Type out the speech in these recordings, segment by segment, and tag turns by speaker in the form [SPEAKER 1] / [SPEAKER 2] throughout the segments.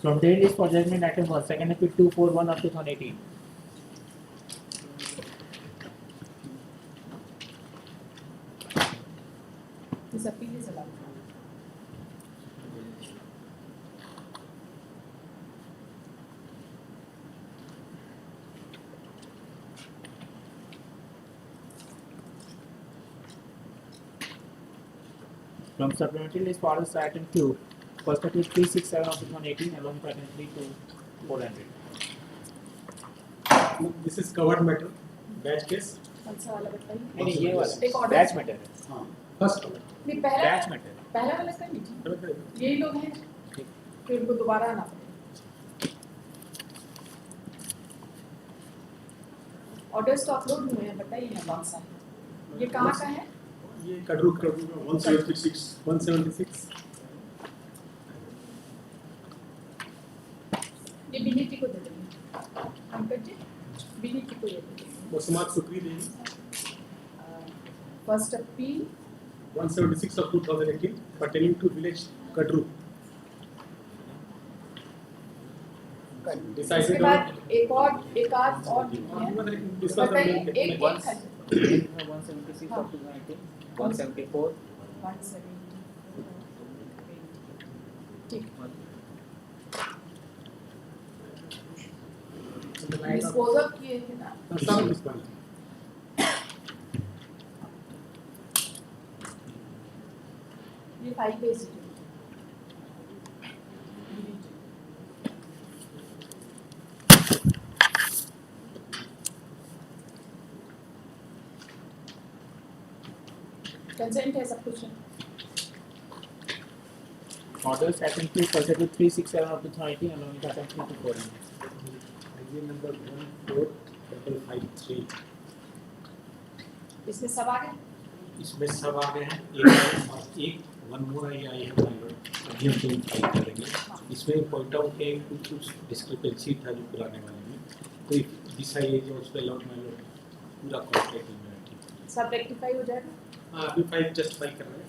[SPEAKER 1] From date list for judgment item 1, second appeal 241 of 2018.
[SPEAKER 2] This appeal is allowed.
[SPEAKER 1] From supplementary list follows item 2, first appeal 367 of 2018 along with item 3 to 400.
[SPEAKER 3] This is covered matter, batch case.
[SPEAKER 2] कौन सा वाला बताइए?
[SPEAKER 1] नहीं ये
[SPEAKER 2] एक
[SPEAKER 1] वाला
[SPEAKER 2] order
[SPEAKER 1] batch
[SPEAKER 2] है।
[SPEAKER 1] Matter है,
[SPEAKER 3] हाँ, फर्स्ट
[SPEAKER 2] नहीं पहला
[SPEAKER 1] बैच मैटर
[SPEAKER 2] पहला वाला कर लीजिए। यही लोग हैं,
[SPEAKER 1] ठीक।
[SPEAKER 2] फिर उनको दोबारा आना पड़ेगा। ऑर्डर्स तो अपलोड हुए हैं, बताइए ना कौन सा है? ये कहाँ का है?
[SPEAKER 3] ये कटरू 176
[SPEAKER 2] ये बीनीटी को दे देंगे। पंकज जी, बीनीटी को ये दे देंगे।
[SPEAKER 3] मुसमात सुक्री देवी
[SPEAKER 2] first appeal
[SPEAKER 3] 176 of 2018 pertaining to village Kadru.
[SPEAKER 2] इसके बाद एक आध और बताइए, एक
[SPEAKER 1] 176 of 2018, 174
[SPEAKER 2] ठीक। डिस्पोजल किए थे ना?
[SPEAKER 3] सब डिस्काउंट
[SPEAKER 2] ये 5 पेज है। कंसेंट है सब कुछ है।
[SPEAKER 1] orders item 2 first appeal 367 of 2018 along with item 3 to 400.
[SPEAKER 3] आईए नंबर 14553
[SPEAKER 2] इसमें सब आ गए?
[SPEAKER 3] इसमें सब आ गए हैं। एक वन मोर आई है अभी हम फाइल करेंगे। इसमें पॉइंट आउट है कुछ डिस्क्रिपेंसी था जो पुराने वाले में, तो दिस आई जो उस पे लॉट में पूरा कॉन्ट्रैक्ट में
[SPEAKER 2] सब रेक्टिफाई हो जाएगा?
[SPEAKER 3] हाँ अभी फाइल जस्ट फाइल कर रहे हैं।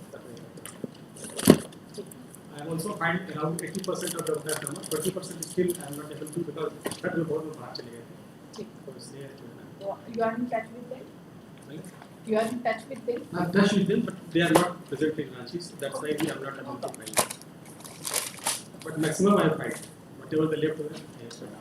[SPEAKER 3] I am also find around 80% of that number, 20% still I am not able to because that will बहुत बाहर चले गए थे।
[SPEAKER 2] ठीक।
[SPEAKER 3] तो इसलिए
[SPEAKER 2] You are in touch with them? You are in touch with them?
[SPEAKER 3] I'm touch with them, but they are not present in branches. That's why we are not able to find. But maximum I find. Whatever the left over, I have found.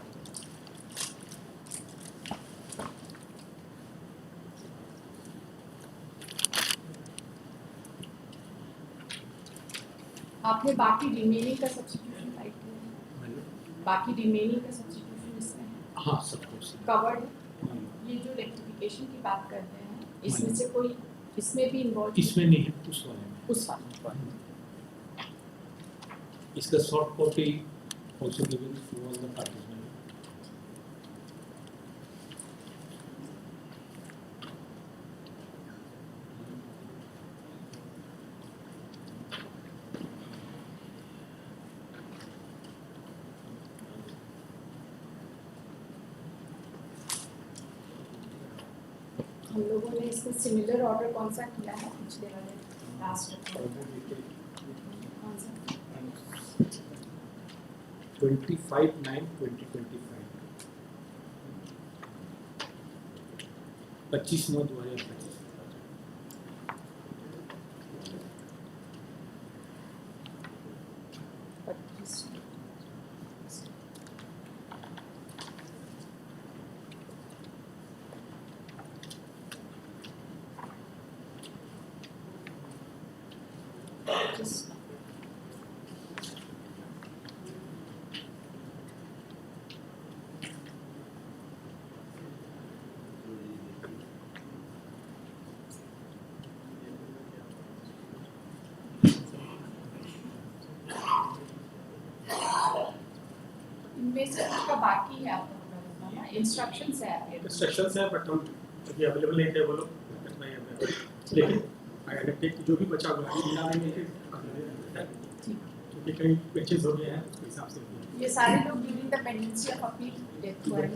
[SPEAKER 2] आपने बाकी remaining का substitution type किया है? बाकी remaining का substitution इसमें है?
[SPEAKER 3] हाँ सब कुछ
[SPEAKER 2] कवर्ड। ये जो रेक्टिफिकेशन की बात कर रहे हैं, इसमें से कोई इसमें भी इन्वॉल्व?
[SPEAKER 3] इसमें नहीं है, उस वाले में।
[SPEAKER 2] उस वाले।
[SPEAKER 3] इसका short copy also given to all the parties.
[SPEAKER 2] हम लोगों ने इसमें सिमिलर ऑर्डर कौन सा किया है पिछले वाले लास्ट कौन सा?
[SPEAKER 3] 25/9/2025 25/9/2025
[SPEAKER 2] का बाकी है आपका इंस्ट्रक्शंस है आपके
[SPEAKER 3] इंस्ट्रक्शंस है बट हम अभी अवेलेबल नहीं थे वो लोग लेकिन आई अंडरटेक जो भी बचा हुआ है बिना में क्योंकि कई पेचेस हो गए हैं उस हिसाब से
[SPEAKER 2] ये सारे लोग during the pendency of appeal death हुआ है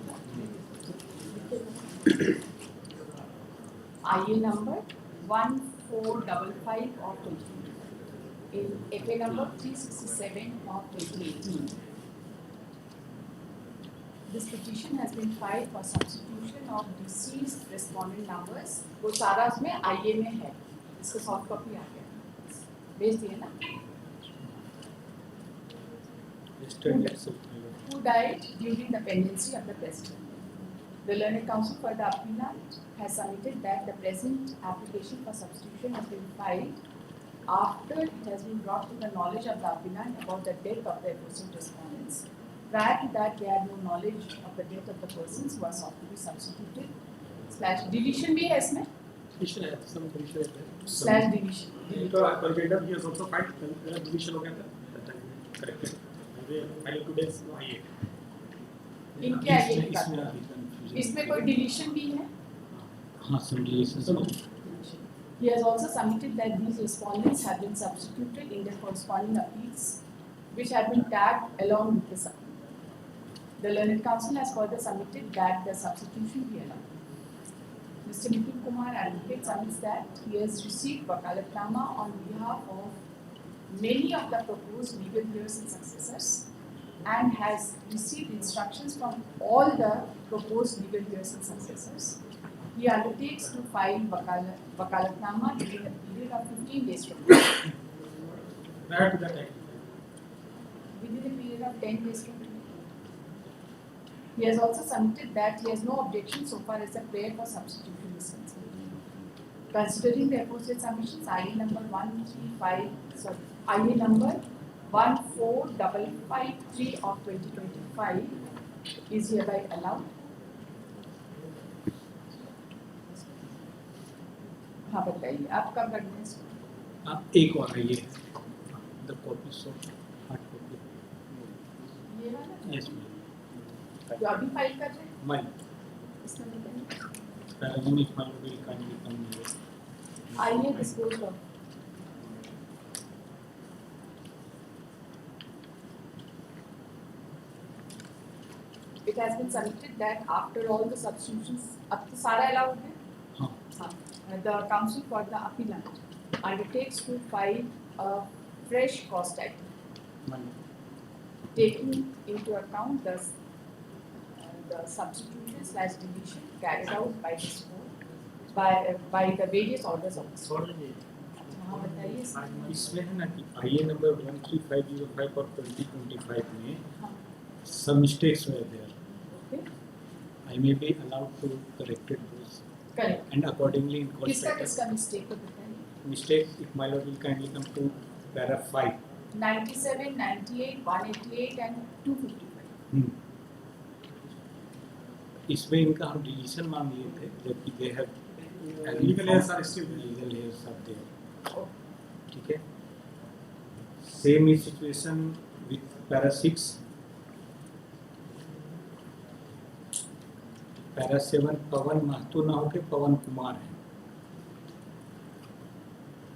[SPEAKER 2] आईए नंबर 1455 और in FA number 367 of 2018. This petition has been filed for substitution of deceased respondent numbers. वो सारा उसमें IA में है. इसको सॉफ्ट कॉपी आ गया. भेज दिए ना? Who died during the pendency of the president. The learned counsel for the appellant has submitted that the present application for substitution has been filed after it has been brought to the knowledge of the appellant about the death of the aforesaid respondents. Prior to that, they had no knowledge of the death of the persons who are sought to be substituted. / deletion भी है इसमें?
[SPEAKER 4] Deletion है, some deletion है.
[SPEAKER 2] / deletion.
[SPEAKER 4] तो contender he has also filed deletion हो गया था. Correct. File today's IA.
[SPEAKER 2] इनके आगे की बात. इसमें कोई deletion भी है?
[SPEAKER 3] हाँ, some deletions.
[SPEAKER 2] He has also submitted that these respondents have been substituted in their corresponding appeals, which have been tagged along with the submission. The learned counsel has further submitted that the substitution be allowed. Mr. Nitin Kumar advocate submits that he has received wakalatnama on behalf of many of the proposed legal heirs and successors, and has received instructions from all the proposed legal heirs and successors. He undertakes to file wakalatnama during a period of 15 days from now.
[SPEAKER 4] Prior to that,
[SPEAKER 2] Within a period of 10 days from now. He has also submitted that he has no objection so far as the prayer for substitution is concerned. Considering the aforesaid submissions, IA number 14553 of 2025 is hereby allowed. हाँ बताइए, आप कब करना है इसको?
[SPEAKER 3] आप एक और आइए. The copies of hard copy.
[SPEAKER 2] ये वाला?
[SPEAKER 3] Yes, ma'am.
[SPEAKER 2] जो अभी फाइल कर रहे हैं?
[SPEAKER 3] Mine.
[SPEAKER 2] इसमें बताइए.
[SPEAKER 3] Unit file will kindly come here.
[SPEAKER 2] IA disposed of. It has been submitted that after all the substitutions, अब तो सारा allowed है?
[SPEAKER 3] हाँ.
[SPEAKER 2] The counsel for the appellant undertakes to file a fresh cost item,
[SPEAKER 3] Mine.
[SPEAKER 2] taking into account the substitution / deletion carried out by this court by the various orders of this court. हाँ बताइए इसमें.
[SPEAKER 3] इसमें है ना कि IA number 13505 और 2025 में
[SPEAKER 2] हाँ.
[SPEAKER 3] some mistakes were there.
[SPEAKER 2] Okay.
[SPEAKER 3] I may be allowed to correct those
[SPEAKER 2] Correct.
[SPEAKER 3] and accordingly in court
[SPEAKER 2] किसका
[SPEAKER 3] factor.
[SPEAKER 2] किसका mistake है बताइए.
[SPEAKER 3] Mistake, if my lord will kindly come to para 5.
[SPEAKER 2] 97, 98, 188 and 255.
[SPEAKER 3] इसमें इनका हम डिलीशन मांग लिए थे जबकि they have
[SPEAKER 4] legal heirs are still there.
[SPEAKER 3] legal heirs are there.
[SPEAKER 2] Oh.
[SPEAKER 3] ठीक है. Same is situation with para 6. para 7 पवन महतो ना होके पवन कुमार है.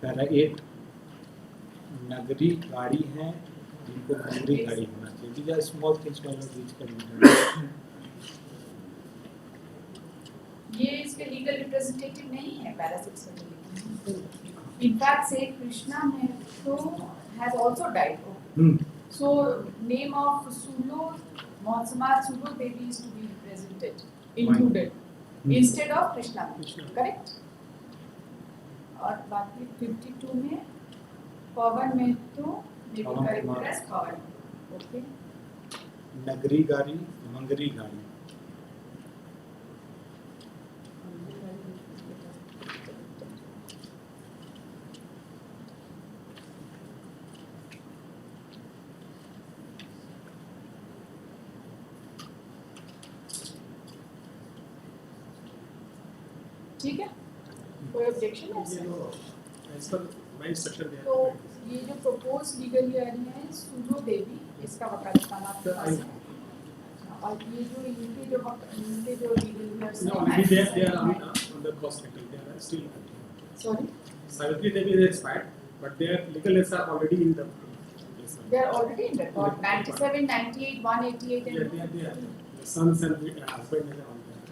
[SPEAKER 3] para 8 नगरी गाड़ी है जिनको नगरी गाड़ी होना चाहिए. These are small things my lord which can be done.
[SPEAKER 2] ये इसके लीगल रिप्रेजेंटेटिव नहीं है पैरा 6 में. इनफैक्ट से कृष्णा में तो has also died. So name of Sulo Mohammad Sulo Devi is to be represented included instead of Krishna. Correct. और बाकी 52 में पवन में तो मेरी करेक्ट एज पवन. ओके.
[SPEAKER 3] नगरी गाड़ी मंगरी गाड़ी.
[SPEAKER 2] ठीक है. कोई ऑब्जेक्शन है
[SPEAKER 4] ये
[SPEAKER 2] इसमें?
[SPEAKER 4] as per my instruction there.
[SPEAKER 2] तो ये जो प्रपोज लीगल हियरिंग है सुलो देवी इसका वकालतनामा आपके पास है. और ये जो इनके जो legal heirs
[SPEAKER 4] No, already they are on the cost factor. They are still.
[SPEAKER 2] Sorry
[SPEAKER 4] Savitri Devi is expired, but their legal heirs are already in the.
[SPEAKER 2] They are already in record 97 98 188
[SPEAKER 4] Yeah,
[SPEAKER 2] and
[SPEAKER 4] they are. The sons and husband are on there.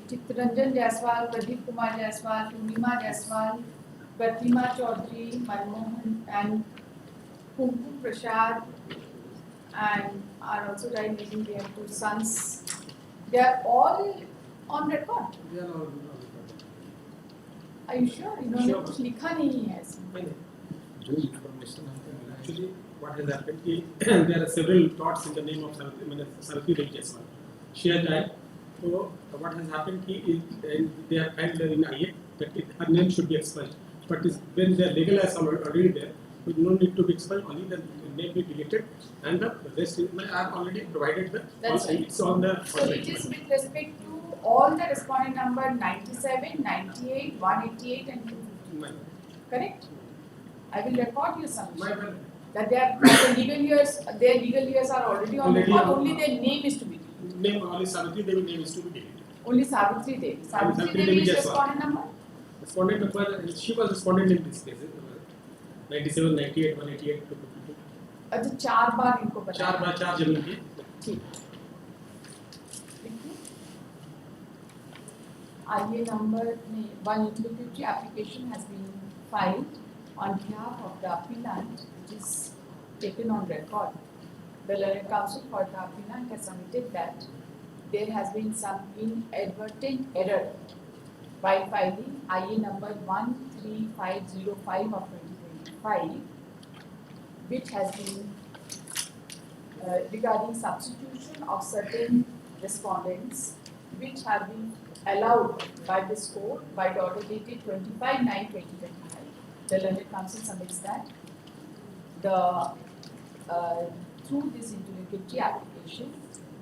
[SPEAKER 2] Chittaranjan Jaiswal, Pradeep Kumar Jaiswal, Purnima Jaiswal, Pratima Chaudhary, Manmohan and Kumkum Prasad, and are also died leaving their two sons. They are all on record.
[SPEAKER 4] They are all
[SPEAKER 2] Are you sure? इन्होंने
[SPEAKER 4] Sure.
[SPEAKER 2] कुछ लिखा नहीं है इसमें.
[SPEAKER 4] fine.
[SPEAKER 3] जो information हमको मिला है
[SPEAKER 4] Actually, what has happened is there are several thoughts in the name of Saraswati Devi Jaiswal. She has died. So what has happened is they have filed in IA that her name should be expunged. But when the legal is already there, with no need to be expunged, only the name be deleted, and the rest is, I have already provided the.
[SPEAKER 2] That's right.
[SPEAKER 4] It's on the.
[SPEAKER 2] So it is with respect to all the respondent number 97, 98, 188 and 250. Correct? I will record you some. That their legal years are already on
[SPEAKER 4] Already
[SPEAKER 2] record,
[SPEAKER 4] on-
[SPEAKER 2] only their name is to be deleted.
[SPEAKER 4] Name only Saraswati Devi name is to be deleted.
[SPEAKER 2] Only Savitri Devi. Savitri
[SPEAKER 4] Savitri
[SPEAKER 2] Devi
[SPEAKER 4] Devi
[SPEAKER 2] is
[SPEAKER 4] Jaiswal.
[SPEAKER 2] respondent number?
[SPEAKER 4] Respondent number, she was respondent in this case. 97, 98, 188, 252.
[SPEAKER 2] अच्छा 4 बार इनको बताया.
[SPEAKER 4] 4 बार 4 जमीन की.
[SPEAKER 2] ठीक. IA number one interlocutory application has been filed on behalf of the appellant, which is taken on record. The learned counsel for the appellant has submitted that there has been some inadvertent error while filing IA number 13505 of 2025, which has been regarding substitution of certain respondents which have been allowed by this court by the order dated 25/9/2025. The learned counsel submits that through this interlocutory application,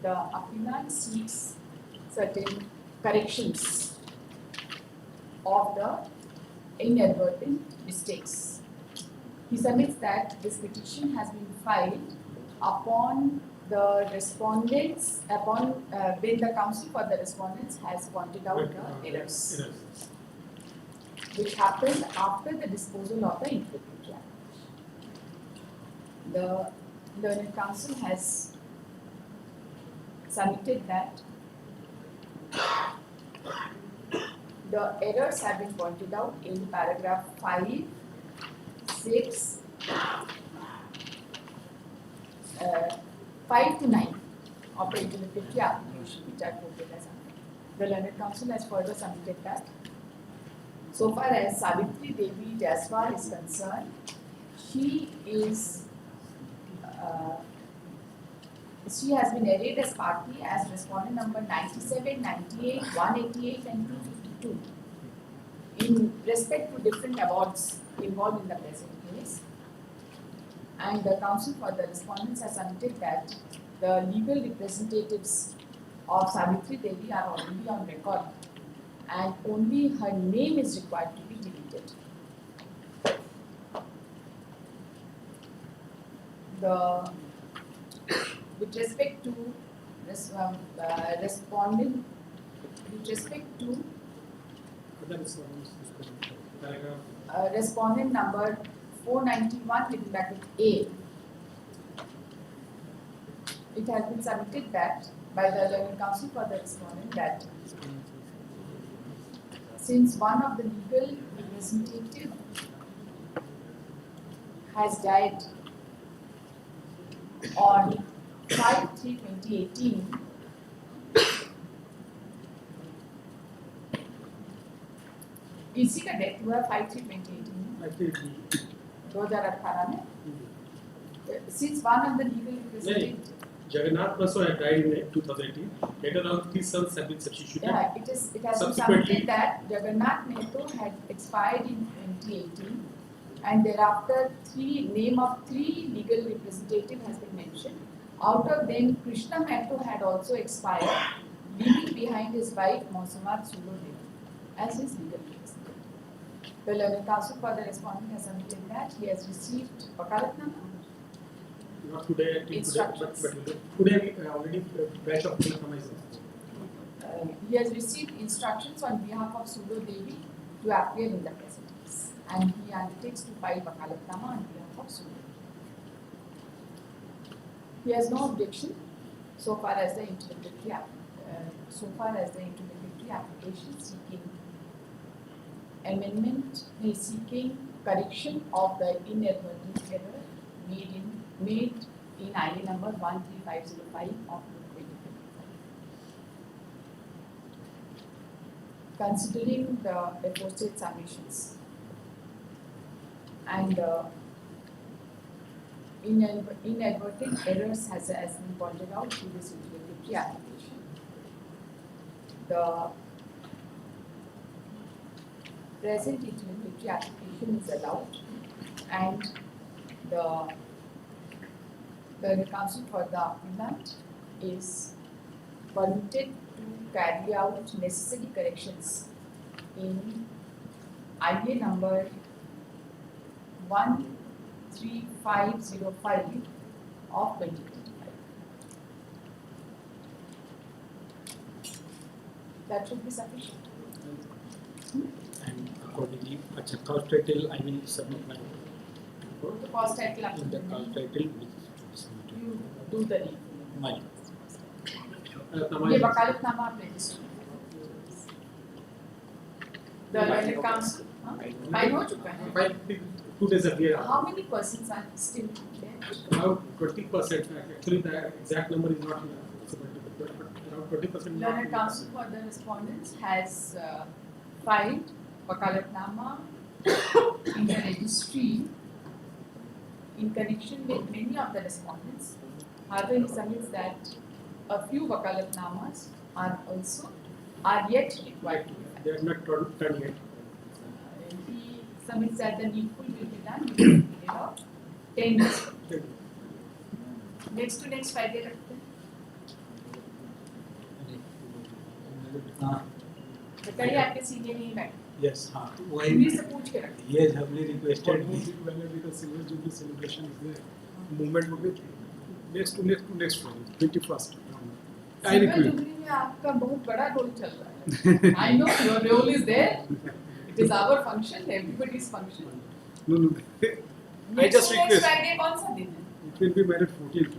[SPEAKER 2] the appellant seeks certain corrections of the inadvertent mistakes. He submits that this petition has been filed upon the respondents, when the counsel for the respondents has pointed out the errors, which happened after the disposal of the interlocutory application. The learned counsel has submitted that the errors have been pointed out in paragraph 5, 6, 5 to 9 of the interlocutory application, which are quoted as under. The learned counsel has further submitted that so far as Savitri Devi Jaiswal is concerned, she has been arrayed as party as respondent number 97, 98, 188 and 252 in respect to different awards involved in the present case. And the counsel for the respondents has submitted that the legal representatives of Savitri Devi are already on record and only her name is required to be deleted. With respect to respondent, with respect to respondent number 491 with bracket A, it has been submitted that by the learned counsel for the respondent that since one of the legal representative has died on 5/3/2018, इसी का death हुआ 5/3/2018 2018 में. Since one of the legal representatives,
[SPEAKER 4] Jagannath also had died in 2018. Later on, 3 sons have been substituted.
[SPEAKER 2] yeah, it has been
[SPEAKER 4] Subsequently-
[SPEAKER 2] submitted that Jagannath Mehto had expired in 2018, and thereafter name of 3 legal representative has been mentioned. Out of them, Krishna Mehto had also expired, leaving behind his wife Mausamat Sulodev as his legal representative. The learned counsel for the respondent has submitted that he has received wakalatnama.
[SPEAKER 4] Not today, I think
[SPEAKER 2] Instructions.
[SPEAKER 4] but today we already batch of compromise.
[SPEAKER 2] He has received instructions on behalf of Sulo Devi to appear in the present case, and he undertakes to file wakalatnama on behalf of Sulo. He has no objection so far as the interlocutory interlocutory application seeking amendment, seeking correction of the inadvertent error made in IA number 13505 of 2025. Considering the aforesaid submissions and inadvertent errors has been pointed out through this interlocutory application, the present interlocutory application is allowed, and the counsel for the appellant is permitted to carry out necessary corrections in IA number 13505 of 2025. That should be sufficient.
[SPEAKER 3] And accordingly, अच्छा cost title I will submit my
[SPEAKER 2] The cost title
[SPEAKER 3] in the cost title which is submitted.
[SPEAKER 2] you do the read.
[SPEAKER 3] My
[SPEAKER 2] ये वकालतनामा आप register. The learned counsel, file हो चुका है.
[SPEAKER 4] File 2 days ago.
[SPEAKER 2] How many persons are still there?
[SPEAKER 4] Around 20%. Actually, the exact number is not possible, but around 20%.
[SPEAKER 2] Learned counsel for the respondents has filed wakalatnama in the registry in connection with many of the respondents. However, he submits that a few wakalatnamas are yet required to be filed.
[SPEAKER 4] They are not done yet.
[SPEAKER 2] He submits that the needful will be done within a period of 10 days. Next to next Friday रखते हैं. बताइए आपके senior नहीं बैठे.
[SPEAKER 3] yes हाँ
[SPEAKER 2] उन्हीं
[SPEAKER 3] वही
[SPEAKER 2] से पूछ के रखते.
[SPEAKER 3] he has humbly requested me
[SPEAKER 4] Because silver jubilee celebration is there. Movement will be next Friday, 21st. I
[SPEAKER 2] silver
[SPEAKER 4] request.
[SPEAKER 2] Jubilee में आपका बहुत बड़ा रोल चल रहा है. I know your role is there. It is our function, everybody's function.
[SPEAKER 4] No. I just
[SPEAKER 2] Next
[SPEAKER 4] request.
[SPEAKER 2] Friday कौन सा दिन है?
[SPEAKER 4] It will be married 14th.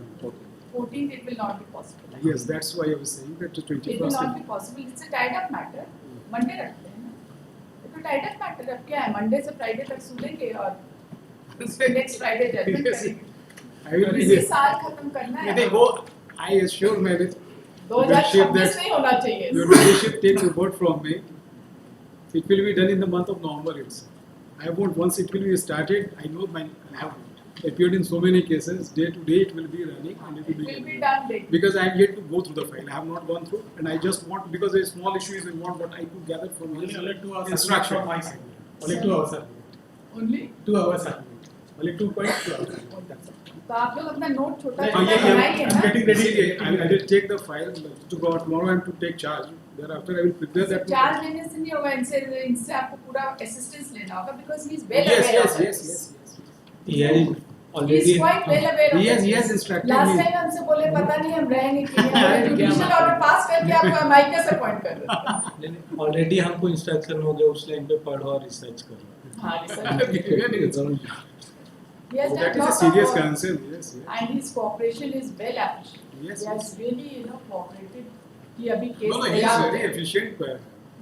[SPEAKER 2] 14th it will not be possible.
[SPEAKER 4] Yes, that's why I was saying that the
[SPEAKER 2] It will
[SPEAKER 4] 21st.
[SPEAKER 2] not be possible. It's a tied up matter. Monday रखते हैं ना. तो tied up matter अब क्या है? Monday से Friday तक सुनेंगे और next Friday judgment
[SPEAKER 4] Yes.
[SPEAKER 2] करेंगे.
[SPEAKER 4] I will be
[SPEAKER 2] इसी
[SPEAKER 4] there.
[SPEAKER 2] साल खत्म करना है.
[SPEAKER 4] They go. I assure my with
[SPEAKER 2] 2026 नहीं होना चाहिए.
[SPEAKER 4] your leadership takes a word from me. It will be done in the month of November itself. I want once it will be started. I know I have appeared in so many cases. Day to day it will be running and it
[SPEAKER 2] It
[SPEAKER 4] will
[SPEAKER 2] will
[SPEAKER 4] be
[SPEAKER 2] be done day.
[SPEAKER 4] because I am yet to go through the file. I have not gone through, and I just want because a small issue is involved. What I could gather from his
[SPEAKER 5] Only 2 hours
[SPEAKER 4] instruction.
[SPEAKER 5] from my side. Only 2 hours.
[SPEAKER 2] Only.
[SPEAKER 5] 2 hours. Only 2.2 hours.
[SPEAKER 2] तो आप लोग अपना note छोटा
[SPEAKER 5] Yeah,
[SPEAKER 2] छोटा
[SPEAKER 5] yeah,
[SPEAKER 2] बनाइए
[SPEAKER 5] I'm
[SPEAKER 2] ना.
[SPEAKER 5] getting ready.
[SPEAKER 4] I will take the file tomorrow. I am to take charge. Thereafter, I will prepare that.
[SPEAKER 2] Charge लेने से नहीं होगा. इनसे आपको पूरा असिस्टेंस लेना होगा because he is well
[SPEAKER 4] Yes.
[SPEAKER 2] aware of it.
[SPEAKER 3] he has
[SPEAKER 2] He is
[SPEAKER 3] already
[SPEAKER 2] quite well aware of
[SPEAKER 4] He
[SPEAKER 2] it.
[SPEAKER 4] has instructed
[SPEAKER 2] Last
[SPEAKER 4] me.
[SPEAKER 2] time हमसे बोले पता नहीं हम रहेंगे कि नहीं. हमने जुडिशियल ऑर्डर पास करके आपको माइके से अपॉइंट कर देते.
[SPEAKER 3] ऑलरेडी हमको इंस्ट्रक्शन हो गया उस लाइन पे पढ़ो और रिसर्च करो.
[SPEAKER 2] हाँ, research. He has
[SPEAKER 4] That
[SPEAKER 2] done
[SPEAKER 4] is a
[SPEAKER 2] lot of
[SPEAKER 4] serious
[SPEAKER 2] work.
[SPEAKER 4] concern. Yes.
[SPEAKER 2] And his cooperation is well appreciated.
[SPEAKER 4] Yes,
[SPEAKER 2] He has really, cooperated. कि अभी केस
[SPEAKER 4] No, he is
[SPEAKER 2] तैयार हो
[SPEAKER 4] very
[SPEAKER 2] गया.
[SPEAKER 4] efficient.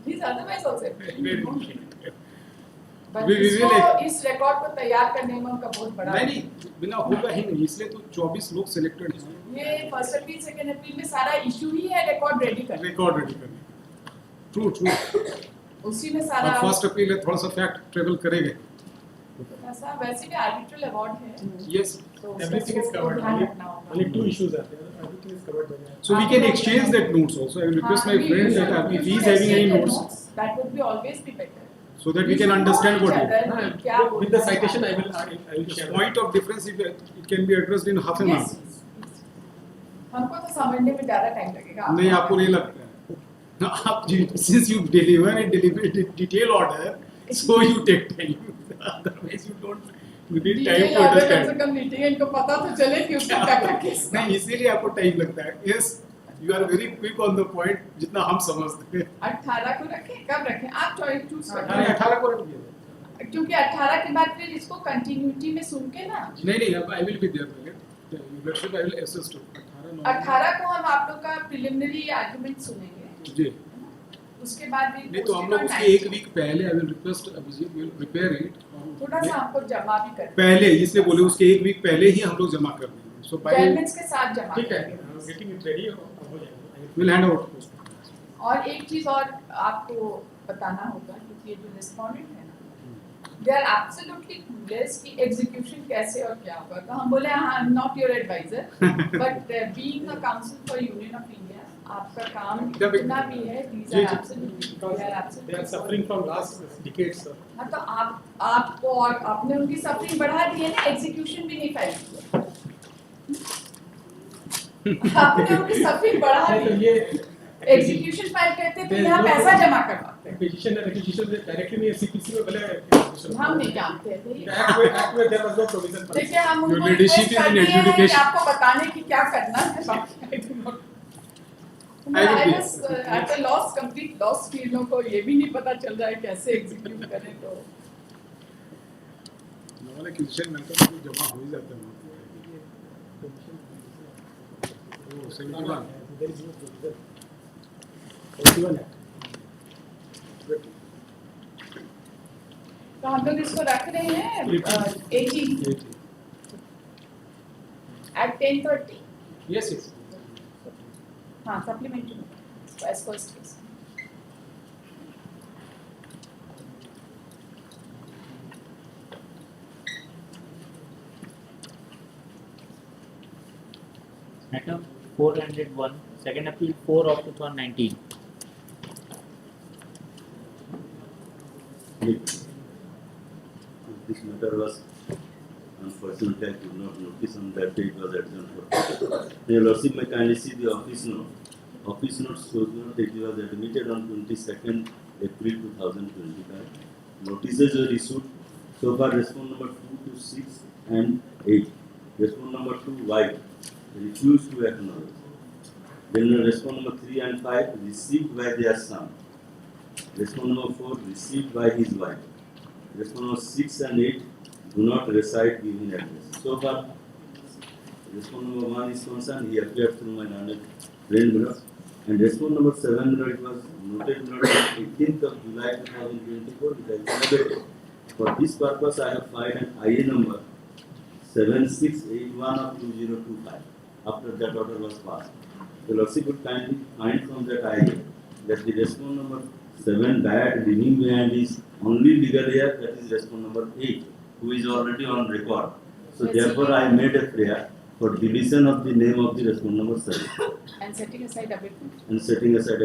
[SPEAKER 2] He is otherwise also efficient. But
[SPEAKER 4] We
[SPEAKER 2] इसको
[SPEAKER 4] will-
[SPEAKER 2] इस record को तैयार करने में उनका बहुत बड़ा.
[SPEAKER 4] नहीं बिना होगा ही नहीं इसलिए तो 24 लोग सिलेक्टेड हैं
[SPEAKER 2] ये फर्स्ट अपील सेकंड अपील में सारा इशू ही है रिकॉर्ड रेडी करना.
[SPEAKER 4] रिकॉर्ड रेडी करने ट्रू
[SPEAKER 2] उसी में
[SPEAKER 4] और
[SPEAKER 2] सारा.
[SPEAKER 4] फर्स्ट अपील है थोड़ा सा फैक्ट ट्रेवल करेंगे
[SPEAKER 2] ऐसा वैसे भी आर्बिट्रल अवार्ड है.
[SPEAKER 4] यस
[SPEAKER 2] तो उसका
[SPEAKER 5] Everything is
[SPEAKER 2] सबको
[SPEAKER 5] covered.
[SPEAKER 2] ध्यान रखना होगा.
[SPEAKER 5] Only 2 issues are there. Everything is covered by that.
[SPEAKER 4] so we can exchange that notes also I will request my friend that if he is having any notes
[SPEAKER 2] that would be always be better.
[SPEAKER 4] so that we can understand what
[SPEAKER 2] each
[SPEAKER 4] it
[SPEAKER 2] other,
[SPEAKER 5] हाँ,
[SPEAKER 2] क्या
[SPEAKER 5] with the citation, I will
[SPEAKER 4] is
[SPEAKER 5] share.
[SPEAKER 4] point of difference if it can be addressed in half an
[SPEAKER 2] Yes.
[SPEAKER 4] hour
[SPEAKER 2] हमको तो समझने में ज़्यादा time लगेगा.
[SPEAKER 4] नहीं आपको नहीं लगता है आप since you deliver a detailed order so you take time otherwise you don't you need time to
[SPEAKER 2] कम से
[SPEAKER 4] understand
[SPEAKER 2] कम लिटिगेंट को पता तो चले कि उसका क्या क्या केस.
[SPEAKER 4] नहीं इसीलिए आपको टाइम लगता है yes you are very quick on the point जितना हम समझते हैं
[SPEAKER 2] 18 को रखें कब रखें आप चूज करें.
[SPEAKER 4] 18 को रख दिया
[SPEAKER 2] क्योंकि 18 के बाद फिर इसको कंटिन्यूटी में सुन के ना
[SPEAKER 4] नहीं I will be there leadership I will assist
[SPEAKER 2] 18 को हम आप लोग का प्रिलिमिनरी आर्गुमेंट सुनेंगे.
[SPEAKER 4] जी
[SPEAKER 2] उसके बाद भी
[SPEAKER 4] नहीं तो हम लोग उसके एक वीक पहले I will request Abhijeet will prepare it
[SPEAKER 2] थोड़ा सा हमको जमा भी कर
[SPEAKER 4] पहले इसलिए बोले उसके एक वीक पहले ही हम लोग जमा कर देंगे सो बाय
[SPEAKER 2] जर्नल्स के साथ जमा
[SPEAKER 4] ठीक है
[SPEAKER 2] करेंगे।
[SPEAKER 4] गेटिंग इट रेडी हो जाएगा विल हैंड आउट
[SPEAKER 2] और एक चीज और आपको बताना होगा क्योंकि ये जो रिस्पोंडेंट है ना दे आर एब्सोल्युटली क्लूलेस कि एग्जीक्यूशन कैसे और क्या होगा। तो हम बोले हाँ I am not your adviser but being a counsel for union of India आपका काम जितना भी है these are absolutely they are
[SPEAKER 4] they are suffering from last decades sir
[SPEAKER 2] हाँ तो आपको और आपने उनकी सफरिंग बढ़ा दी है ना एग्जीक्यूशन भी नहीं फाइल किया आपने उनकी सफरिंग बढ़ा
[SPEAKER 4] तो
[SPEAKER 2] दी
[SPEAKER 4] ये
[SPEAKER 2] एग्जीक्यूशन फाइल करते तो यहाँ पैसा जमा करवाते
[SPEAKER 4] पिटीशन है पिटीशन से डायरेक्टली नहीं सीपीसी में भले
[SPEAKER 2] हम नहीं जानते थे
[SPEAKER 4] एक्ट में देयर वाज नो प्रोविजन
[SPEAKER 2] देखिए हम
[SPEAKER 4] Your
[SPEAKER 2] उनको
[SPEAKER 4] leadership
[SPEAKER 2] रिक्वेस्ट
[SPEAKER 4] is in
[SPEAKER 2] करते हैं कि
[SPEAKER 4] adjudication.
[SPEAKER 2] आपको बताने की क्या करना है बाकी I do not-
[SPEAKER 4] I will
[SPEAKER 2] I
[SPEAKER 4] be-
[SPEAKER 2] was at a loss, complete loss कि इन लोगों को ये भी नहीं पता चल रहा है कैसे एग्जीक्यूट करें तो
[SPEAKER 4] वाला क्वेश्चन में तो जमा हो ही जाता है वो 71
[SPEAKER 5] There is no provision. 41 Act.
[SPEAKER 2] तो हम लोग इसको रख रहे हैं 18 at 10:30
[SPEAKER 4] yes yes
[SPEAKER 2] हाँ supplementary as first case
[SPEAKER 1] Item 401, second appeal 4 of 2019.
[SPEAKER 6] This matter was unfortunately I could not notice on that day it was adjourned for. Your Lordship may kindly see the office note. Office note shows that it was admitted on 22nd April 2025. Notices were issued so far respond number 2 to 6 and 8. Respond number 2 Y refused to acknowledge. Then respond number 3 and 5 received by their son. Respond number 4 received by his wife. Respond number 6 and 8 do not reside given address. So far, respond number 1 is concerned, he appeared through my learned friend, and respond number 7, it was noted on 18th of July 2024, which I celebrated. For this purpose, I have filed an IA number 7681 of 2025. After that order was passed, the Lordship would kindly find from that IA that the respond number 7 died leaving behind is only legal heir, that is respond number 8, who is already on record. So
[SPEAKER 2] Yes,
[SPEAKER 6] therefore, I made a prayer for deletion of the name of the respond number 7
[SPEAKER 2] and setting aside abatement.
[SPEAKER 6] and setting aside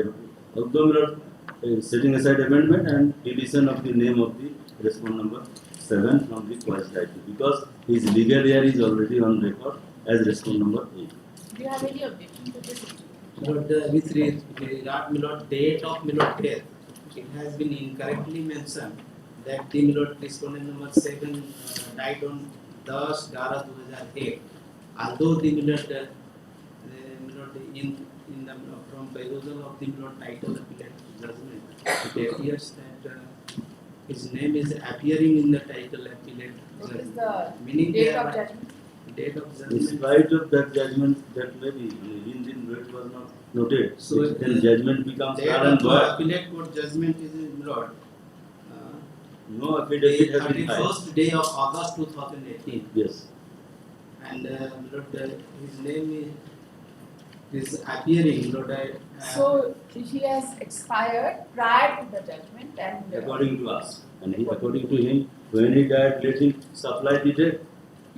[SPEAKER 6] setting aside amendment and deletion of the name of the respond number 7 from the quasi title because his legal heir is already on record as respond number 8.
[SPEAKER 2] Do you have any objection to this?
[SPEAKER 7] But with regard Milord date of Milord death, it has been incorrectly mentioned that the Milord respondent number 7 died on 10/11/2008. Although the Milord in the from perusal of the Milord title appellate judgment, it appears that his name is appearing in the title appellate
[SPEAKER 2] What is
[SPEAKER 7] judgment.
[SPEAKER 2] the
[SPEAKER 7] Meaning
[SPEAKER 2] date
[SPEAKER 7] there
[SPEAKER 2] of
[SPEAKER 7] are-
[SPEAKER 2] judgment?
[SPEAKER 7] Date of
[SPEAKER 6] In
[SPEAKER 7] judgment.
[SPEAKER 6] spite of that judgment, that maybe in it was not noted,
[SPEAKER 7] So
[SPEAKER 6] then judgment becomes
[SPEAKER 7] Date
[SPEAKER 6] null
[SPEAKER 7] of
[SPEAKER 6] and
[SPEAKER 7] the
[SPEAKER 6] void.
[SPEAKER 7] appellate court judgment is Milord.
[SPEAKER 6] No
[SPEAKER 7] The
[SPEAKER 6] affidavit has been filed.
[SPEAKER 7] 31st day of August 2018,
[SPEAKER 6] Yes.
[SPEAKER 7] and his name is appearing.
[SPEAKER 2] So he has expired prior to the judgment and
[SPEAKER 6] According to us. And according to him, when he died, let him supply the date.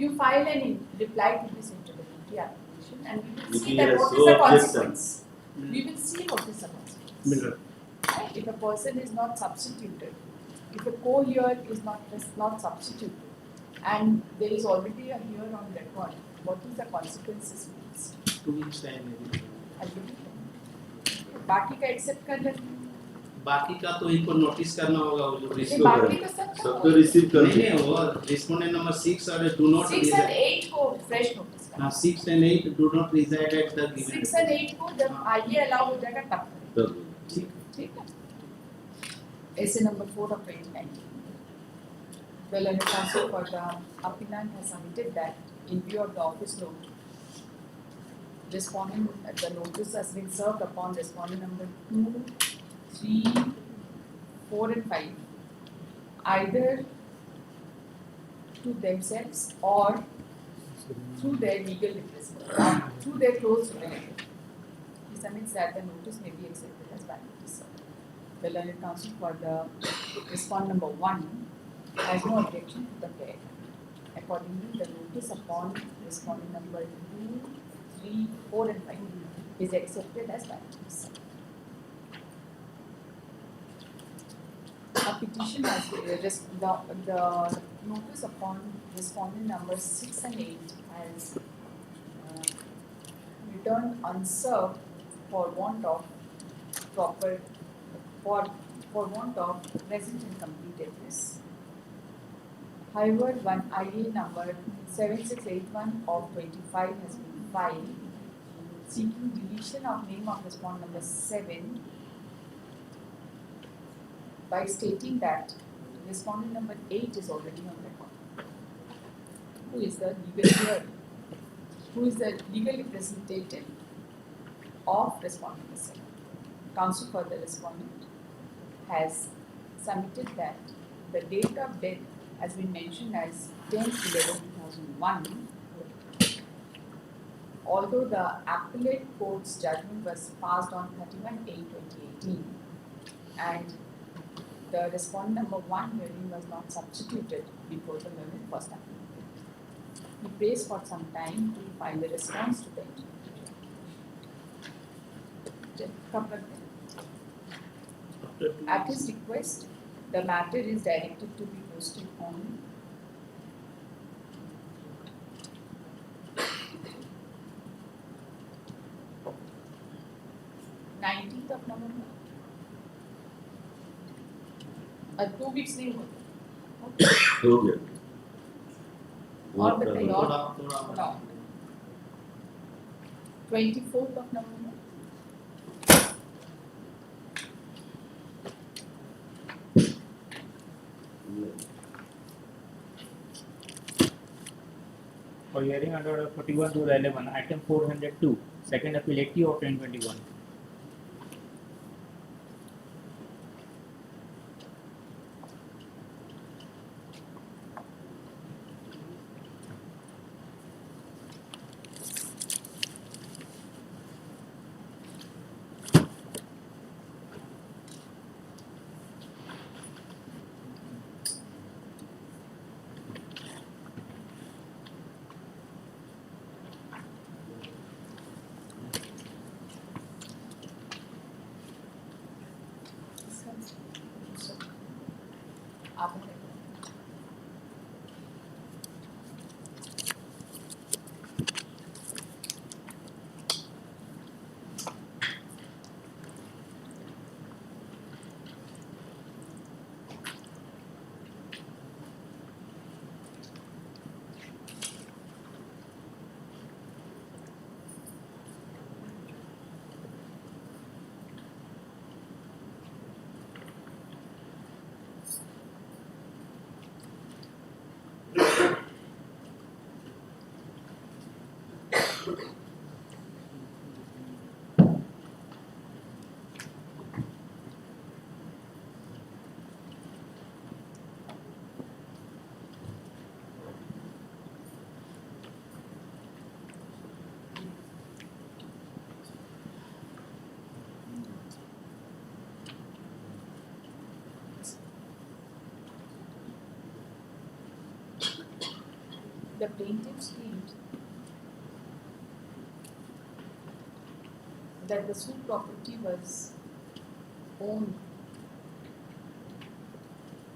[SPEAKER 2] you file an reply to this interlocutory application and we will
[SPEAKER 6] If
[SPEAKER 2] see
[SPEAKER 6] he
[SPEAKER 2] that
[SPEAKER 6] has
[SPEAKER 2] what is
[SPEAKER 6] no
[SPEAKER 2] the
[SPEAKER 6] objection.
[SPEAKER 2] consequence. We will see what is the consequence.
[SPEAKER 7] Milord.
[SPEAKER 2] Right? If a person is not substituted, if a co-hear is not substituted and there is already a hear on record, what is the consequences please?
[SPEAKER 7] 2 weeks time maybe.
[SPEAKER 2] I'll give you. बाकी का accept कर लेते हैं।
[SPEAKER 7] बाकी का तो इनको notice करना होगा वो जो
[SPEAKER 2] ये
[SPEAKER 7] रिसीव
[SPEAKER 2] बाकी तो सब
[SPEAKER 6] सबको रिसीव कर
[SPEAKER 7] नहीं नहीं वो रिस्पोंडेंट नंबर 6 और डू नॉट
[SPEAKER 2] 6 and 8 को फ्रेश नोटिस करना।
[SPEAKER 7] हाँ 6 and 8 do not reside at the given
[SPEAKER 2] 6 and 8 को जब आगे अलाउ हो जाएगा तब करेंगे।
[SPEAKER 6] तब
[SPEAKER 7] ठीक
[SPEAKER 2] ठीक है। Essay number 4 of 2019. The learned counsel for the appellant has submitted that in view of the office note, respondent the notice has been served upon respondent number 2, 3, 4 and 5 either to themselves or through their legal representative, through their close relative. This submits that the notice may be accepted as valid. The learned counsel for the respond number 1 has no objection to the pair. Accordingly, the notice upon respondent number 2, 3, 4 and 5 is accepted as valid. A petition has the notice upon respondent numbers 6 and 8 has returned unserved for want of proper for want of present and complete address. However, one IA number 7681 of 25 has been filed seeking deletion of name of respondent number 7 by stating that respondent number 8 is already on record. Who is the legal hearing? Who is the legal representative of respondent number 7? Counsel for the respondent has submitted that the date of death has been mentioned as 10/11/2001, although the appellate court's judgment was passed on 31/8/2018 and the respondent number 1 hearing was not substituted before the learned first appellate. He prays for some time to file a response to that. At his request, the matter is directed to be posted on nineteenth of November. 2 weeks नहीं होते
[SPEAKER 6] हो गया
[SPEAKER 2] और बताइए और
[SPEAKER 7] थोड़ा
[SPEAKER 2] 24th of November.
[SPEAKER 1] For hearing under 41/11, item 402, second appeal 80 of 2021.
[SPEAKER 2] आप बताइए. The plaintiffs claimed that the suit property was owned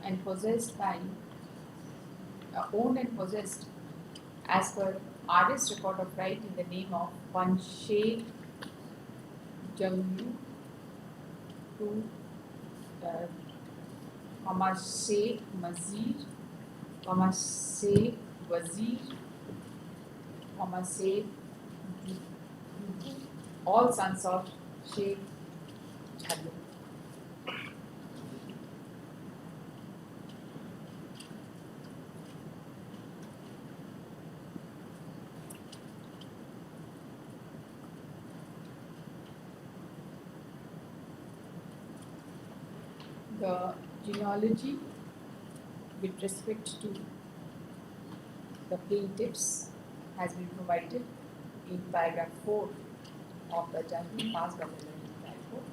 [SPEAKER 2] and possessed as per RS record of right in the name of one Sheikh Jamlu to Sheikh Mazir, Sheikh Wazir, Sheikh Dudu, all sons of Sheikh Jharkhand. The genealogy with respect to the plaintiffs has been provided in paragraph 4 of the judgment passed by the Learned High Court.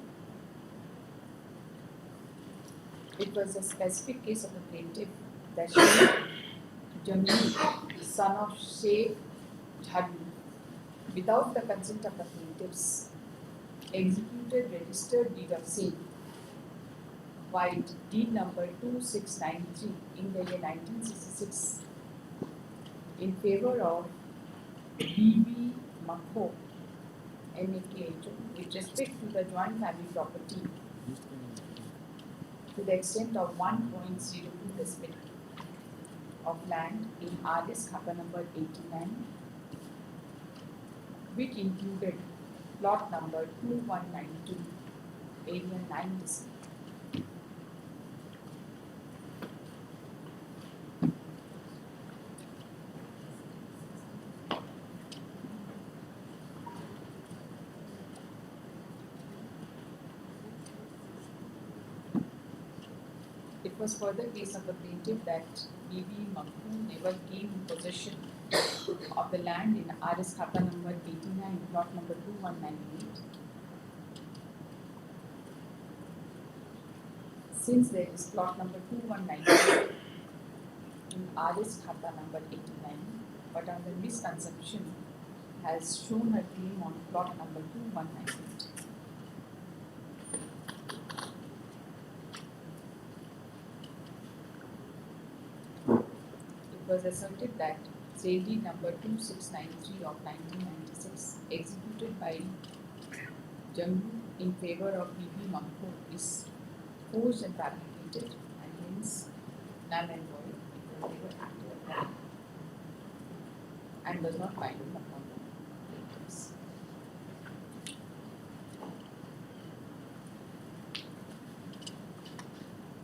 [SPEAKER 2] It was a specific case of the plaintiff that Sheikh Jamil, son of Sheikh Jharkhand, without the consent of the plaintiffs, executed registered deed of sale, while deed number 2693 in the year 1966 in favor of B.V. Makho, MAKHO, with respect to the joint family property to the extent of 1.02 decimal of land in RS Khata number 89, which included plot number 2192, area 9 decimal. It was further case of the plaintiff that B.V. Makhu never came in possession of the land in RS Khata number 89, plot number 2198. Since there is plot number 2198 in RS Khata number 89, but under misconception has shown her claim on plot number 2198. It was asserted that sale deed number 2693 of 1996, executed by Jammu in favor of B.B. Makho, is forged and fabricated and hence null and void because they were acted upon and does not bind upon the plaintiffs.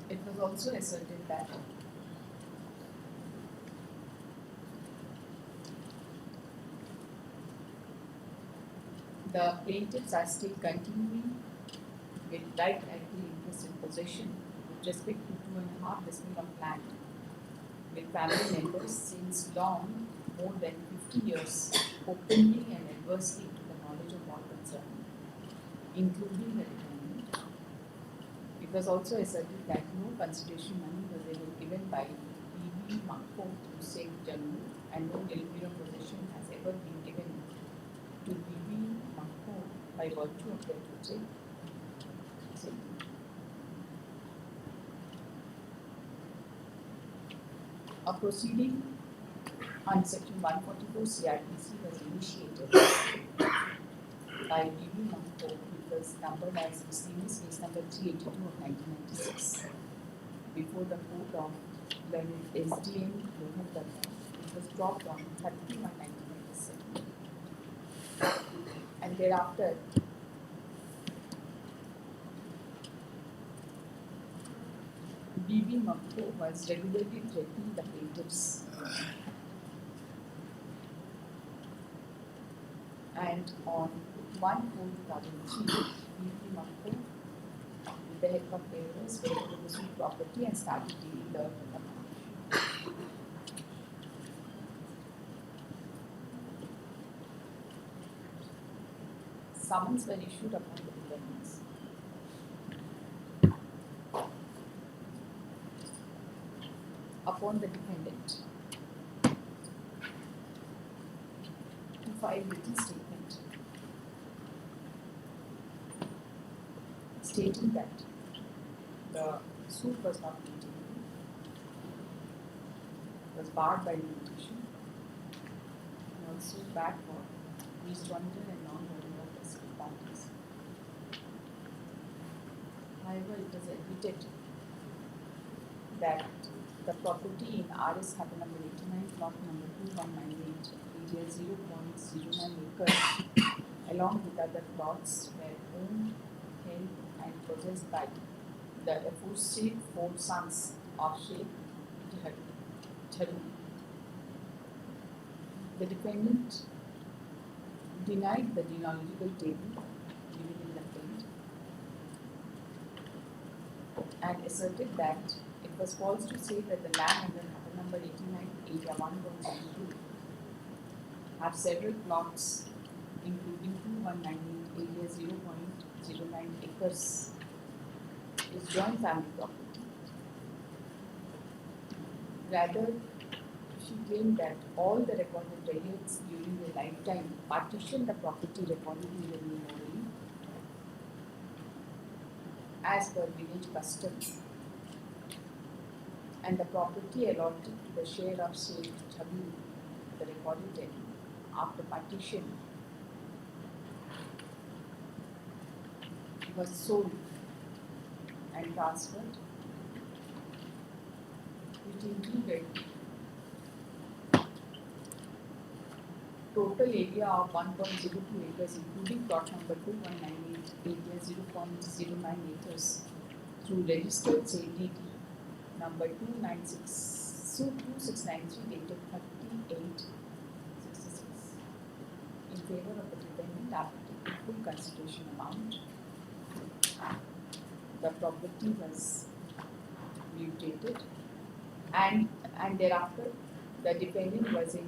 [SPEAKER 2] It was also asserted that the plaintiffs are still continuing with right rightly interest in possession with respect to 2.5 decimal of land with family members since long, more than 50 years, openly and adversely to the knowledge of all concerned, including the defendant. It was also asserted that no consideration money was ever given by B.B. Makho to Sheikh Jammu and no delivery of possession has ever been given to B.B. Makho by virtue of their tutelage. A proceeding on section 144 CRPC was initiated by B.B. Makho, which was numbered as miscellaneous case number 382 of 1996 before the court of learned SDM Jharkhand. It was dropped on 31 1997. And thereafter, B.B. Makho was regularly threatening the plaintiffs. And on 1/4/2003, B.B. Makho, with the help of lawyers, went to the suit property and started dealing the amount. Summons were issued upon the defendants. Upon the defendant to file written statement stating that the suit was not continued, was barred by limitation, and also bad for disjointed and non-holding of respective parties. However, it was admitted that the property in RS Khata number 89, plot number 2198, area 0.09 acres, along with other plots, were owned, held, and possessed by the aforesaid 4 sons of Sheikh Jharkhand. The defendant denied the genealogical table given in the plaint and asserted that it was false to say that the land under Khata number 89, area 1.02 have several plots including 2198 area 0.09 acres is joint family property. Rather, she claimed that all the recorded tenants during their lifetime partitioned the property recorded in the name only as per village custom, and the property allotted to the share of Sheikh Chabi, the recorded tenant, after partition was sold and transferred, which included total area of 1.02 acres, including plot number 2198, area 0.09 acres, through registered sale DT number 2693 dated 3866 in favor of the defendant after taking full consideration amount. The property was mutated, and thereafter the defendant was in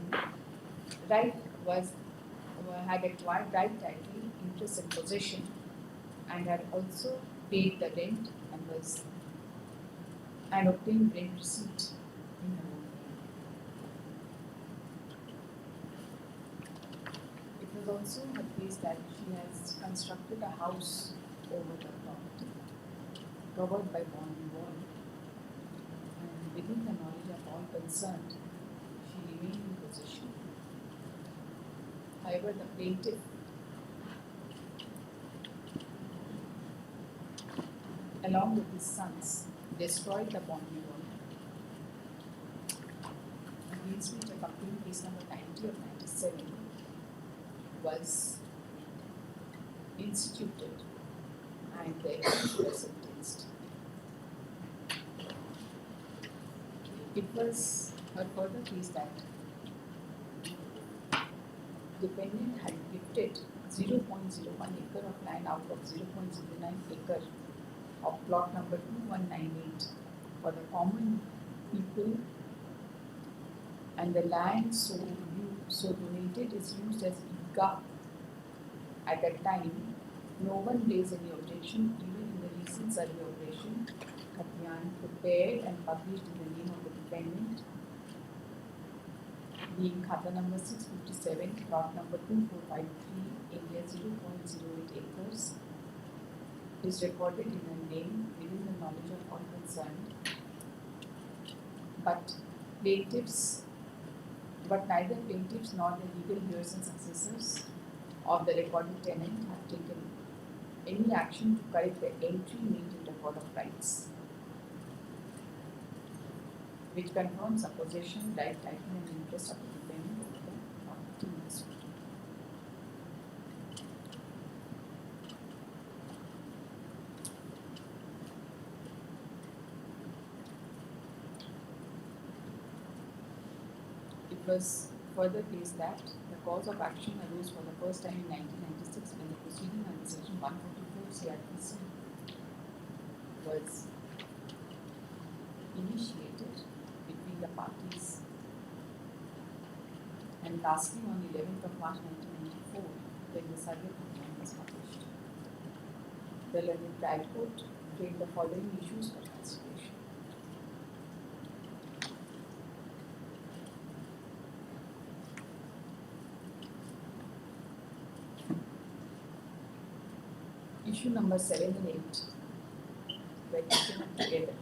[SPEAKER 2] had acquired right title, interest and possession, and had also paid the rent and obtained rent receipt in her own name. It was also her case that she has constructed a house over the property, covered by boundary wall, and within the knowledge of all concerned, she remained in possession. However, the plaintiff along with his sons destroyed the boundary wall, against which a complaint case number 90 of 97 was instituted and the accused was sentenced. It was her further case that defendant had gifted 0.01 acre of land out of 0.09 acre of plot number 2198 for the common people, and the land so donated is used as Idgah. At that time, no one raised any objection, even in the recent survey operation, Khatian prepared and published in the name of the defendant, being Khata number 657, plot number 2453, area 0.08 acres, is recorded in her name within the knowledge of all concerned. But neither plaintiffs nor the legal heirs and successors of the recorded tenant have taken any action to correct the entry made in record of rights, which confirms a possession, right, title, and interest of the defendant over the property in dispute. It was further case that the cause of action arose for the first time in 1996 when the proceeding under section 144 CRPC was initiated between the parties. And lastly, on 11th of March 1994, when the survey plan was published, the learned trial court framed the following issues for consideration. Issue number 7 and 8 were taken up together.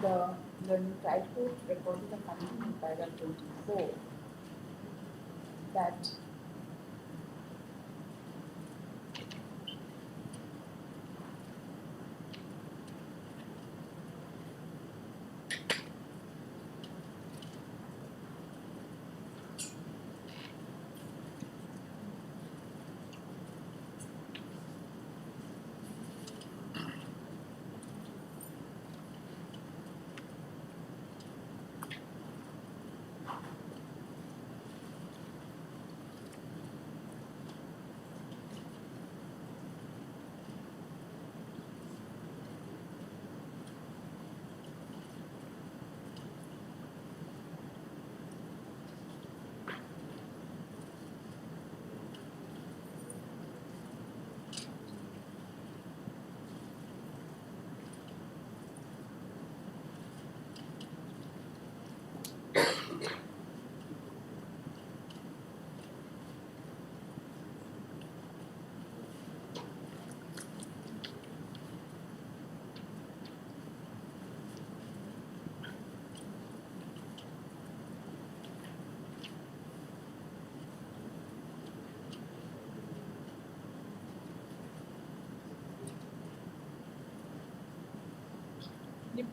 [SPEAKER 2] The learned trial court recorded a finding in paragraph 24 that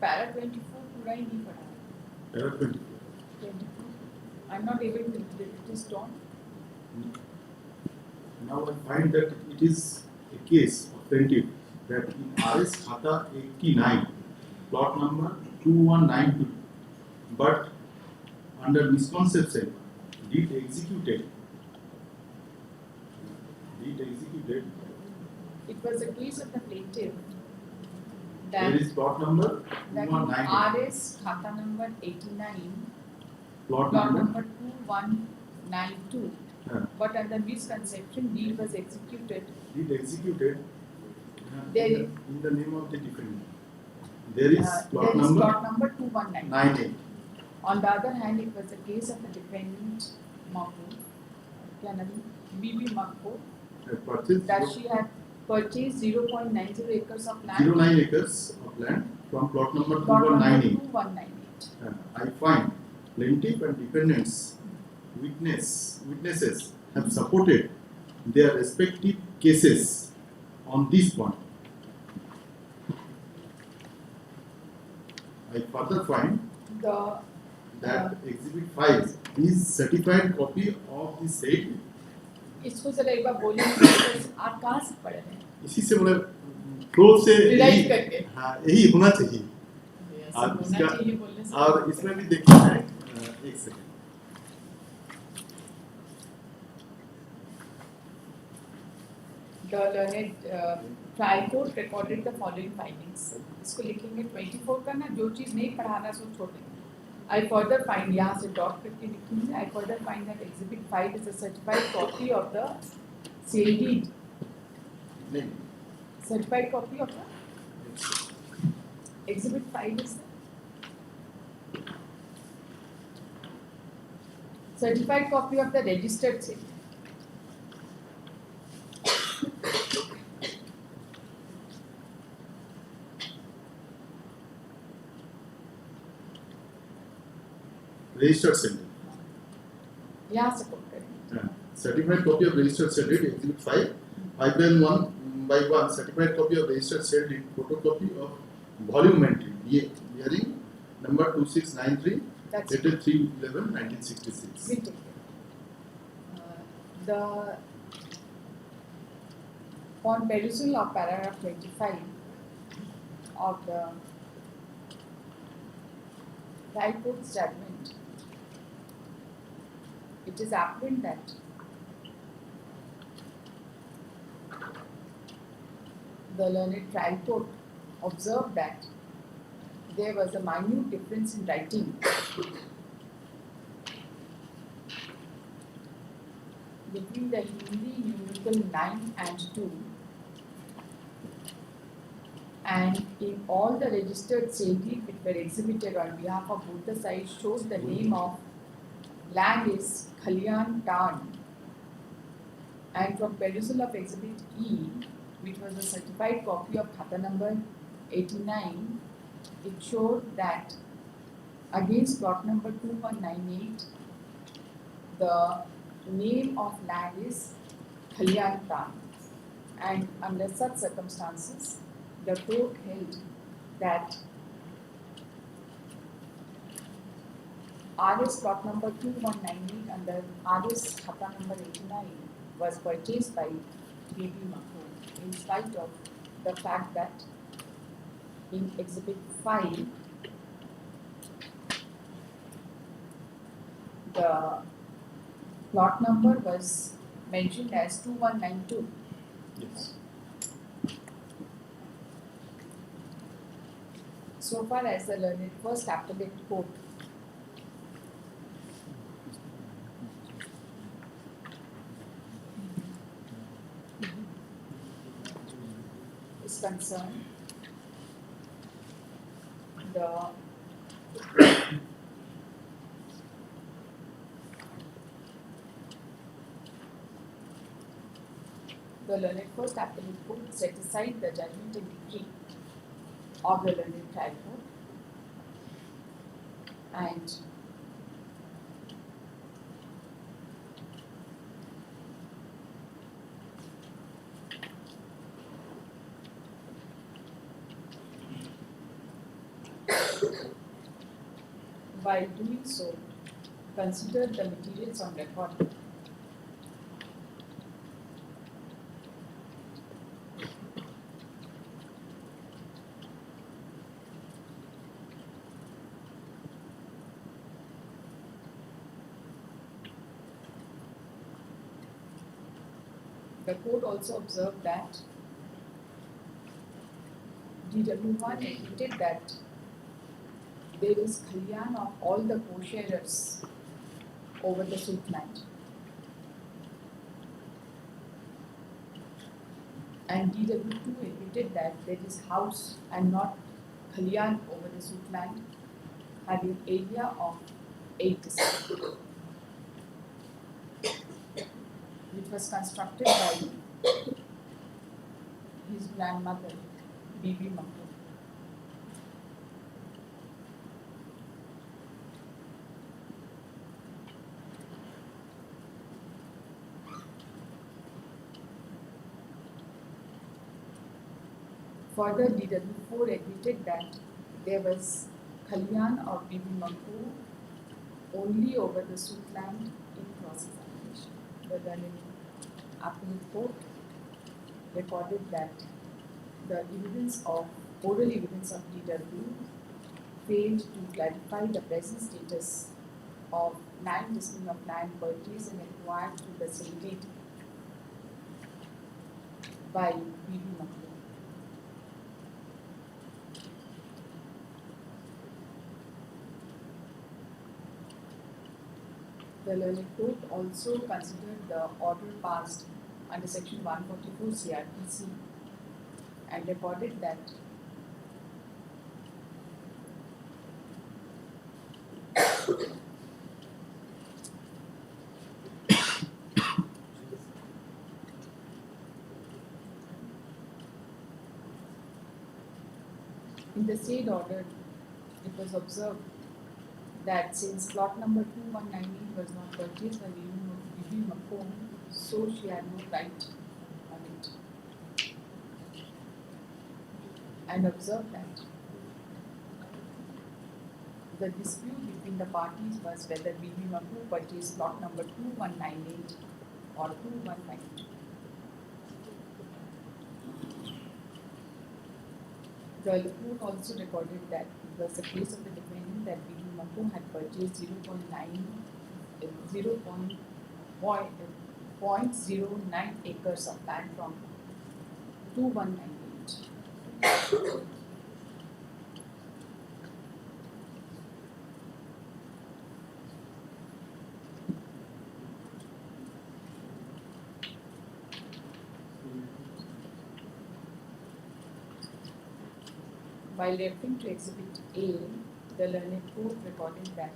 [SPEAKER 2] para 24 पूरा ही नहीं पढ़ा है.
[SPEAKER 8] Error 24.
[SPEAKER 2] 24. I'm not able to read it. It is torn.
[SPEAKER 8] Now I find that it is a case of plaintiff that in RS Khata 89, plot number 2192, but under misconception, deed executed.
[SPEAKER 2] It was a case of the plaintiff
[SPEAKER 8] There
[SPEAKER 2] that
[SPEAKER 8] is plot number
[SPEAKER 2] that in
[SPEAKER 8] 2192,
[SPEAKER 2] RS Khata number 89,
[SPEAKER 8] plot
[SPEAKER 2] plot
[SPEAKER 8] number.
[SPEAKER 2] number 2192, but under misconception, deed was executed.
[SPEAKER 8] Deed executed
[SPEAKER 2] There-
[SPEAKER 8] in the name of the defendant. There is plot
[SPEAKER 2] there is
[SPEAKER 8] number
[SPEAKER 2] plot number 219.
[SPEAKER 8] 98.
[SPEAKER 2] On the other hand, it was the case of the defendant Makko, क्या नाम है? BB Makko,
[SPEAKER 8] Purchased
[SPEAKER 2] that she had purchased 0.90 acres of land.
[SPEAKER 8] 09 acres of land from plot number
[SPEAKER 2] Plot number
[SPEAKER 8] 2198.
[SPEAKER 2] 2198.
[SPEAKER 8] I find plaintiff and defendants witnesses have supported their respective cases on this point. I further find
[SPEAKER 2] The
[SPEAKER 8] that Exhibit 5 is certified copy of the said.
[SPEAKER 2] इसको जरा एक बार बोलिए because आप कहाँ से पढ़ रहे हैं?
[SPEAKER 8] इसी से मतलब फ्लो से
[SPEAKER 2] Revise करके।
[SPEAKER 8] हाँ यही होना चाहिए
[SPEAKER 2] ऐसा
[SPEAKER 8] आप
[SPEAKER 2] होना
[SPEAKER 8] इसका-
[SPEAKER 2] चाहिए बोलने से।
[SPEAKER 8] और इसमें भी देखिए एक second
[SPEAKER 2] The learned trial court recorded the following findings. इसको लिखेंगे 24 का ना जो चीज़ नहीं पढ़ाना सो छोड़ देंगे. I further find यहाँ से dot करके लिखेंगे. I further find that Exhibit 5 is a certified copy of the sale deed.
[SPEAKER 8] नहीं
[SPEAKER 2] Certified copy of the Exhibit 5 is the certified copy of the registered sale.
[SPEAKER 8] registered sale
[SPEAKER 2] यहाँ से quote करेंगे.
[SPEAKER 8] certified copy of registered sale deed Exhibit 5 5/1 certified copy of registered sale deed photocopy of volume entry bearing number 2693
[SPEAKER 2] That's
[SPEAKER 8] dated 3/11/1966.
[SPEAKER 2] we take it. The on perusal of paragraph 25 of the High Court's judgment, it is apparent that the learned trial court observed that there was a minute difference in writing between the Hindi numerical 9 and 2 and in all the registered sale deed which were exhibited on behalf of both the sides shows the name of land is Khalian Tan, and from perusal of Exhibit E, which was a certified copy of Khata number 89, it showed that against plot number 2198, the name of land is Khalian Tan, and under such circumstances, the court held that RS plot number 2198 under RS Khata number 89 was purchased by BB Makko in spite of the fact that in Exhibit 5 the plot number was mentioned as 2192.
[SPEAKER 8] Yes.
[SPEAKER 2] So far as the learned first appellate court is concerned, the learned first appellate court set aside the judgment and decree of the learned trial court and While doing so, consider the materials on record. The court also observed that DW1 admitted that there is Kalyan of all the co-sharers over the suit land. And DW2 admitted that there is house and not Kalyan over the suit land, having area of 8 acres, which was constructed by his grandmother, Bibi Maktoum. Further, DW4 admitted that there was Kalyan of Bibi Maktoum only over the suit land in cross-examination. The learned appellate court recorded that the oral evidence of DW failed to clarify the present status of land listing of land purchased and acquired through the same date by Bibi Maktoum. The learned court also considered the order passed under section 144 CRPC and recorded that in the said order it was observed that since plot number 2198 was not purchased by Bibi Maktoum, so she had no right on it. And observed that the dispute between the parties was whether Bibi Maktoum purchased plot number 2198 or 2192. The court also recorded that it was the case of the defendant that Bibi Maktoum had purchased 0.09 acres of land from 2198. While referring to Exhibit A, the learned court recorded that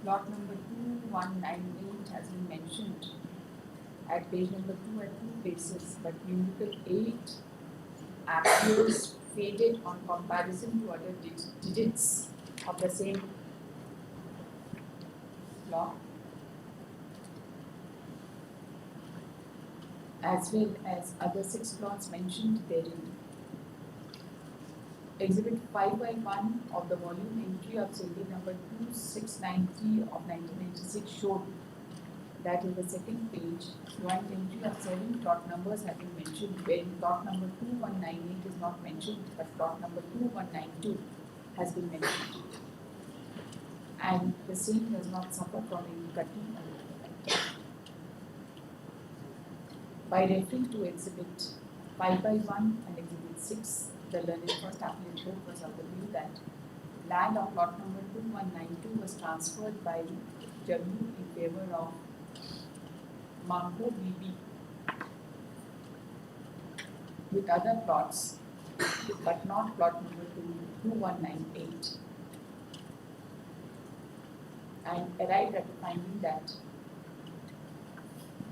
[SPEAKER 2] plot number 2198 has been mentioned at page number 2 at 2 places, but numeral 8 appears faded on comparison to other digits of the same plot, as well as other 6 plots mentioned therein. Exhibit 5/1 of the volume entry of serial number 2693 of 1996 showed that in the second page, joint entry of 7 plot numbers have been mentioned, wherein plot number 2198 is not mentioned, but plot number 2192 has been mentioned. And the same does not suffer from any cutting or overlap. By referring to Exhibit 5/1 and Exhibit 6, the learned first appellate court was of the view that land of plot number 2192 was transferred by W in favor of Mango BB with other plots, but not plot number 2198, and arrived at the finding that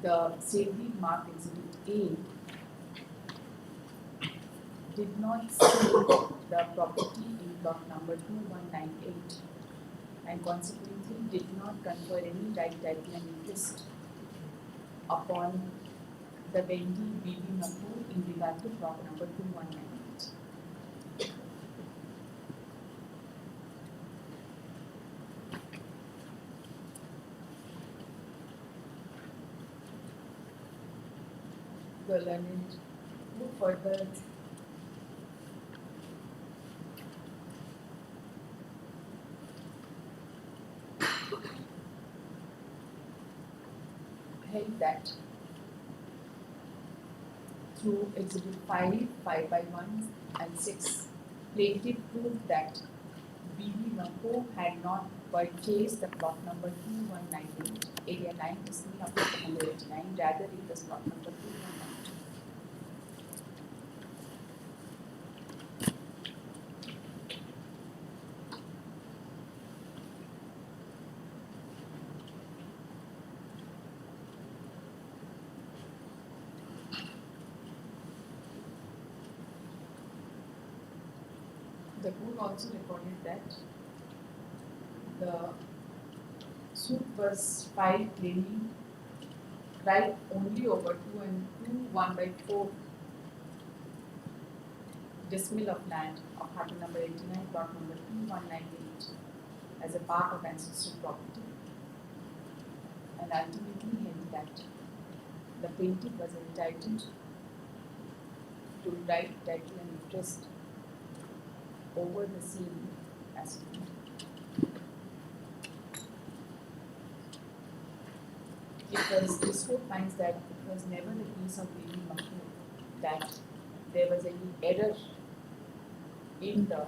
[SPEAKER 2] the safely marked Exhibit A did not sell the property in plot number 2198 and consequently did not confer any right, title and interest upon the vendee Bibi Maktoum in regard to plot number 2198. the learned who further held that through Exhibit 5, 5 by 1 and 6, plaintiff proved that B.B. Mampo had not purchased the plot number 2198, area 9, decimal of plot number 89, rather it was plot number 2192. The court also recorded that the suit was filed claiming right only over 2 and 2 1 by 4 decimal of land of happy number 89, plot number 2198 as a part of ancestral property, and ultimately held that the plaintiff was entitled to right, title and interest over the same as this court finds that it was never the case of B.B. Mampo that there was any error in the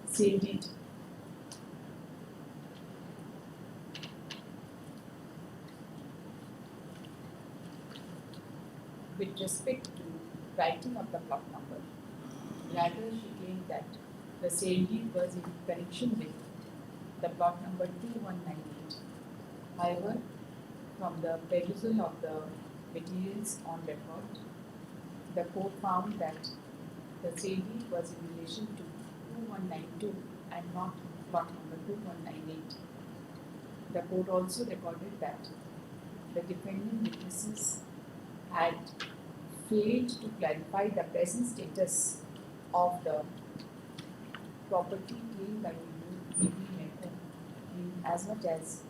[SPEAKER 2] sale deed. With respect to writing of the plot number, rather she claimed that the sale deed was in connection with the plot number 2198. However, from the perusal of the materials on record, the court found that the sale deed was in relation to 2192 and not plot number 2198. The court also recorded that the defendant witnesses had failed to clarify the present status of the property claimed by B.B. Mampo, as much as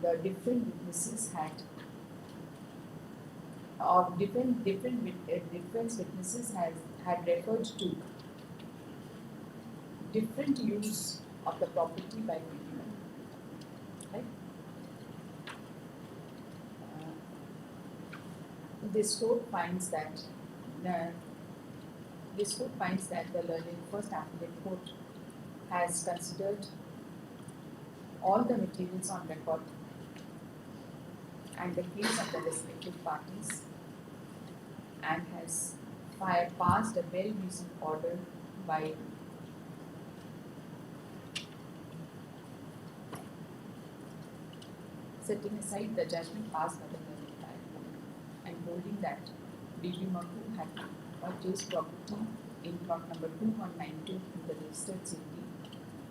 [SPEAKER 2] the different witnesses had, or defense witnesses had referred to different use of the property by B.B. Mampo. Right? This court finds that the learned first appellate court has considered all the materials on record and the case of the respective parties and has passed a well-reasoned order by setting aside the judgment passed by the learned court and holding that B.B. Mampo had purchased property in plot number 2192 in the registered city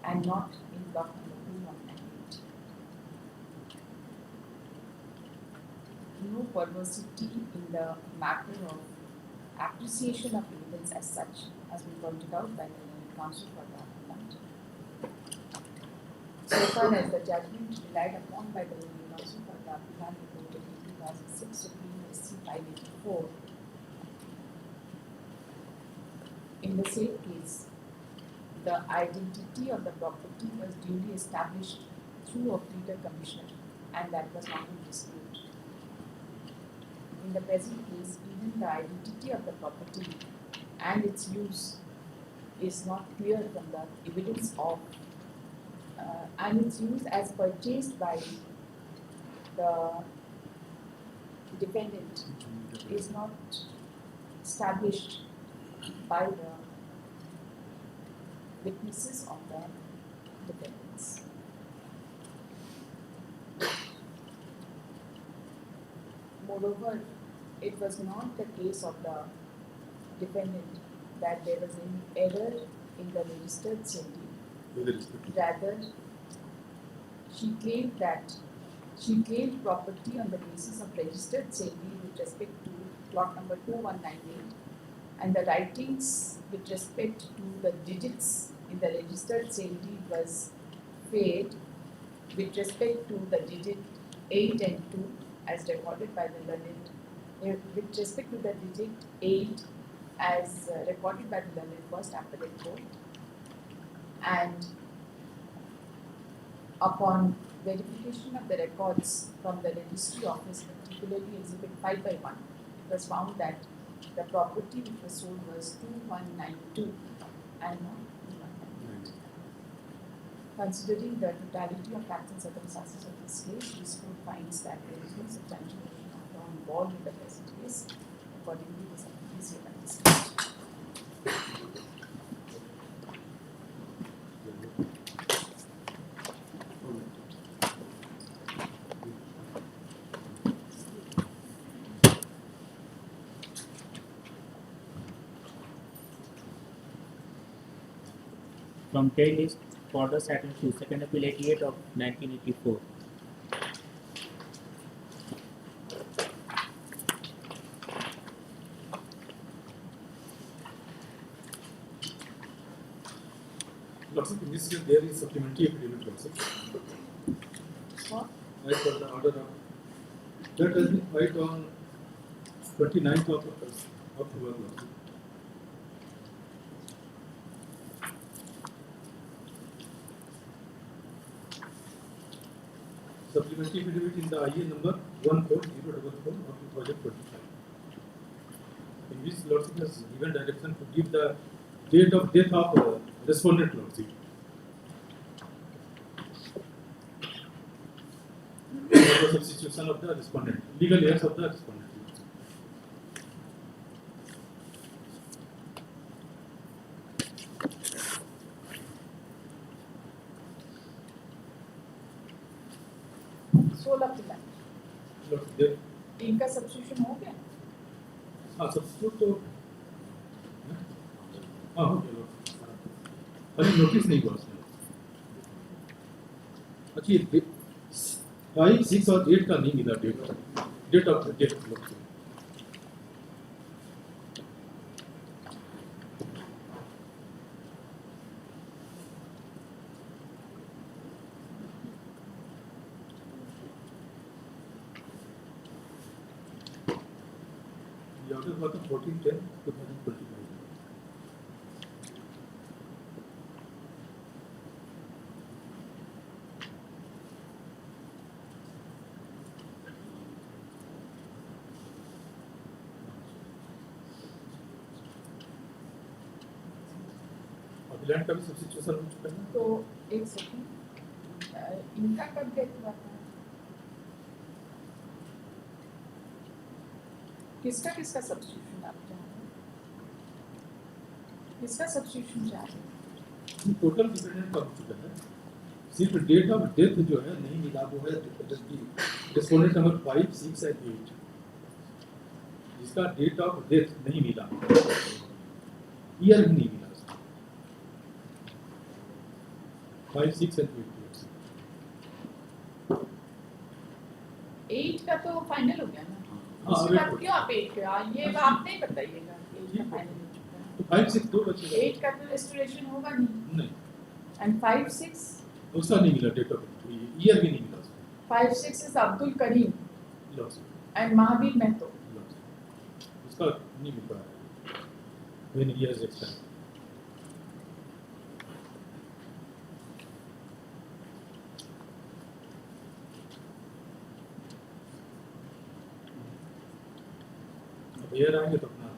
[SPEAKER 2] and not in plot number 2198. No perversity in the matter of appreciation of evidence as such has been pointed out by the learned counsel for the appellant. So far as the judgment relied upon by the learned counsel for the appellant reported in 2006 Supreme SC 584, in the same case, the identity of the property was duly established through a pleader commissioner and that was not in dispute. In the present case, even the identity of the property and its use is not clear from the evidence of and its use as purchased by the defendant is not established by the witnesses of the defendants. Moreover, it was not the case of the defendant that there was any error in the registered sale deed. Rather, she claimed property on the basis of registered sale deed with respect to plot number 2198 and the writings with respect to the digits in the registered sale deed was paid with respect to the digit 8 and 2 as recorded by the learned, with respect to the digit 8 as recorded by the learned first appellate court, and upon verification of the records from the registry office, particularly exhibit 5 by 1, it was found that the property which was sold was 2192 and not 2192. Considering the totality of facts and circumstances of this case, this court finds that there is no substantiation of law involved in the present case. Accordingly, the subject is hereby dismissed.
[SPEAKER 1] From tail list for the Saturn II, second appeal 88 of 1984.
[SPEAKER 4] Lordship, in this case there is supplementary affidavit also.
[SPEAKER 2] What?
[SPEAKER 4] Right for the order of that has been filed on 29th of October. Lordship. Supplementary affidavit in the IA number 14044 of 2025. In which Lordship has given direction to give the date of death of respondent Lordship. For the substitution of the respondent, legal heirs of the respondent.
[SPEAKER 2] 16 पिला
[SPEAKER 4] Lordship,
[SPEAKER 2] इनका substitution हो गया
[SPEAKER 4] हाँ substitute तो हाँ हो गया अभी नोटिस नहीं हुआ उसमें अच्छा ये 5, 6 और 8 का नहीं मिला डेट ऑफ डेट ये ऑर्डर हुआ था 14/10/2025 लैंड का भी सब्स्टिट्यूशन हो चुका है
[SPEAKER 2] तो एक सेकंड इनका कब डेट हुआ था किसका किसका सब्स्टिट्यूशन आप चाह रहे हैं किसका सब्स्टिट्यूशन चाह रहे हैं
[SPEAKER 4] टोटल डिपेंडेंट का हो चुका है सिर्फ डेट ऑफ डेथ जो है नहीं मिला वो है रिस्पोंडेंट नंबर 5, 6 एंड 8 जिसका डेट ऑफ डेथ नहीं मिला ईयर भी नहीं मिला 5, 6 एंड
[SPEAKER 2] 8 का तो फाइनल हो गया ना
[SPEAKER 4] हाँ,
[SPEAKER 2] उसके बाद
[SPEAKER 4] अभी-
[SPEAKER 2] क्यों आप 8 का ये आप नहीं बताइएगा 8 का फाइनल हो चुका है
[SPEAKER 4] तो 5, 6 दो बचे
[SPEAKER 2] 8 का तो रेस्टोरेशन होगा नहीं
[SPEAKER 4] नहीं
[SPEAKER 2] एंड 5, 6
[SPEAKER 4] उसका नहीं मिला डेट ऑफ ईयर भी नहीं मिला उसका
[SPEAKER 2] 5, 6 इज अब्दुल करीम
[SPEAKER 4] लॉस
[SPEAKER 2] एंड महावीर महतो
[SPEAKER 4] उसका नहीं मिल पा रहा व्हेन ईयर्स एक्सटेंड ईयर आएंगे तो अपना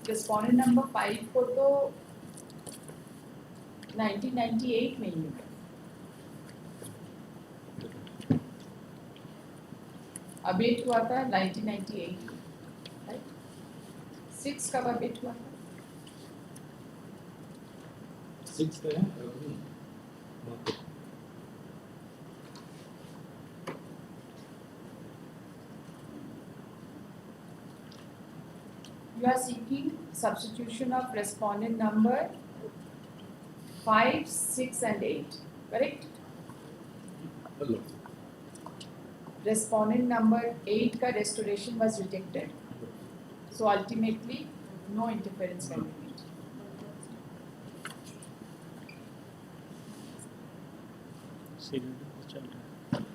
[SPEAKER 2] Respondent number 5 को तो 1998 में ही मिला। अबेट हुआ था 1998 में, right? 6 कब अबेट हुआ था?
[SPEAKER 3] 6 का है
[SPEAKER 2] You are seeking substitution of respondent number 5, 6 and 8, correct? Respondent number 8 का restoration was rejected. So ultimately, no interference can be made.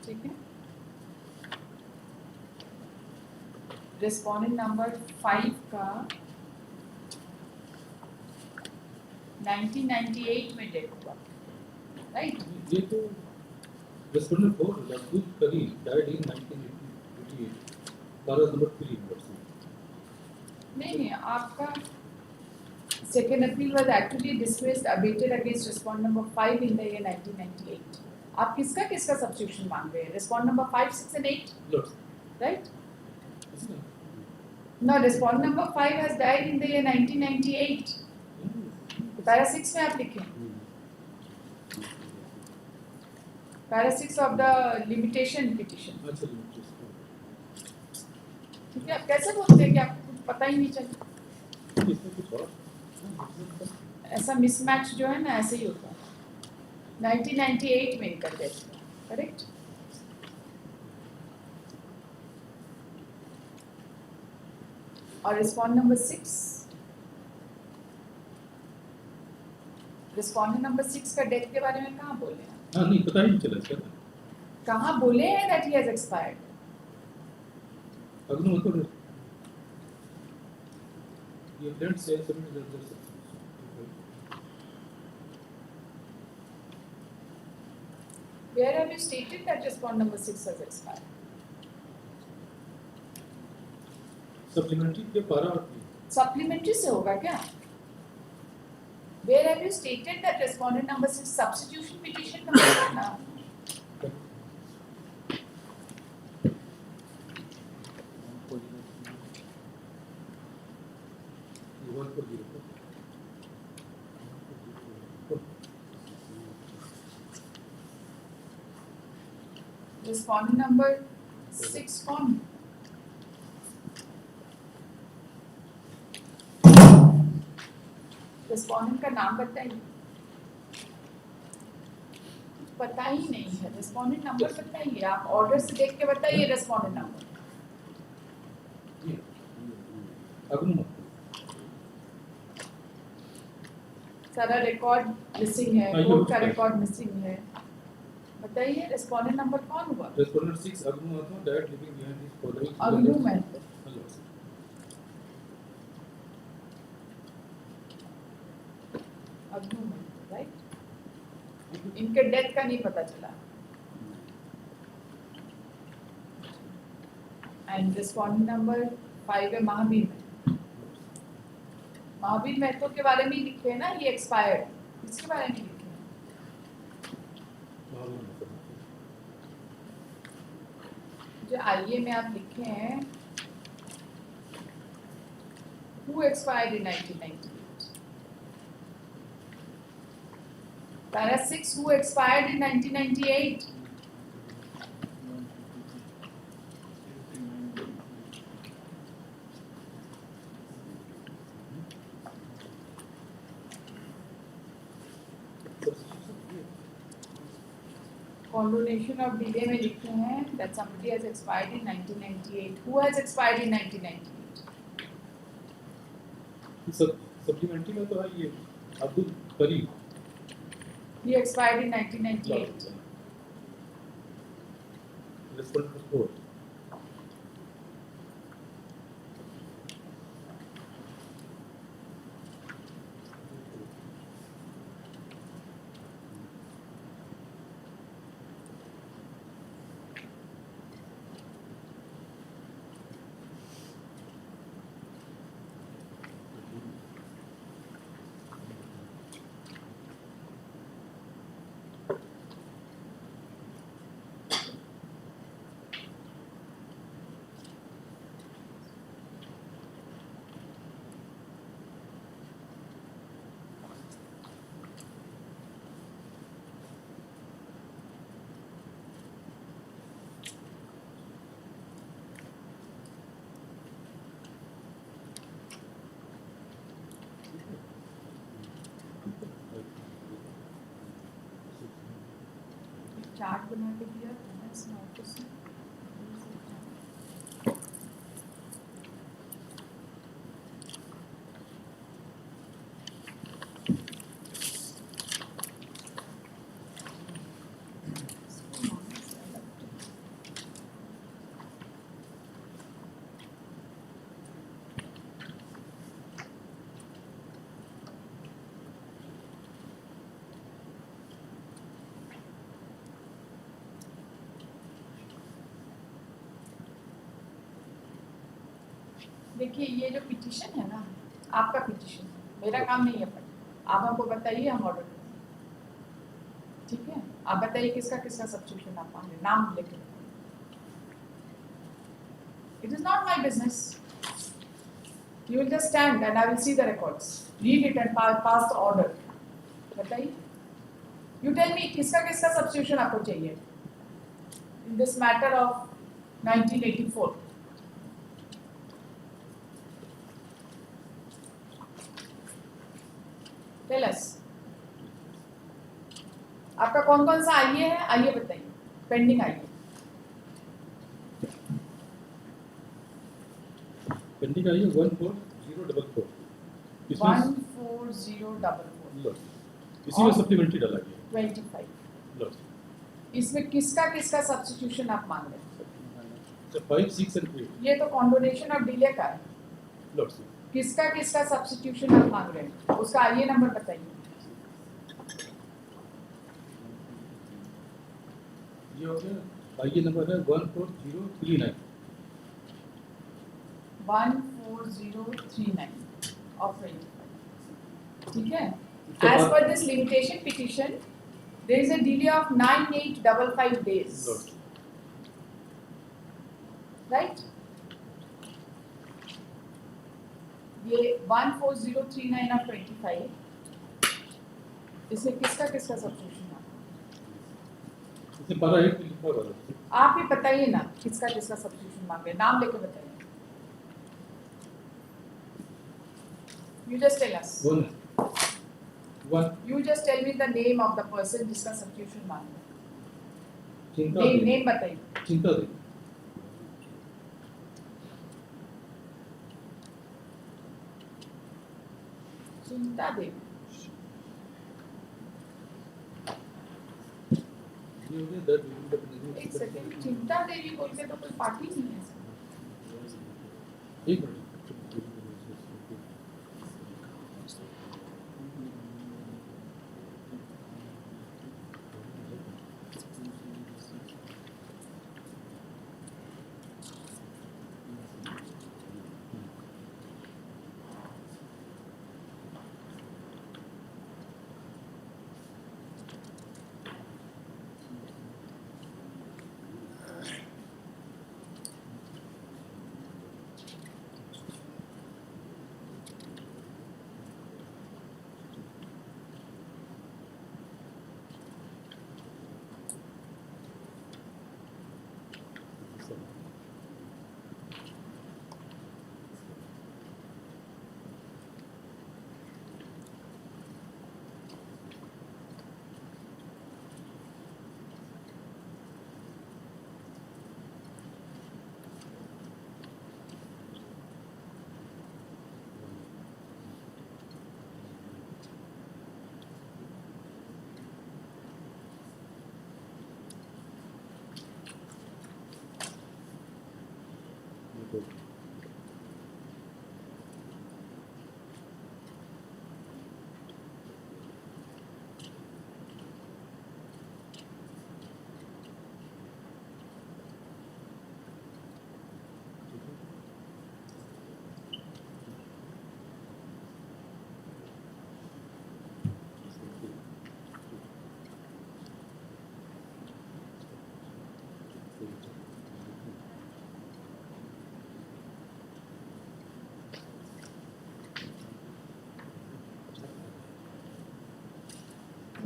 [SPEAKER 2] ठीक है? Respondent number 5 का 1998 में डेथ हुआ, right?
[SPEAKER 3] ये तो रेस्पोंडेंट 4 लखनऊ करी डाइड इन 1988 12 नंबर 3
[SPEAKER 2] नहीं, आपका second appeal was actually dismissed abated against respondent number 5 in the year 1998. आप किसका substitution मांग रहे हैं? Respondent number 5, 6 and 8, right? No, respondent number 5 has died in the year 1998. Para 6 में आप लिखें. Para 6 of the limitation petition. ठीक है, आप कैसे बोलते हैं कि आपको कुछ पता ही नहीं चला? ऐसा मिसमैच जो है ना, ऐसे ही होता है। 1998 में कर देते हैं, करेक्ट? और respondent number 6, respondent number 6 का डेथ के बारे में कहाँ बोले हैं?
[SPEAKER 3] हाँ नहीं पता ही नहीं चला इसका।
[SPEAKER 2] कहाँ बोले हैं that he has expired?
[SPEAKER 3] अगले मतलब ये ब्लड से सबमिट कर सकते हैं।
[SPEAKER 2] Where have you stated that respondent number 6 has expired?
[SPEAKER 3] Supplementary के पारा
[SPEAKER 2] Supplementary से होगा क्या? Where have you stated that respondent number 6 substitution petition का मतलब ना? Respondent number 6 कौन? Respondent का नाम बताइए। पता ही नहीं है, respondent number बताइए। आप ऑर्डर से देख के बताइए respondent number। सारा रिकॉर्ड मिसिंग है, कोर्ट का रिकॉर्ड मिसिंग है। बताइए respondent number कौन हुआ?
[SPEAKER 3] Respondent 6 अगनू आता direct living behind this following
[SPEAKER 2] Agnu में अगनू में, राइट? इनके डेथ का नहीं पता चला। एंड respondent number 5 है महावीर में। महावीर महतो के बारे में ही लिखे हैं ना, ये एक्सपायर्ड, इसके बारे में लिखे हैं। जो आईए में आप लिखे हैं who expired in 1998? Para 6 who expired in 1998? Condonation of delay में लिखे हैं that somebody has expired in 1998. Who has expired in 1998?
[SPEAKER 3] Supplementary में तो है ये Abdul Karim.
[SPEAKER 2] He expired in 1998.
[SPEAKER 3] Respondent 4
[SPEAKER 2] respondent chart बना के दिया था ना इसमें ऑफिस में। देखिए ये जो पिटीशन है ना, आपका पिटीशन, मेरा काम नहीं है पढ़ना। आप हमको बताइए, हम ऑर्डर करें, ठीक है? आप बताइए किसका किसका सब्स्टिट्यूशन आप मांगे, नाम लेके। It is not my business. You will just stand and I will see the records, read it and pass the order. बताइए, you tell me किसका किसका सब्स्टिट्यूशन आपको चाहिए in this matter of 1984. Tell us. आपका कौन कौन सा आइए है, आइए बताइए, पेंडिंग आइए।
[SPEAKER 5] पेंडिंग आई है 14044 इसमें
[SPEAKER 2] 14044
[SPEAKER 5] इसी में सप्लीमेंट्री डाला गया
[SPEAKER 2] 25।
[SPEAKER 5] लॉर्ड
[SPEAKER 2] इसमें किसका किसका सब्स्टिट्यूशन आप मांग रहे हैं?
[SPEAKER 5] सर 5 6 एंड 8
[SPEAKER 2] ये तो कॉन्डोनेशन और डिले का है।
[SPEAKER 5] लॉर्ड सर
[SPEAKER 2] किसका किसका सब्स्टिट्यूशन आप मांग रहे हैं, उसका आइए नंबर बताइए।
[SPEAKER 5] ये हो गया आइए नंबर है 14039
[SPEAKER 2] 14039 of 25, ठीक है?
[SPEAKER 5] उसके
[SPEAKER 2] As
[SPEAKER 5] बाद-
[SPEAKER 2] per this limitation petition, there is a delay of 9855 days,
[SPEAKER 5] Lord
[SPEAKER 2] right? ये 14039 of 25, इसमें किसका किसका सब्स्टिट्यूशन है?
[SPEAKER 5] इसमें 12 8 लिखा हुआ है
[SPEAKER 2] आप ही बताइए ना किसका किसका सब्स्टिट्यूशन मांग रहे हैं, नाम लेके बताइए। You just tell us.
[SPEAKER 5] One
[SPEAKER 2] You just tell me the name of the person जिसका सब्स्टिट्यूशन मांग रहे हैं।
[SPEAKER 5] चिंता
[SPEAKER 2] नेम बताइए।
[SPEAKER 5] चिंता दे
[SPEAKER 2] चिंता देवी।
[SPEAKER 5] ये हो गया दैट
[SPEAKER 2] एक सेकंड, चिंता देवी बोल के तो कोई पार्टी नहीं है।
[SPEAKER 5] एक मिनट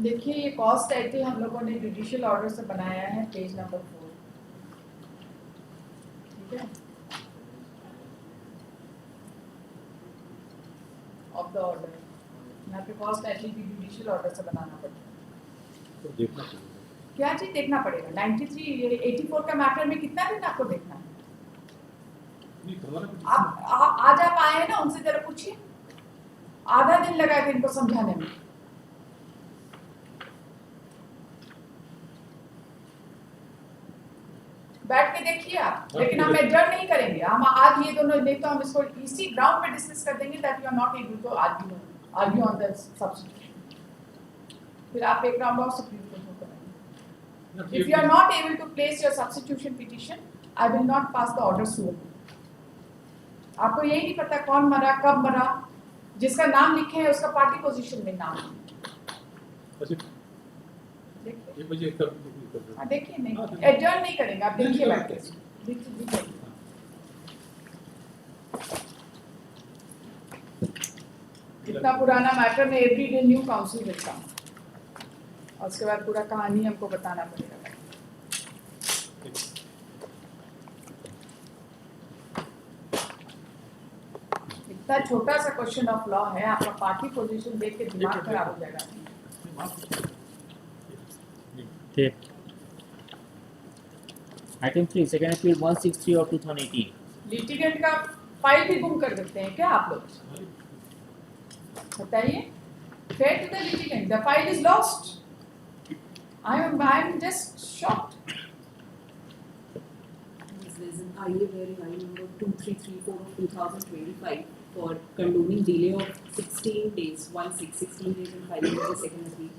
[SPEAKER 2] देखिए ये कॉस्ट आईटी हम लोगों ने जुडिशियल ऑर्डर से बनाया है, पेज नंबर 4, ठीक है, ऑफ द ऑर्डर। यहाँ पे कॉस्ट आईटी भी जुडिशियल ऑर्डर से बनाना पड़ता है।
[SPEAKER 5] तो देखना चाहिए
[SPEAKER 2] क्या चीज देखना पड़ेगा? 93 84 का मैटर में कितना दिन आपको देखना है?
[SPEAKER 3] नहीं तो हमारा
[SPEAKER 2] आज आप आए हैं ना, उनसे जरा पूछिए। आधा दिन लगा है इनको समझाने में। बैठ के देखिए आप, लेकिन हम एडजर्न नहीं करेंगे। हम आज ये दोनों नहीं तो हम इसको इसी ग्राउंड पे डिस्कस कर देंगे that you are not able to argue on the substitution. फिर आप एक राउंड और सुप्रीम कोर्ट में करेंगे। If you are not able to place your substitution petition, I will not pass the order soon. आपको यही नहीं पता कौन मरा, कब मरा, जिसका नाम लिखे है उसका पार्टी पोजीशन में नाम।
[SPEAKER 3] अच्छा
[SPEAKER 2] देखिए,
[SPEAKER 3] ये मुझे कर
[SPEAKER 2] हाँ देखिए, नहीं एडजर्न नहीं करेंगे, आप देखिए बैठ के। देखिए इतना पुराना मैटर में एवरी डे न्यू काउंसिल मिलता हूँ, और उसके बाद पूरा कहानी हमको बताना पड़ेगा। इतना छोटा सा क्वेश्चन ऑफ लॉ है, आपका पार्टी पोजीशन देख के दिमाग खराब हो जाएगा।
[SPEAKER 1] ठीक। आइटम 3 सेकंड अपील 163 और 2018।
[SPEAKER 2] लिटिगेंट का फाइल भी गुम कर देते हैं क्या आप लोग? बताइए। Fair to the litigant, the file is lost. I am just shocked.
[SPEAKER 9] There's an IA hearing, IA number 2334 of 2025 for condoning delay of 16 days, 16 days in filing of the second appeal.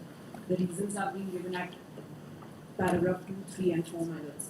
[SPEAKER 9] The reasons are being given at paragraph 2, 3 and 4 matters.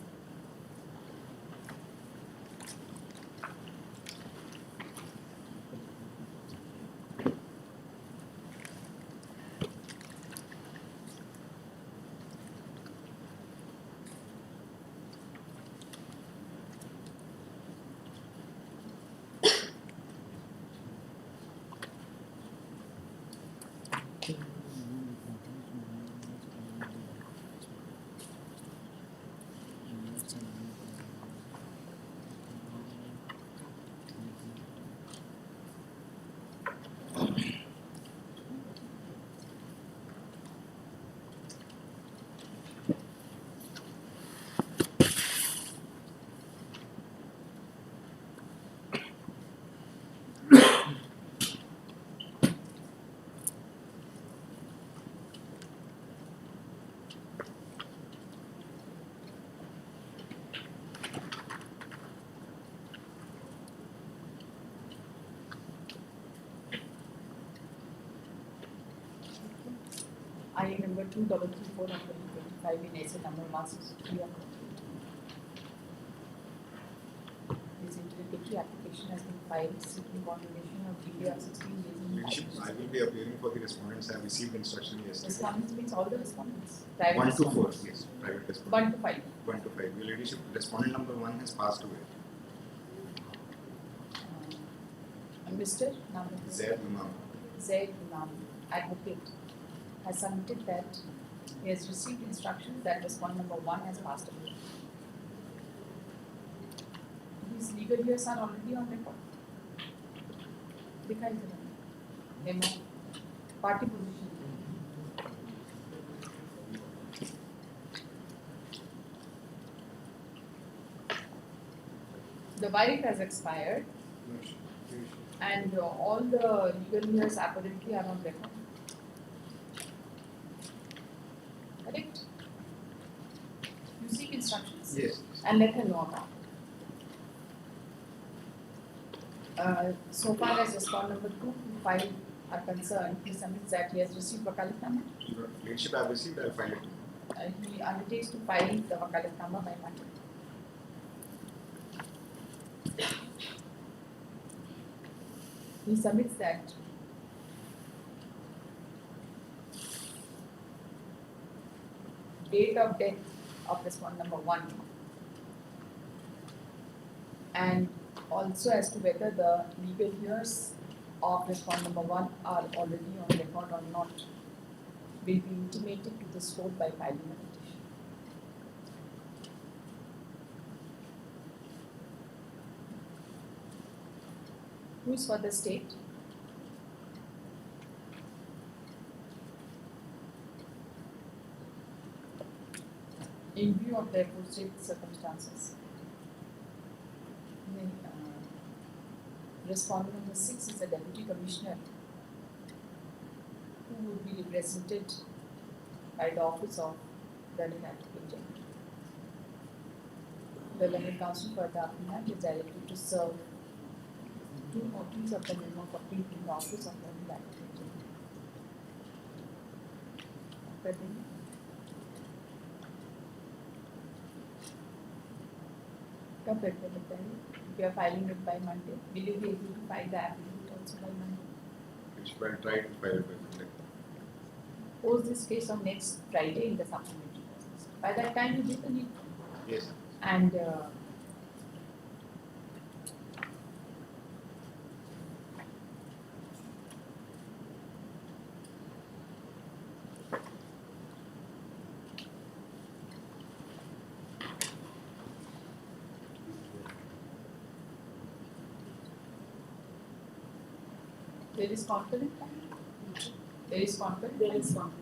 [SPEAKER 2] IA number 2334 of 2025 in essay number 163 of 2025. This interlocutory application has been filed seeking confirmation of delay of 16 days in
[SPEAKER 10] Leadership, I will be appearing for the respondents. I have received instruction yesterday.
[SPEAKER 2] Respondents means all the respondents. Private
[SPEAKER 10] 1 to 4,
[SPEAKER 2] respondents.
[SPEAKER 10] yes, private respondent.
[SPEAKER 2] 1 to 5.
[SPEAKER 10] 1 to 5. Your leadership, respondent number 1 has passed away.
[SPEAKER 2] Mr. Naam
[SPEAKER 10] Zaid Imam.
[SPEAKER 2] Zaid Imam, advocate, has submitted that he has received instructions that respondent number 1 has passed away. These legal years are already on record. दिखाई दे रहा है memo party position. The wife has expired and all the legal years apparently are on record. Correct? You seek instructions?
[SPEAKER 10] Yes.
[SPEAKER 2] And let her know about it. So far as respondent number 2 to 5 are concerned, he submits that he has received wakalatnama.
[SPEAKER 10] Your leadership, I have received. I will file it.
[SPEAKER 2] He undertakes to file the wakalatnama by Monday. He submits that date of death of respondent number 1 and also as to whether the legal years of respondent number 1 are already on record or not will be intimated to this court by filing a petition. Who is for the state? In view of the aforesaid circumstances, the respondent number 6 is the Deputy Commissioner who would be represented by the Office of Learning Advocate. The Learned Counsel for the applicant is directed to serve 2 copies of the memo of appeal in the Office of Learning Advocate. कब करते बताइए? If you are filing it by Monday, will you be able to file the affidavit also by Monday?
[SPEAKER 10] We should try to file it by Monday.
[SPEAKER 2] Post this case on next Friday in the supplementary process. By that time, you get the need.
[SPEAKER 10] Yes.
[SPEAKER 2] And there is confident. There is confident.
[SPEAKER 9] There is one.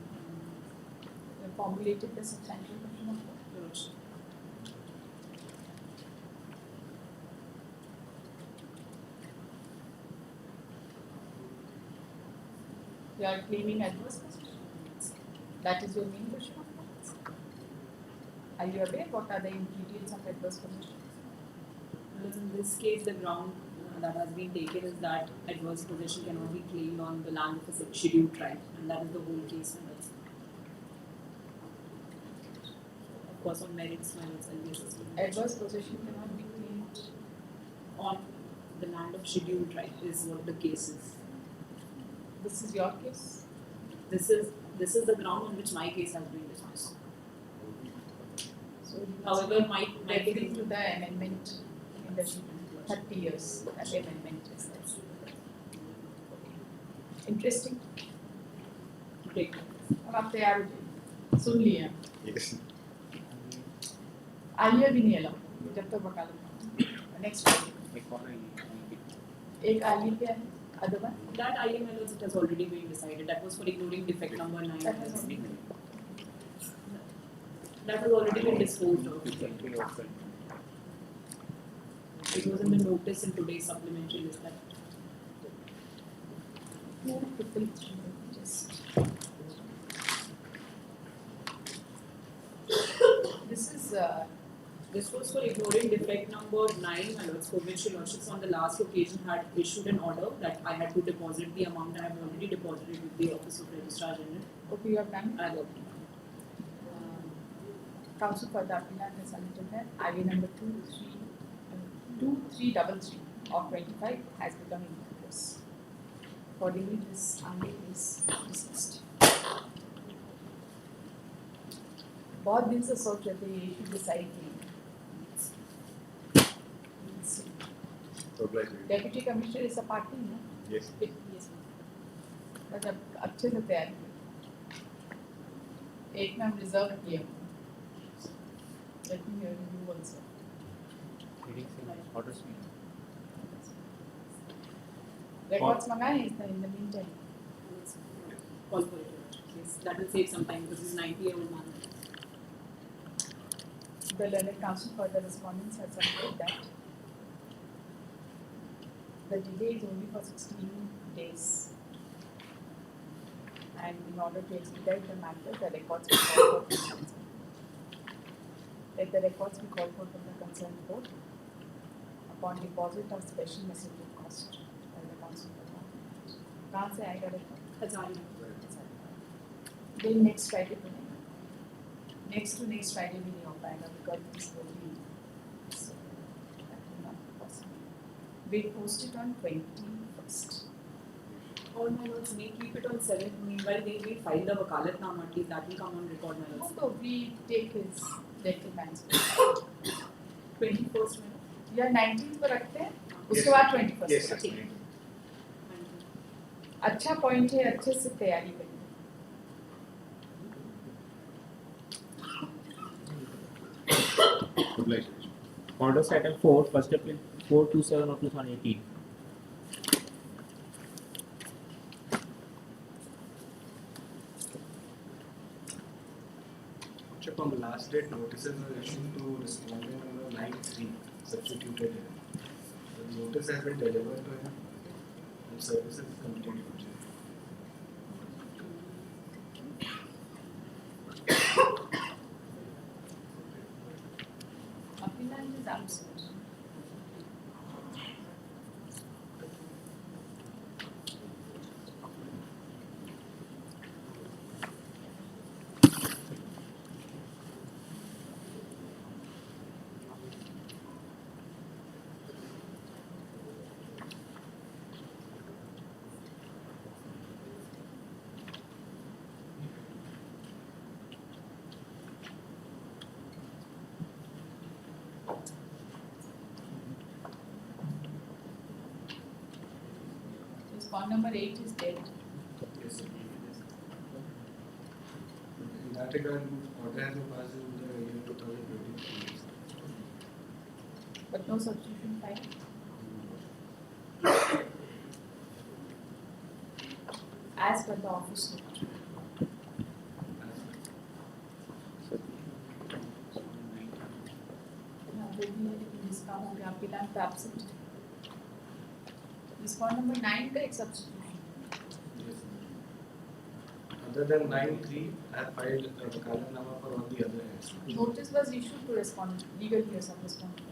[SPEAKER 2] You formulated the substantial question of law. You are claiming adverse possession. That is your main question of law. Are you aware what are the ingredients of adverse possession?
[SPEAKER 9] In this case, the ground that has been taken is that adverse possession cannot be claimed on the land of a scheduled tribe, and that is the whole case. And that's, of course, on merits, and basis.
[SPEAKER 2] Adverse possession cannot be claimed.
[SPEAKER 9] On the land of scheduled tribe is what the case is.
[SPEAKER 2] This is your case.
[SPEAKER 9] This is the ground on which my case has been dismissed.
[SPEAKER 2] So you
[SPEAKER 9] However, my
[SPEAKER 2] referring to the amendment in the 30 years, that amendment is there. Interesting.
[SPEAKER 9] Great.
[SPEAKER 2] अब आप तैयार हो जाइए. सुन लिया.
[SPEAKER 10] Yes.
[SPEAKER 2] आइए भी नहीं allow जब तक वकालत. नेक्स्ट एक आलिया क्या है? Other one?
[SPEAKER 9] That IML it has already been decided. That was for ignoring defect number 9.
[SPEAKER 2] That has already
[SPEAKER 9] That has already been disposed of. It was in the notice in today's supplementary list. That
[SPEAKER 2] just.
[SPEAKER 9] this was for ignoring defect number 9, and for which your lordships on the last occasion had issued an order that I had to deposit the amount I have already deposited with the Office of Registrar General.
[SPEAKER 2] Okay, you have done.
[SPEAKER 9] I got
[SPEAKER 2] Counsel for the appellant has submitted that IV number 2333 of 25 has become innocuous. Accordingly, this argument is dismissed. बहुत दिन से सोच रहे थे ये issue decide नहीं. Deputy Commissioner is a party, no?
[SPEAKER 10] Yes.
[SPEAKER 2] Yes. मतलब अच्छे से तैयार किया. एक नाम रिजर्व किया. Let me hear you also. Records मंगाए in the meantime.
[SPEAKER 9] call for it. Yes, that will save some time because this is 90-year-old man.
[SPEAKER 2] The learned counsel for the respondents has submitted that the delay is only for 16 days, and in order to expedite the matter, the records be called for from the concerned. Let the records be called for from the concerned court upon deposit of special messenger cost by the counsel for the. कहाँ से आएगा record? Then next Friday को नहीं. Next to next Friday भी नहीं हो पाएगा because this will be. So that will not be possible. We'll post it on 21st.
[SPEAKER 9] All my lords may keep it on 7th. Meanwhile, they file the wakalatnama, at least that will come on record, my lords.
[SPEAKER 2] So we take his deadline.
[SPEAKER 9] 21st में.
[SPEAKER 2] या 19th को रखते हैं, उसके बाद 21st
[SPEAKER 10] Yes,
[SPEAKER 2] को
[SPEAKER 10] yes.
[SPEAKER 2] रखते हैं. अच्छा पॉइंट है, अच्छे से तैयारी करिए.
[SPEAKER 1] Orders item 4, first appeal 427 of 2018.
[SPEAKER 10] check on the last date. Notices were issued to respondent number 93, substituted him. The notice has been delivered to him and services completed.
[SPEAKER 2] Appellant is absent. Respondent number 8 is dead.
[SPEAKER 10] Yes, sir. In that regard, order has been passed in the year 2020.
[SPEAKER 2] But no substitution filed. As per the office note. इसका हो गया appellant absent. Respondent number 9 का एक substitution.
[SPEAKER 10] Yes. Other than 9(3), I have filed Kalanama for all the other heads.
[SPEAKER 2] Notice was issued to respondent, legal years of respondent.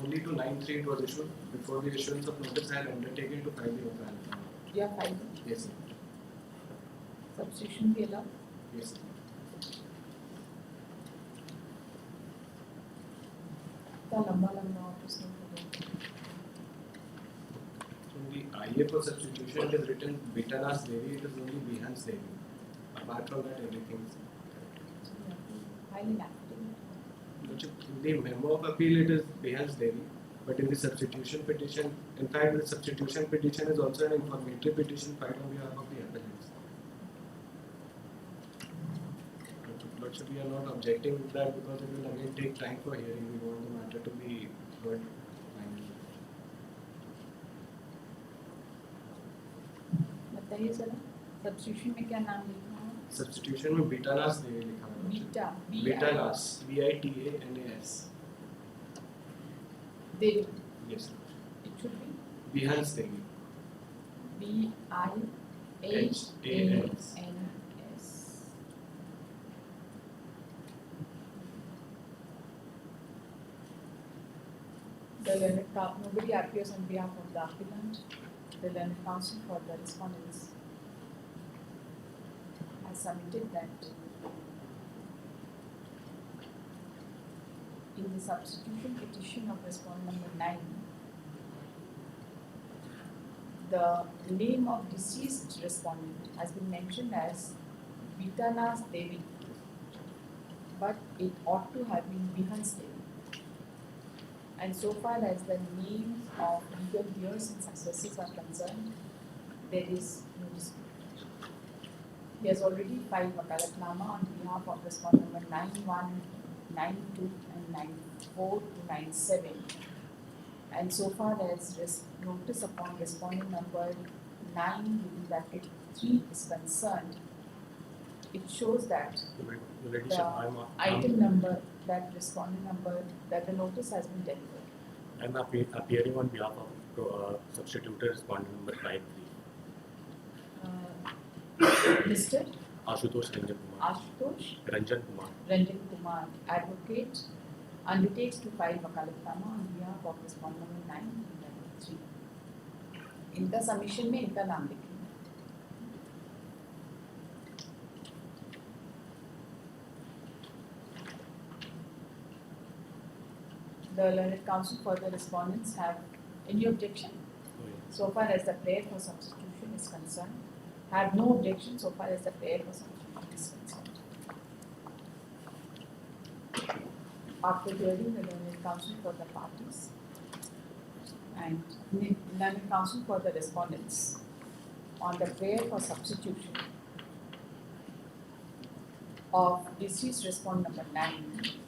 [SPEAKER 10] Only to 9(3) it was issued. Before the issuance of notice, I had undertaken to file the Kalanama.
[SPEAKER 2] You have filed it.
[SPEAKER 10] Yes, sir.
[SPEAKER 2] Substitution भी allowed.
[SPEAKER 10] Yes, sir.
[SPEAKER 2] इतना लंबा office note हो गया.
[SPEAKER 10] So the IA for substitution, it is written Bitanas Devi, it is only Behance Devi. Apart from that, everything is correct.
[SPEAKER 2] So you have to file an affidavit.
[SPEAKER 10] But in the memo of appeal, it is Behance Devi. But in the substitution petition, in fact, the substitution petition is also an informatory petition filed on behalf of the appellants. But we are not objecting to that because it will again take time for hearing. We want the matter to be heard finally.
[SPEAKER 2] बताइए जरा substitution में क्या नाम लिखना है?
[SPEAKER 10] Substitution में Bitanas Devi लिखा है.
[SPEAKER 2] Bita.
[SPEAKER 10] Bitanas. Bitanas.
[SPEAKER 2] Devi.
[SPEAKER 10] Yes.
[SPEAKER 2] It should be
[SPEAKER 10] Behance Devi.
[SPEAKER 2] Bihans. The learned nobody appears on behalf of the appellant. The learned counsel for the respondents has submitted that in the substitution petition of respondent number 9, the name of deceased respondent has been mentioned as Bitanas Devi, but it ought to have been Behance Devi. And so far as the names of legal heirs and successors are concerned, there is no dispute. He has already filed wakalatnama on behalf of respondent number 91, 92 and 94 to 97. And so far as notice upon respondent number 9 within bracket 3 is concerned, it shows that the item number, that respondent number, that the notice has been delivered.
[SPEAKER 5] I'm appearing on behalf of substituted respondent number 53.
[SPEAKER 2] Mr.
[SPEAKER 5] Ashutosh Ranjan Kumar.
[SPEAKER 2] Ashutosh
[SPEAKER 5] Ranjan Kumar.
[SPEAKER 2] Ranjan Kumar, advocate, undertakes to file wakalatnama on behalf of respondent number 9 in bracket 3. इनका submission में इनका नाम लिखेंगे. The learned counsel for the respondents have any objection? So far as the prayer for substitution is concerned, have no objection so far as the prayer for substitution is concerned. After hearing the learned counsel for the parties and learned counsel for the respondents on the prayer for substitution of deceased respondent number 9,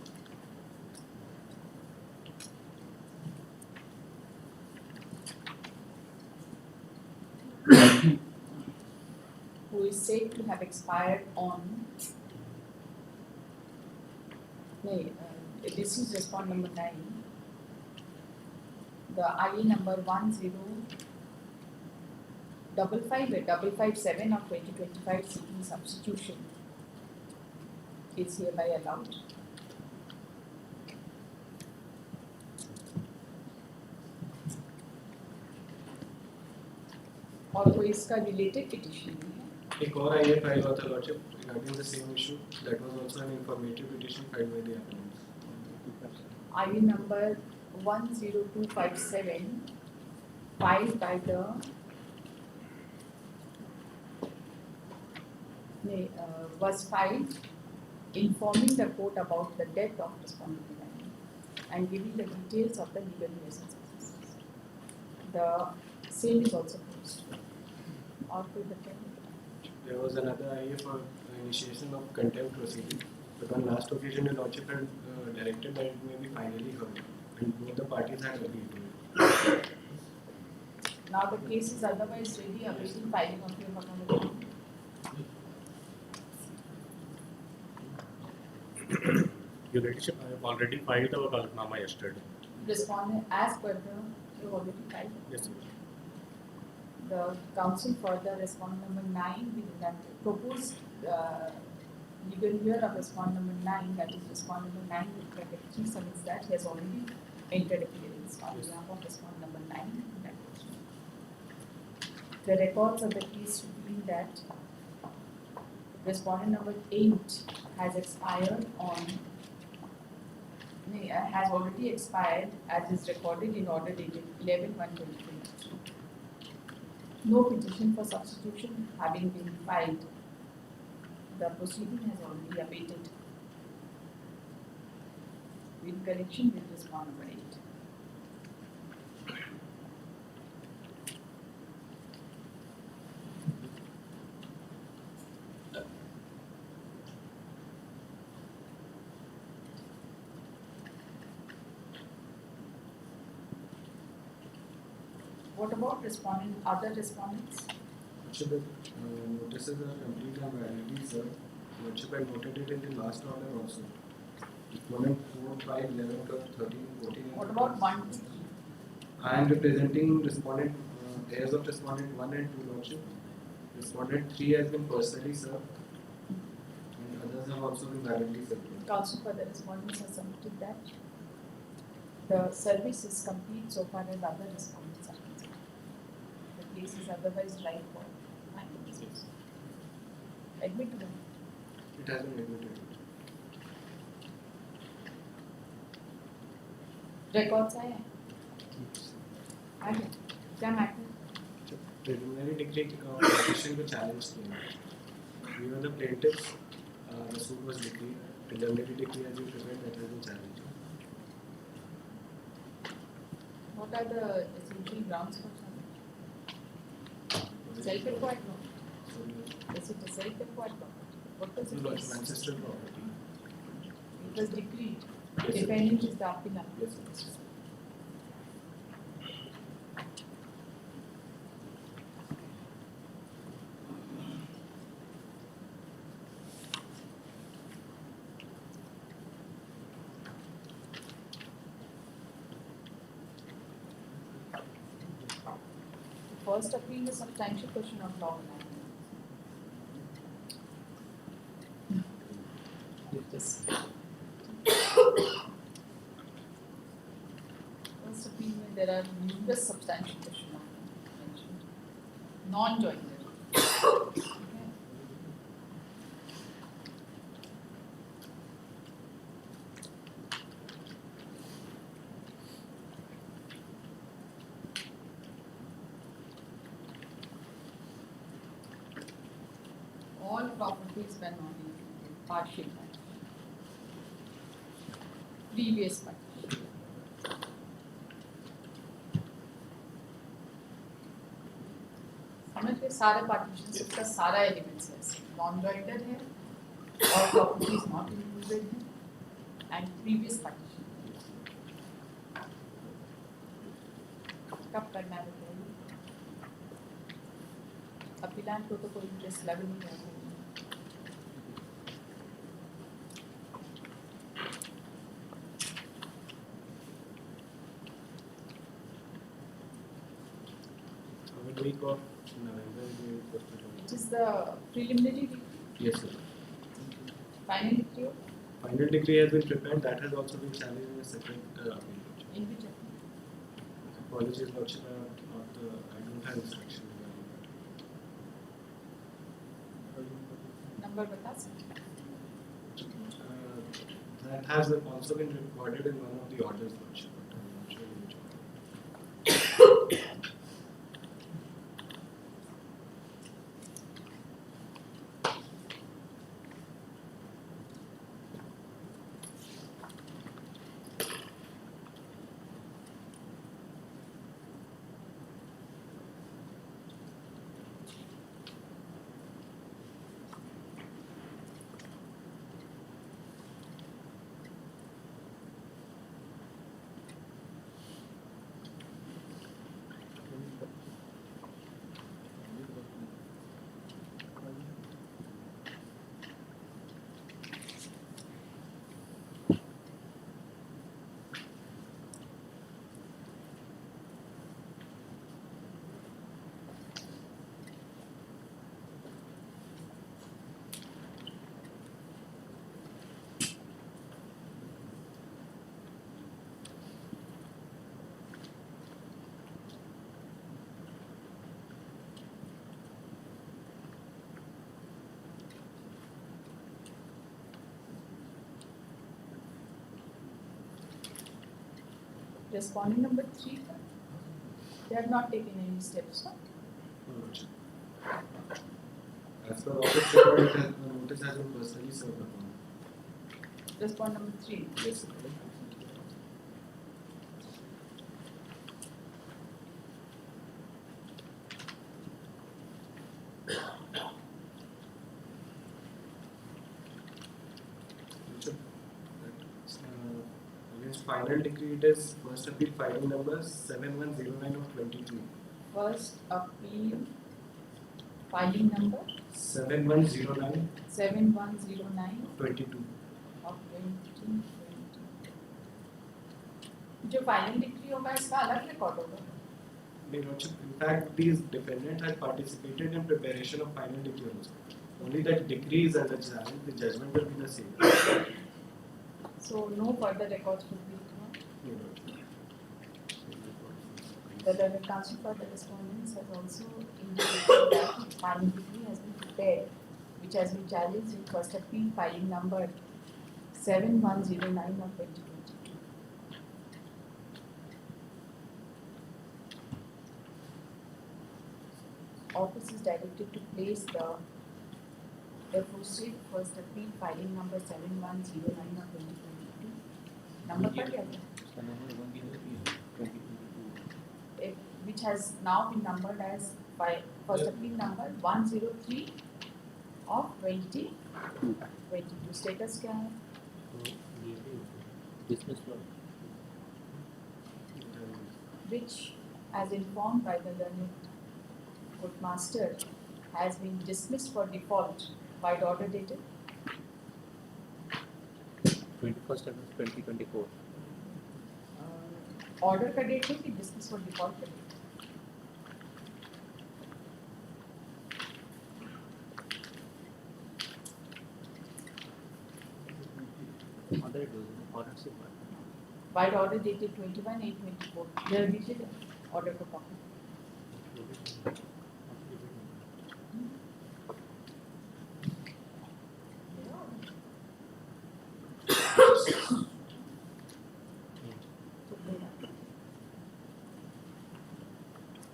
[SPEAKER 2] who is said to have expired on this is respond number 9. The IA number 10557 of 2025 seeking substitution is hereby allowed. और कोई इसका related petition नहीं है.
[SPEAKER 10] एक और IA file हुआ था lordship regarding the same issue. That was also an informative petition filed by the appellants.
[SPEAKER 2] IA number 10257 filed by the was filed informing the court about the death of respondent and giving the details of the legal necessities. The same is also closed. Or कोई बताएं?
[SPEAKER 10] There was another IA for initiation of contempt proceeding, but on last occasion the lordship had directed that it may be finally heard, and both the parties had agreed to it.
[SPEAKER 2] Now the case is otherwise ready, awaiting filing of your account.
[SPEAKER 5] Your Ladyship, I have already filed our Kalpnama yesterday.
[SPEAKER 2] Respondent as per the, you already filed.
[SPEAKER 5] Yes, sir.
[SPEAKER 2] The counsel for the respondent number 9 will that proposed legal year of respondent number 9, that is respondent number 9 with bracket 3 submits that he has already entered appearance on behalf of respondent number 9 in that question. The records of the case reveal that respondent number 8 has expired on has already expired as is recorded in order dated 11/1/2022. No petition for substitution having been filed, the proceeding has already abated. With correction with respondent number 8. What about other respondents?
[SPEAKER 10] Lordship, notices are complete and validly served. Lordship had noted it in the last order also. Respondent 4, 5, 11, 12, 13, 14.
[SPEAKER 2] What about 1, 2, 3?
[SPEAKER 10] I am representing respondent, heirs of respondent 1 and 2, Lordship. Respondent 3 has been personally served, and others have also been validly served.
[SPEAKER 2] Counsel for the respondents has submitted that the service is complete so far as other respondents are concerned. The case is otherwise live for final cases. Admit to them.
[SPEAKER 10] It has been admitted.
[SPEAKER 2] Records आए हैं? आ गए? क्या matter?
[SPEAKER 10] Preliminary decree petition को challenge किया. We were the plaintiffs. The suit was decreed. Preliminary decree has been prepared, that has been challenged.
[SPEAKER 2] What are the essential grounds for challenge? Self-acquired law. Is it a self-acquired law? What was the case?
[SPEAKER 10] Ancestral property.
[SPEAKER 2] It was decreed.
[SPEAKER 10] Yes, sir.
[SPEAKER 2] Defendant is the appellant.
[SPEAKER 10] Yes, sir.
[SPEAKER 2] First appeal is substantial question of law. First appeal में there are numerous substantial question of law mentioned. Non-joinder. Okay. All properties were not included, partial partition. Previous partition. समझ गए सारे partitions उसका सारा elements है non-joined है all properties not included है and previous partition. कब करना है बताइए? अपीलान को तो कोई इंटरेस्ट लग नहीं रहा है.
[SPEAKER 10] week of November we posted on.
[SPEAKER 2] Which is the preliminary decree,
[SPEAKER 10] Yes, sir.
[SPEAKER 2] final decree,
[SPEAKER 10] Final decree has been prepared. That has also been challenged in a separate appeal.
[SPEAKER 2] in which
[SPEAKER 10] Apologies, Lordship, I don't have instruction regarding
[SPEAKER 2] number बता सकते हैं?
[SPEAKER 10] that. That has also been recorded in one of the orders, Lordship, but I'm not sure which order.
[SPEAKER 2] Respondent number 3, they have not taken any steps. No?
[SPEAKER 10] No, Lordship. As per office record, it has, the notice has been personally served upon.
[SPEAKER 2] Respondent number 3.
[SPEAKER 10] Yes, sir. Against final decree, it is first appeal filing number 7109 of 22.
[SPEAKER 2] First appeal filing number
[SPEAKER 10] 7109
[SPEAKER 2] 7109
[SPEAKER 10] 22.
[SPEAKER 2] of 2020. जो final decree होगा इसका अलग record होगा.
[SPEAKER 10] In fact, these defendants had participated in preparation of final decree also. Only that decree is under challenge, the judgment will be the same.
[SPEAKER 2] So no further records will be given.
[SPEAKER 10] No, Lordship.
[SPEAKER 2] The learned counsel for the respondents has also indicated that final decree has been prepared, which has been challenged in first appeal filing number 7109 of 2022. Office is directed to place the aforesaid first appeal filing number 7109 of 2022. Number पर क्या है? Which has now been numbered as first appeal number 103 of 2022. Status क्या है? Which, as informed by the learned courtmaster, has been dismissed for default by the order dated
[SPEAKER 5] 21st August 2024.
[SPEAKER 2] order का date है कि dismiss for default का date? By the order dated 21/8/24. They are dated order को copy.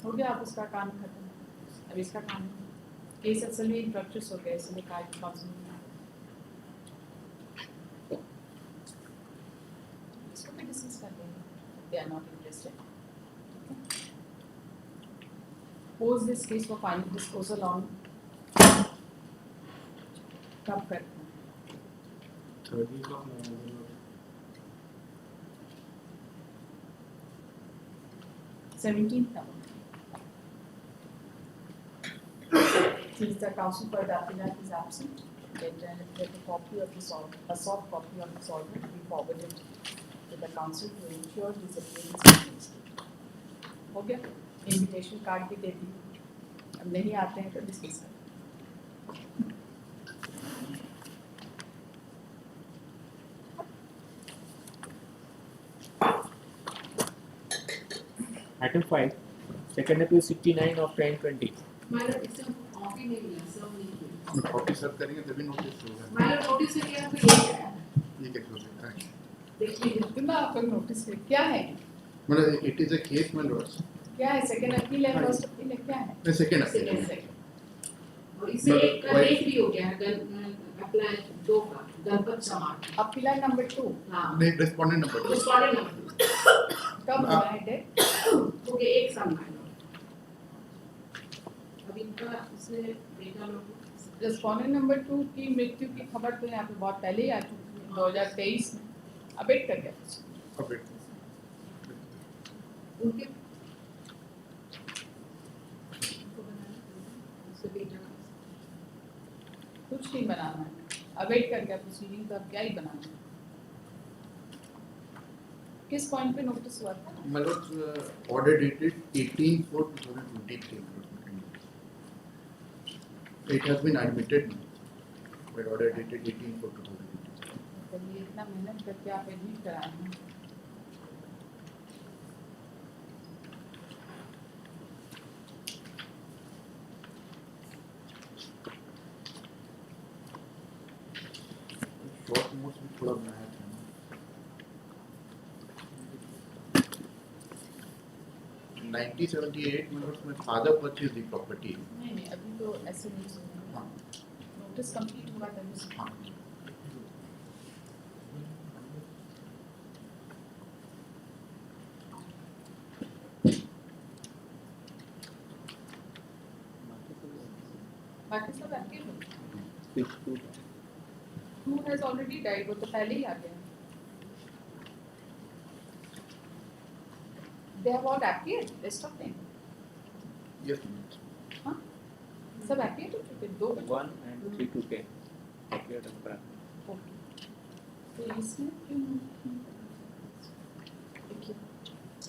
[SPEAKER 2] हो गया, अब उसका काम खत्म. अब इसका काम केस असल में प्रोसेस हो गया, इसलिए कार्य पास नहीं है. इसको भी डिस्कस कर देंगे. They are not interested. Pose this case for final disposal on कब करते हैं?
[SPEAKER 10] 3rd week of November.
[SPEAKER 2] 17th November. Since the counsel for the appellant is absent, get a copy of a soft copy of this order to be forwarded to the counsel to ensure his appearance in the next. हो गया? Invitation card भी दे दी. अब नहीं आते हैं तो discuss करें।
[SPEAKER 1] Item 5, second appeal 69 of 1020.
[SPEAKER 9] मैंने इससे कॉपी नहीं लिया, सब नहीं किया।
[SPEAKER 8] कॉपी सर्व करेंगे तभी नोटिस होगा।
[SPEAKER 9] मैंने नोटिस से किया तो ये है।
[SPEAKER 8] ये क्या हो सकता है?
[SPEAKER 9] देखिए
[SPEAKER 2] कितना आपको नोटिस है क्या है?
[SPEAKER 8] मतलब इट इज अ केस में लॉस।
[SPEAKER 2] क्या है? सेकंड अपील है, फर्स्ट अपील है, क्या है?
[SPEAKER 8] मैं सेकंड
[SPEAKER 9] सेकंड और इससे एक का एक भी हो गया अप्लाई दो का गणपत समाज।
[SPEAKER 2] अपीला नंबर 2
[SPEAKER 9] हाँ
[SPEAKER 8] नहीं रेस्पोंडेंट नंबर
[SPEAKER 9] रिस्पॉन्डेंट नंबर
[SPEAKER 2] कब हुआ है डेट?
[SPEAKER 9] हो गया एक साल में। अब इनका इसने बेटा लोग
[SPEAKER 2] रिस्पॉन्डेंट नंबर 2 की मृत्यु की खबर तो यहाँ पे बहुत पहले ही आ चुकी है 2023 में। अबेट कर गया
[SPEAKER 8] अपडेट
[SPEAKER 9] उनके उनको बनाना उससे बेटा
[SPEAKER 2] कुछ नहीं बनाना है, अबेट कर गया प्रोसीडिंग का, क्या ही बनाना है। किस पॉइंट पे नोटिस हुआ था?
[SPEAKER 8] मतलब order dated 18/4/2023 it has been admitted but order dated 18/4/2023
[SPEAKER 2] चलिए इतना मेहनत करके आप एडमिट कराए हैं।
[SPEAKER 8] शॉर्ट नोट्स भी थोड़ा बनाया था 1978 में उसमें फादर परचेज दी प्रॉपर्टी।
[SPEAKER 2] नहीं अभी तो ऐसे नहीं सुना।
[SPEAKER 8] हाँ
[SPEAKER 2] नोटिस कंप्लीट हुआ तभी सुना।
[SPEAKER 8] हाँ
[SPEAKER 2] बाकी सब आपके हो। 2 has already died, वो तो पहले ही आ गया। They have all appeared, rest of them.
[SPEAKER 8] Yes
[SPEAKER 2] हाँ? सब appeared हो चुके, 2 बचे।
[SPEAKER 1] 1 and 3 to 10. Appeared as well.
[SPEAKER 2] Okay. तो इसमें क्यों? देखिए,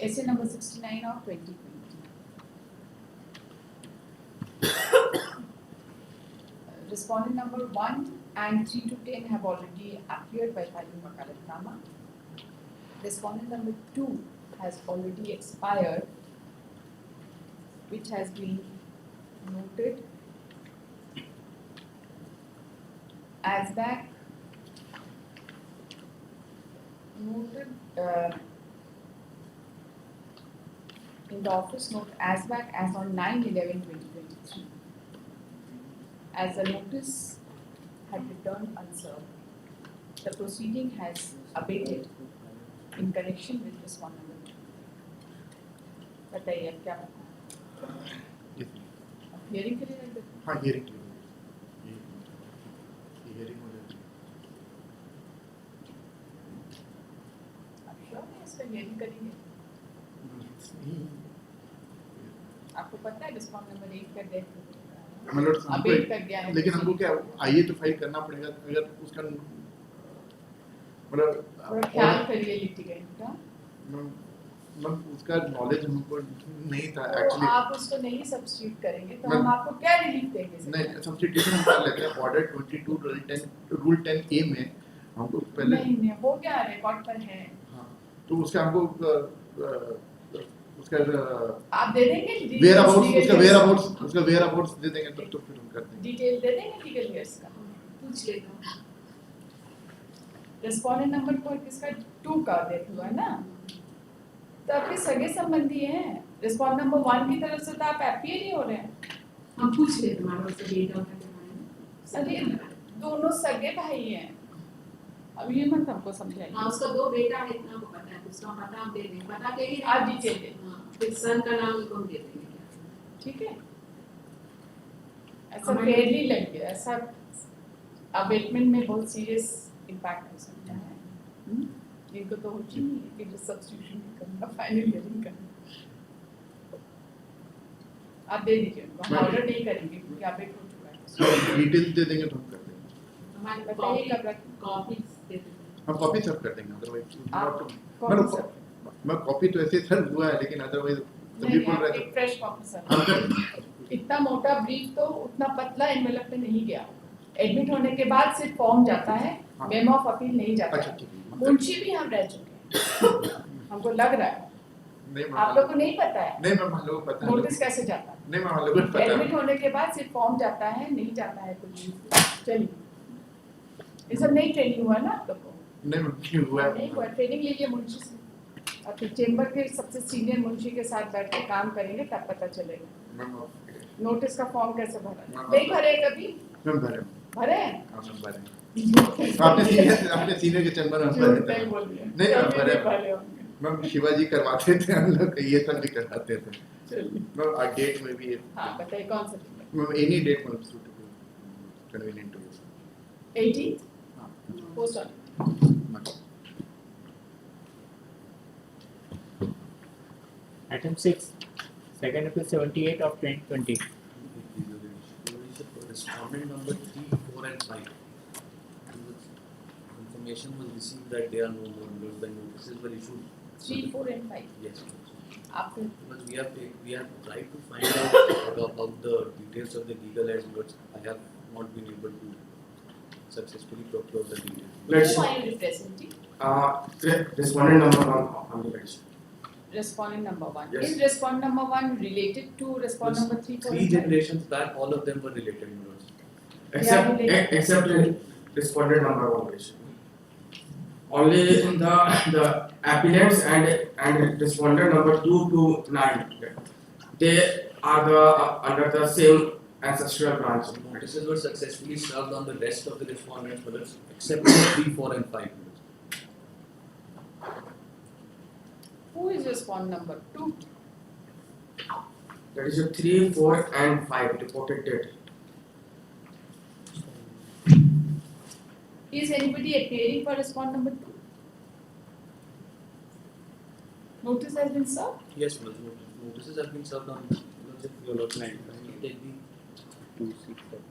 [SPEAKER 2] essay number 69 of 2020. Respondent number 1 and 3 to 10 have already appeared by filing wakalatnama. Respondent number 2 has already expired, which has been noted as back noted in the office note as back as on 9/11/2023. As the notice had returned unserved, the proceeding has abated in connection with respondent number 2. बताइए अब क्या बताएं? Hearing के लिए रख देते हैं?
[SPEAKER 8] हाँ हियरिंग हियरिंग हो जाएगी।
[SPEAKER 2] आप श्योर हैं इस पर हियरिंग करेंगे? आपको पता है रिस्पॉन्ड नंबर 1 का डेथ
[SPEAKER 8] मतलब
[SPEAKER 2] अबेट कर गया है,
[SPEAKER 8] लेकिन हमको क्या आइए तो फाइल करना पड़ेगा अगर उसका मतलब
[SPEAKER 2] थोड़ा ख्याल करिए लिटिगेंट का।
[SPEAKER 8] मतलब उसका नॉलेज हमको नहीं था
[SPEAKER 2] तो
[SPEAKER 8] एक्चुअली।
[SPEAKER 2] आप उसको नहीं सब्स्टिट्यूट करेंगे तो
[SPEAKER 8] मैं-
[SPEAKER 2] हम आपको क्या रिलीफ देंगे?
[SPEAKER 8] नहीं सब्स्टिट्यूशन हम कर लेते हैं ऑर्डर 22 रूल 10A में हमको पहले
[SPEAKER 2] नहीं हो गया, रिकॉर्ड पर है।
[SPEAKER 8] हाँ तो उसका हमको उसका
[SPEAKER 2] आप दे देंगे
[SPEAKER 8] वेयर अबाउट्स दे देंगे तो फिर हम कर देंगे।
[SPEAKER 2] डिटेल दे देंगे लीगल ईयर्स का,
[SPEAKER 9] पूछ लेता हूँ।
[SPEAKER 2] रिस्पॉन्डेंट नंबर पर किसका 2 का डेथ हुआ है ना, तो आपके सगे संबंधी हैं। रिस्पॉन्ड नंबर 1 की तरफ से तो आप अपीयर ही हो रहे हैं।
[SPEAKER 9] हम पूछ लेते हैं मैडम से बेटा का
[SPEAKER 2] अरे दोनों सगे भाई हैं, अब ये मत हमको समझाइए।
[SPEAKER 9] हाँ उसका 2 बेटा है इतना को पता है, उसका पता हम दे देंगे, पता के ही
[SPEAKER 2] आप डिटेल दे,
[SPEAKER 9] हाँ फिर सन का नाम उनको हम दे देंगे।
[SPEAKER 2] ठीक है? ऐसा फेयरली लग गया, ऐसा अबेटमेंट में बहुत सीरियस इम्पैक्ट हो सकता है। इनको तो होती नहीं है कि जो सब्स्टिट्यूशन करना, फाइनल हियरिंग करना। आप दे दीजिए उनको, हम ऑर्डर नहीं करेंगे क्योंकि अबेट हो चुका है।
[SPEAKER 8] डिटेल्स दे देंगे तो हम कर देंगे।
[SPEAKER 9] हमारे
[SPEAKER 2] बताइए कब रख
[SPEAKER 9] कॉपी दे देंगे।
[SPEAKER 8] हम कॉपी सर्व कर देंगे अदरवाइज
[SPEAKER 2] आप
[SPEAKER 8] मतलब
[SPEAKER 2] कौन सा?
[SPEAKER 8] मैं कॉपी तो ऐसे सर्व हुआ है लेकिन अदरवाइज सभी बोल रहे
[SPEAKER 2] एक फ्रेश कॉपी सर।
[SPEAKER 8] थे हम कर
[SPEAKER 2] इतना मोटा ब्रीफ तो उतना पतला एनवेलप में नहीं गया। एडमिट होने के बाद सिर्फ फॉर्म जाता है,
[SPEAKER 8] हाँ।
[SPEAKER 2] मेमो ऑफ अपील नहीं जाता।
[SPEAKER 8] अच्छा ठीक है
[SPEAKER 2] मुंशी भी हम रह चुके हैं, हमको लग रहा है।
[SPEAKER 8] नहीं
[SPEAKER 2] आप लोग को नहीं पता है
[SPEAKER 8] नहीं मैम हम लोग को पता है
[SPEAKER 2] नोटिस कैसे जाता है?
[SPEAKER 8] नहीं मैम हम लोग को पता
[SPEAKER 2] एडमिट
[SPEAKER 8] है
[SPEAKER 2] होने के बाद सिर्फ फॉर्म जाता है, नहीं जाता है कुछ भी। चलिए, ये सब नहीं ट्रेनिंग हुआ ना आप लोग को?
[SPEAKER 8] नहीं मैम क्यों हुआ
[SPEAKER 2] नहीं हुआ, ट्रेनिंग लीजिए मुंशी से। और फिर चेंबर के सबसे सीनियर मुंशी के साथ बैठ के काम करेंगे, तब पता चलेगा
[SPEAKER 8] मैम
[SPEAKER 2] नोटिस का फॉर्म कैसे भरा।
[SPEAKER 8] हाँ।
[SPEAKER 2] नहीं भरे कभी?
[SPEAKER 8] मैम भरे
[SPEAKER 2] भरे हैं?
[SPEAKER 8] हाँ मैम भरे आपने सीनियर के चैम्बर में भरे थे
[SPEAKER 2] नहीं बोल दिया।
[SPEAKER 8] नहीं मैम भरे
[SPEAKER 2] भरे होंगे।
[SPEAKER 8] मैम शिवाजी करवाते थे हम लोग ये सब भी करवाते थे
[SPEAKER 2] चलिए,
[SPEAKER 8] मैम आ डेट में भी
[SPEAKER 2] हाँ बताइए कौन सा दिन?
[SPEAKER 8] Ma'am any date ma'am suitable convenient to you
[SPEAKER 2] 18th
[SPEAKER 8] हाँ
[SPEAKER 2] post on.
[SPEAKER 1] Item 6, second appeal 78 of 2020.
[SPEAKER 5] Respondent number 3, 4 and 5. Information was received that they are no more, the notices were issued.
[SPEAKER 2] 3, 4 and 5
[SPEAKER 5] Yes.
[SPEAKER 2] after
[SPEAKER 5] Because we have tried to find out about the details of the legal ads, but I have not been able to successfully procure the details.
[SPEAKER 2] who are you representing?
[SPEAKER 11] Respondent number 1 on the petition.
[SPEAKER 2] Respondent number 1.
[SPEAKER 11] Yes.
[SPEAKER 2] Is respondent number 1 related to respondent number 3, 4
[SPEAKER 5] Three
[SPEAKER 2] and 5?
[SPEAKER 5] generations back, all of them were related mirrors.
[SPEAKER 11] Except respondent number 1 petition. Only the appellants and respondent number 2 to 9, they are under the same ancestral branch.
[SPEAKER 5] Notices were successfully served on the rest of the respondents' mirrors, except for 3, 4 and 5 mirrors.
[SPEAKER 2] Who is respondent number 2?
[SPEAKER 11] That is a 3, 4 and 5 reported date.
[SPEAKER 2] Is anybody appearing for respondent number 2? Notice has been served?
[SPEAKER 5] Yes, ma'am. Notices have been served on your lot line. Take the
[SPEAKER 1] 267.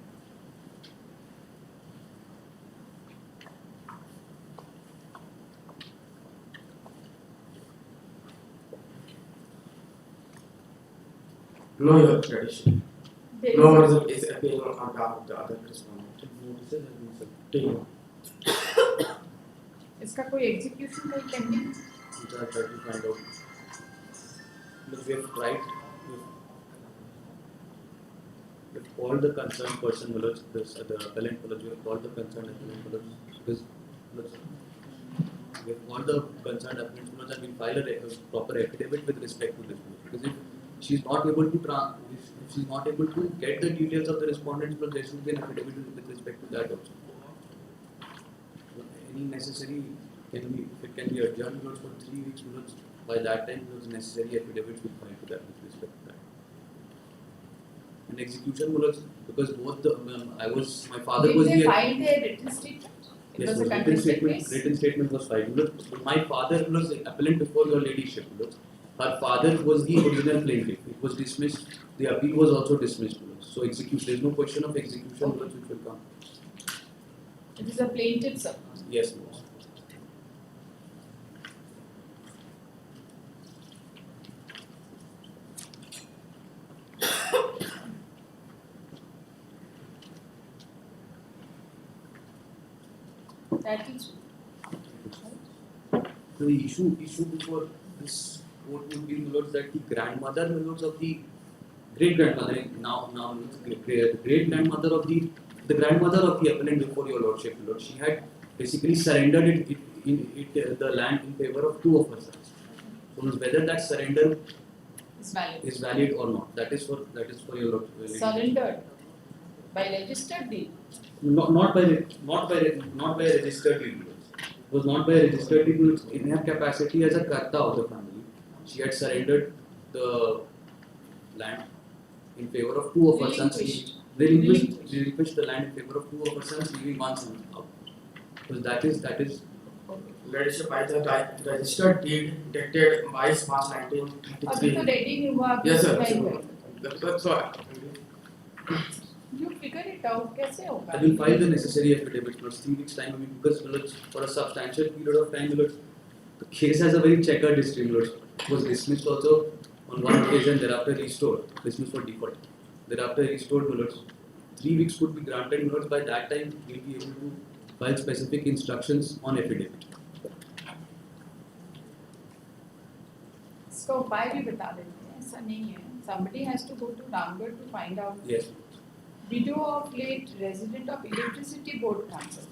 [SPEAKER 11] No, your tradition.
[SPEAKER 2] There
[SPEAKER 11] No
[SPEAKER 2] is
[SPEAKER 11] one is appearing on behalf of the other respondent.
[SPEAKER 5] notices have been served.
[SPEAKER 2] इसका कोई execution कोई pending?
[SPEAKER 5] Which I tried to find out. Look, we have tried. We've called the concerned person, the appellant, we have called the concerned appellant, because we have called the concerned appellant, and we'll file a proper affidavit with respect to this. Because if she's not able to if she's not able to get the details of the respondents, but there should be an affidavit with respect to that also. Any necessary if it can be adjourned for 3 weeks, by that time those necessary affidavits will find to that with respect to that. And execution because both my father
[SPEAKER 2] Did
[SPEAKER 5] was
[SPEAKER 2] they
[SPEAKER 5] the
[SPEAKER 2] file their written statement? It
[SPEAKER 5] yes,
[SPEAKER 2] was a
[SPEAKER 5] written
[SPEAKER 2] contested
[SPEAKER 5] statement.
[SPEAKER 2] case?
[SPEAKER 5] Written statement was filed. My father was appellant before your ladyship. Her father was the original plaintiff. It was dismissed. The appeal was also dismissed. So execution. There is no question of execution which will come.
[SPEAKER 2] It is a plaintiff, sir.
[SPEAKER 5] Yes.
[SPEAKER 2] That is
[SPEAKER 5] The issue before this court would be that the grandmother of the great grandmother now great grandmother of the grandmother of the appellant before your lordship, she had basically surrendered the land in favor of 2 of her sons. So whether that surrender
[SPEAKER 2] is
[SPEAKER 5] valid or not, that is for your lordship.
[SPEAKER 2] surrendered by registered deed.
[SPEAKER 5] Not by a registered deed. It was not by a registered deed. In her capacity as a karta of the family, she had surrendered the land in favor of 2 of her sons. Relinquished the land in favor of 2 of her sons, leaving 1 son out. Because that is.
[SPEAKER 11] Ladyship by the registered deed dated 22 March 1933.
[SPEAKER 2] अभी तो ready नहीं हुआ.
[SPEAKER 11] Yes, sir.
[SPEAKER 2] That's
[SPEAKER 11] So,
[SPEAKER 2] You figure it out. कैसे होगा?
[SPEAKER 5] I will file the necessary affidavit for 3 weeks time because for a substantial period of time, the case has a very checkered history. It was dismissed also on one occasion, thereafter restored, dismissed for default. Thereafter, he told my lords, 3 weeks could be granted, my lords. By that time, we'll be able to file specific instructions on affidavit.
[SPEAKER 2] इसका उपाय भी बता देते हैं, ऐसा नहीं है. Somebody has to go to Ramgarh to find out.
[SPEAKER 5] Yes.
[SPEAKER 2] Widow of late resident of Electricity Board campus.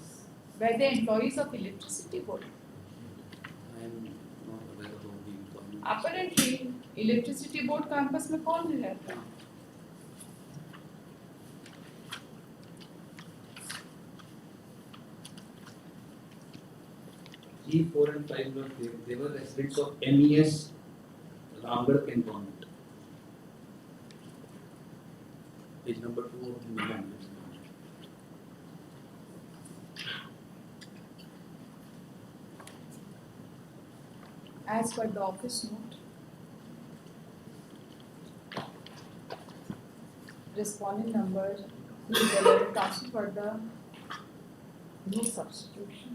[SPEAKER 2] Were they employees of Electricity Board?
[SPEAKER 5] I am not aware of the information.
[SPEAKER 2] Apparently, Electricity Board campus में कौन रहता है?
[SPEAKER 5] G 4 and 5 were they were residents of MES Ramgarh Cantonment. Page number 2 of the manual.
[SPEAKER 2] As per the office note, respondent number who is the counsel for the no substitution.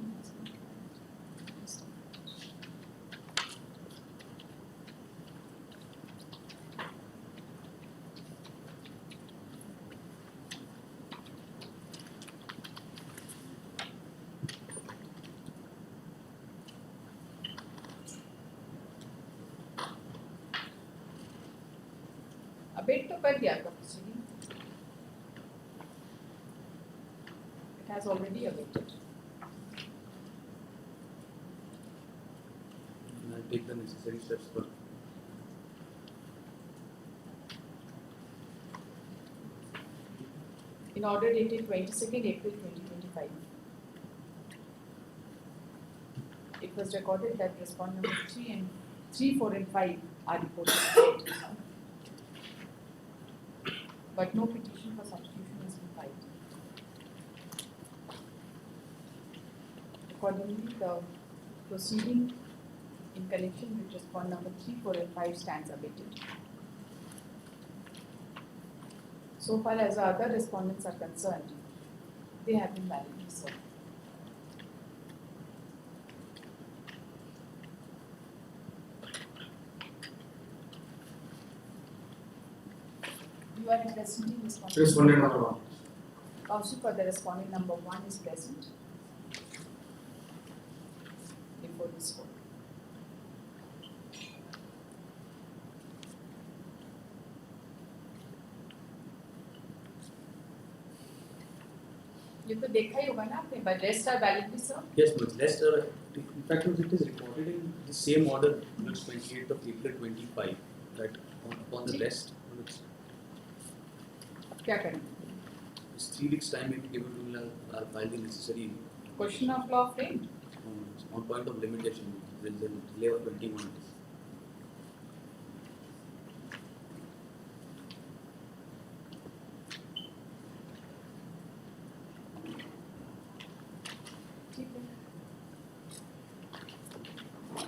[SPEAKER 2] Abate तो कर दिया था proceeding. It has already abated.
[SPEAKER 5] And I'll take the necessary steps for.
[SPEAKER 2] In order dated 22nd April 2025, it was recorded that respondent number 3, 4 and 5 are reported, but no petition for substitution has been filed. Accordingly, the proceeding in connection with respondent number 3, 4 and 5 stands abated. So far as the other respondents are concerned, they have been validly served. You are representing respondent.
[SPEAKER 11] Respondent number 1.
[SPEAKER 2] Counsel for the respondent number 1 is present before this court. ये तो देखा ही होगा ना आपने, but rest are validly served.
[SPEAKER 5] Yes, but rest are, in fact, it is recorded in the same order, which 28th of April 25, that upon the rest,
[SPEAKER 2] क्या करें?
[SPEAKER 5] it's 3 weeks time if given to will file the necessary
[SPEAKER 2] Question of law framed.
[SPEAKER 5] on point of limitation, there is a delay of 21 days.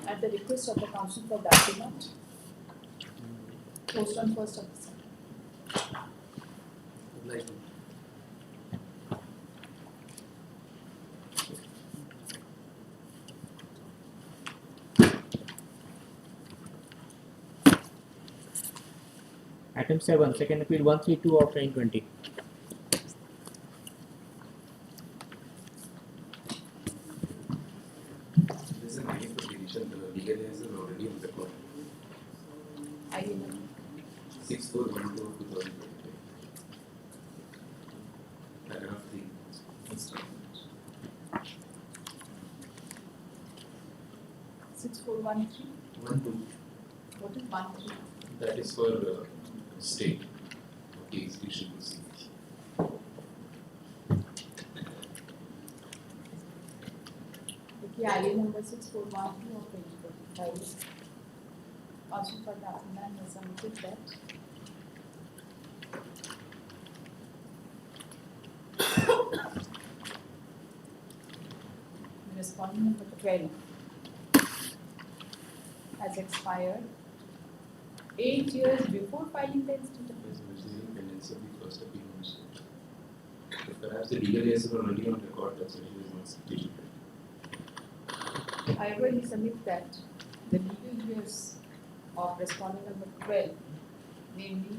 [SPEAKER 2] At the request of the counsel for the abatement, post on 1st of December.
[SPEAKER 5] Obliged.
[SPEAKER 1] Item 7, second appeal 132 of 2020.
[SPEAKER 10] There's a name for petition, the legal is already on record.
[SPEAKER 2] I will
[SPEAKER 10] 6412/2020. Paragraph 3.
[SPEAKER 2] 6413.
[SPEAKER 10] 1-2.
[SPEAKER 2] What is 13?
[SPEAKER 10] That is for state of the execution proceedings.
[SPEAKER 2] देखिए आईए number 6412 of 2025. Counsel for the abatement has submitted that respondent number 12 has expired 8 years before filing the instant appeal.
[SPEAKER 10] Resolution pendency of the first appeal also. Perhaps the legal is already on record, that's why it is not substituted.
[SPEAKER 2] However, he submits that the legal years of respondent number 12, namely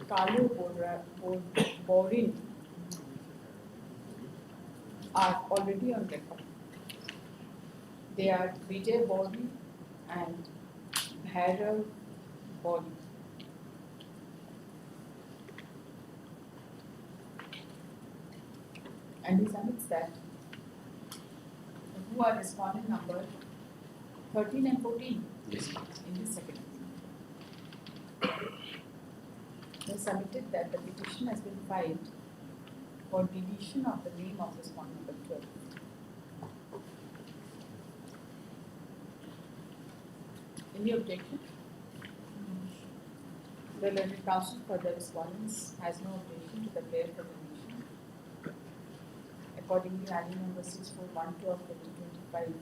[SPEAKER 2] Kalu Borin are already on record. They are Vijay Bori and Bhairav Bori. And he submits that who are respondent number 13 and 14
[SPEAKER 5] Yes.
[SPEAKER 2] in this second. They submitted that the petition has been filed for deletion of the name of respondent number 12. Any objection? The learned counsel for the respondents has no objection to the prayer for deletion. Accordingly, ID number 6412 of 2025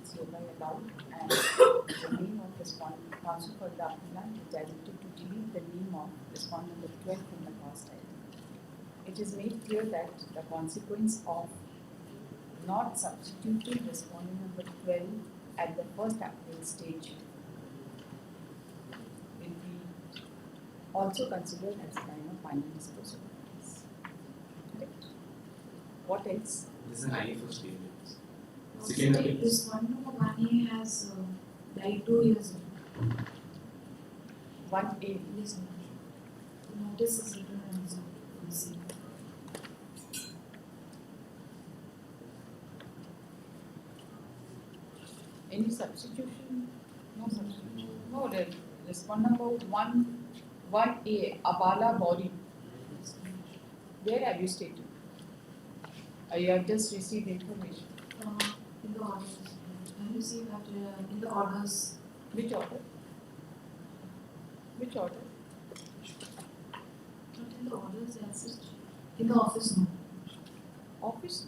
[SPEAKER 2] is hereby allowed, and the name of respondent counsel for the appellant is directed to delete the name of respondent number 12 from the past item. It is made clear that the consequence of not substituting respondent number 12 at the first appeal stage will be also considered as a time of final disposal. Correct. What else?
[SPEAKER 5] This is an IA for statements.
[SPEAKER 12] Second appeal. This one number 1A has died 2 years ago.
[SPEAKER 2] 1A.
[SPEAKER 12] Yes, ma'am. Notice is written and so received.
[SPEAKER 2] Any substitution? No substitution. No, the respondent number 1A, Abala Body. Where have you stated? You have just received information.
[SPEAKER 12] In the orders. I received that in the orders.
[SPEAKER 2] Which order? Which order?
[SPEAKER 12] Not in the orders as such. In the office note.
[SPEAKER 2] Office?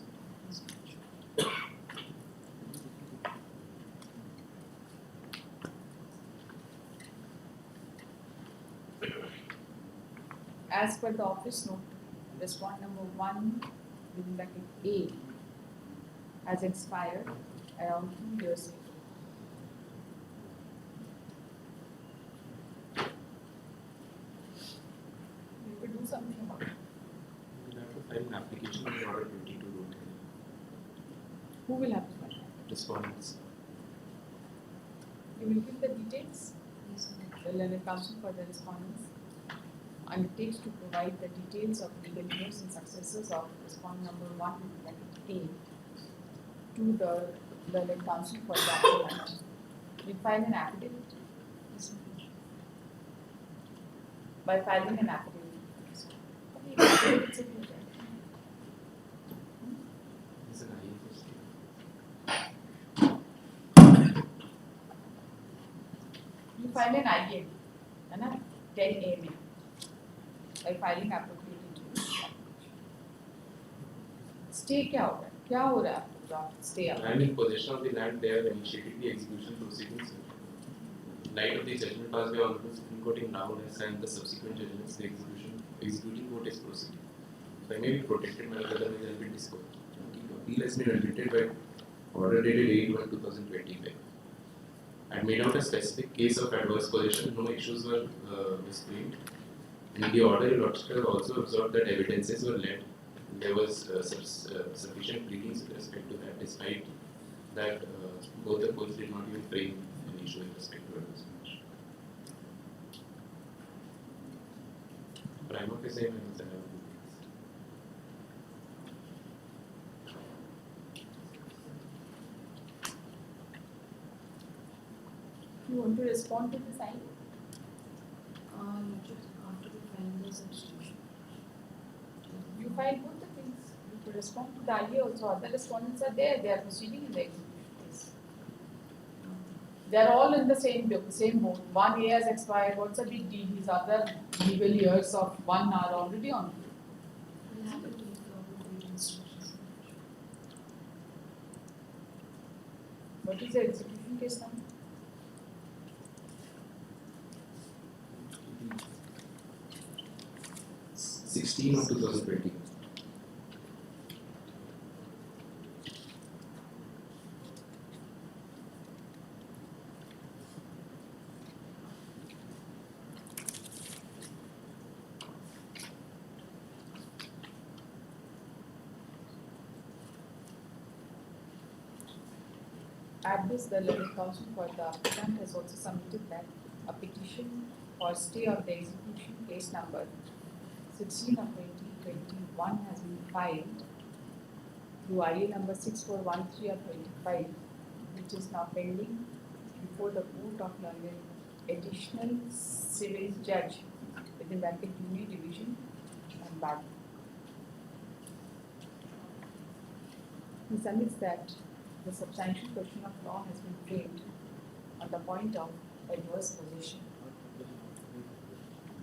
[SPEAKER 2] As per the office note, respondent number 1 within bracket A has expired around 2 years ago. You could do something about it.
[SPEAKER 5] We have to file an application in order 22.
[SPEAKER 2] Who will have to file that?
[SPEAKER 5] Respondents.
[SPEAKER 2] You will give the details.
[SPEAKER 12] Yes, ma'am.
[SPEAKER 2] The learned counsel for the respondents undertakes to provide the details of legal heirs and successors of respondent number 1 bracket A to the learned counsel for the appellant. We file an affidavit.
[SPEAKER 12] Yes, ma'am.
[SPEAKER 2] By filing an affidavit. Okay, it's a good idea.
[SPEAKER 5] This is an IA for statements.
[SPEAKER 2] You file an IAM, है ना? 10A में. By filing appropriate information. Stay क्या हो रहा है? क्या हो रहा है आपका stay up?
[SPEAKER 5] And in possession of the land, they have initiated the execution proceedings. In light of the judgment passed by Honorable Supreme Court in now has signed the subsequent judgments, the executing court is proceeding. So I may be protected by whether it has been disposed. The appeal has been admitted by order dated 8/1/2025. I made out a specific case of adverse possession, no issues were displayed. In the order, your Lordship also observed that evidences were led. There was sufficient pleadings with respect to that, despite that both the courts did not even frame an issue with respect to adverse possession. Prima facie, I must have two things.
[SPEAKER 2] You want to respond to this item?
[SPEAKER 12] After we find the substitution.
[SPEAKER 2] You file both the things. You could respond to the idea also. Other respondents are there. They are proceeding in the execution case. They are all in the same boat. 1A has expired. What's a big deal? These other legal years of 1 are already on.
[SPEAKER 12] We'll have to take the appropriate instructions.
[SPEAKER 2] What is the execution case number?
[SPEAKER 5] 16 of 2020.
[SPEAKER 2] At this, the learned counsel for the applicant has also submitted that a petition for stay of the execution case number 16 of 2021 has been filed through IA number 6413 of 25, which is now pending before the Court of London Additional Civil Judge within bracket Junior Division and Bar. He submits that the substantial question of law has been framed on the point of adverse possession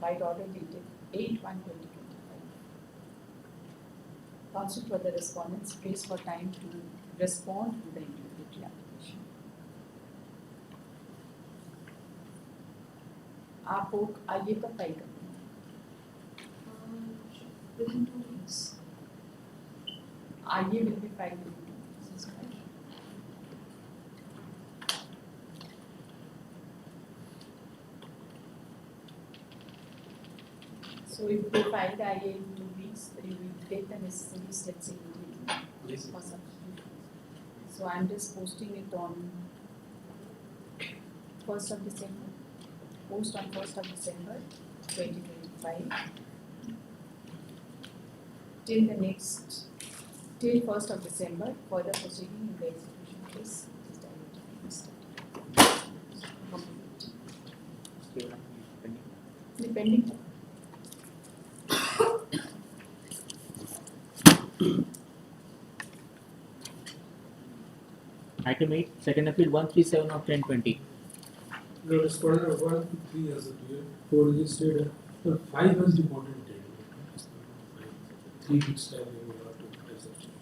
[SPEAKER 2] by the order dated 8/1/2025. Counsel for the respondents prays for time to respond to the interlocutory application. आप लोग आइए कब file करेंगे?
[SPEAKER 12] Within 2 weeks.
[SPEAKER 2] आइए will be filed within 2 weeks. So if they file the IA in 2 weeks, you will get the necessary steps immediately
[SPEAKER 10] Yes.
[SPEAKER 2] for substitution. So I'm just posting it on 1st of December. Post on 1st of December 2025. Till 1st of December, further proceeding in the execution case is directed to be started. Depending.
[SPEAKER 1] Item 8, second appeal 137 of 1020.
[SPEAKER 4] The respondent 1 to 3 has appeared, 4 registered, 5 has reported dead. 3 weeks time we will have to file substitution.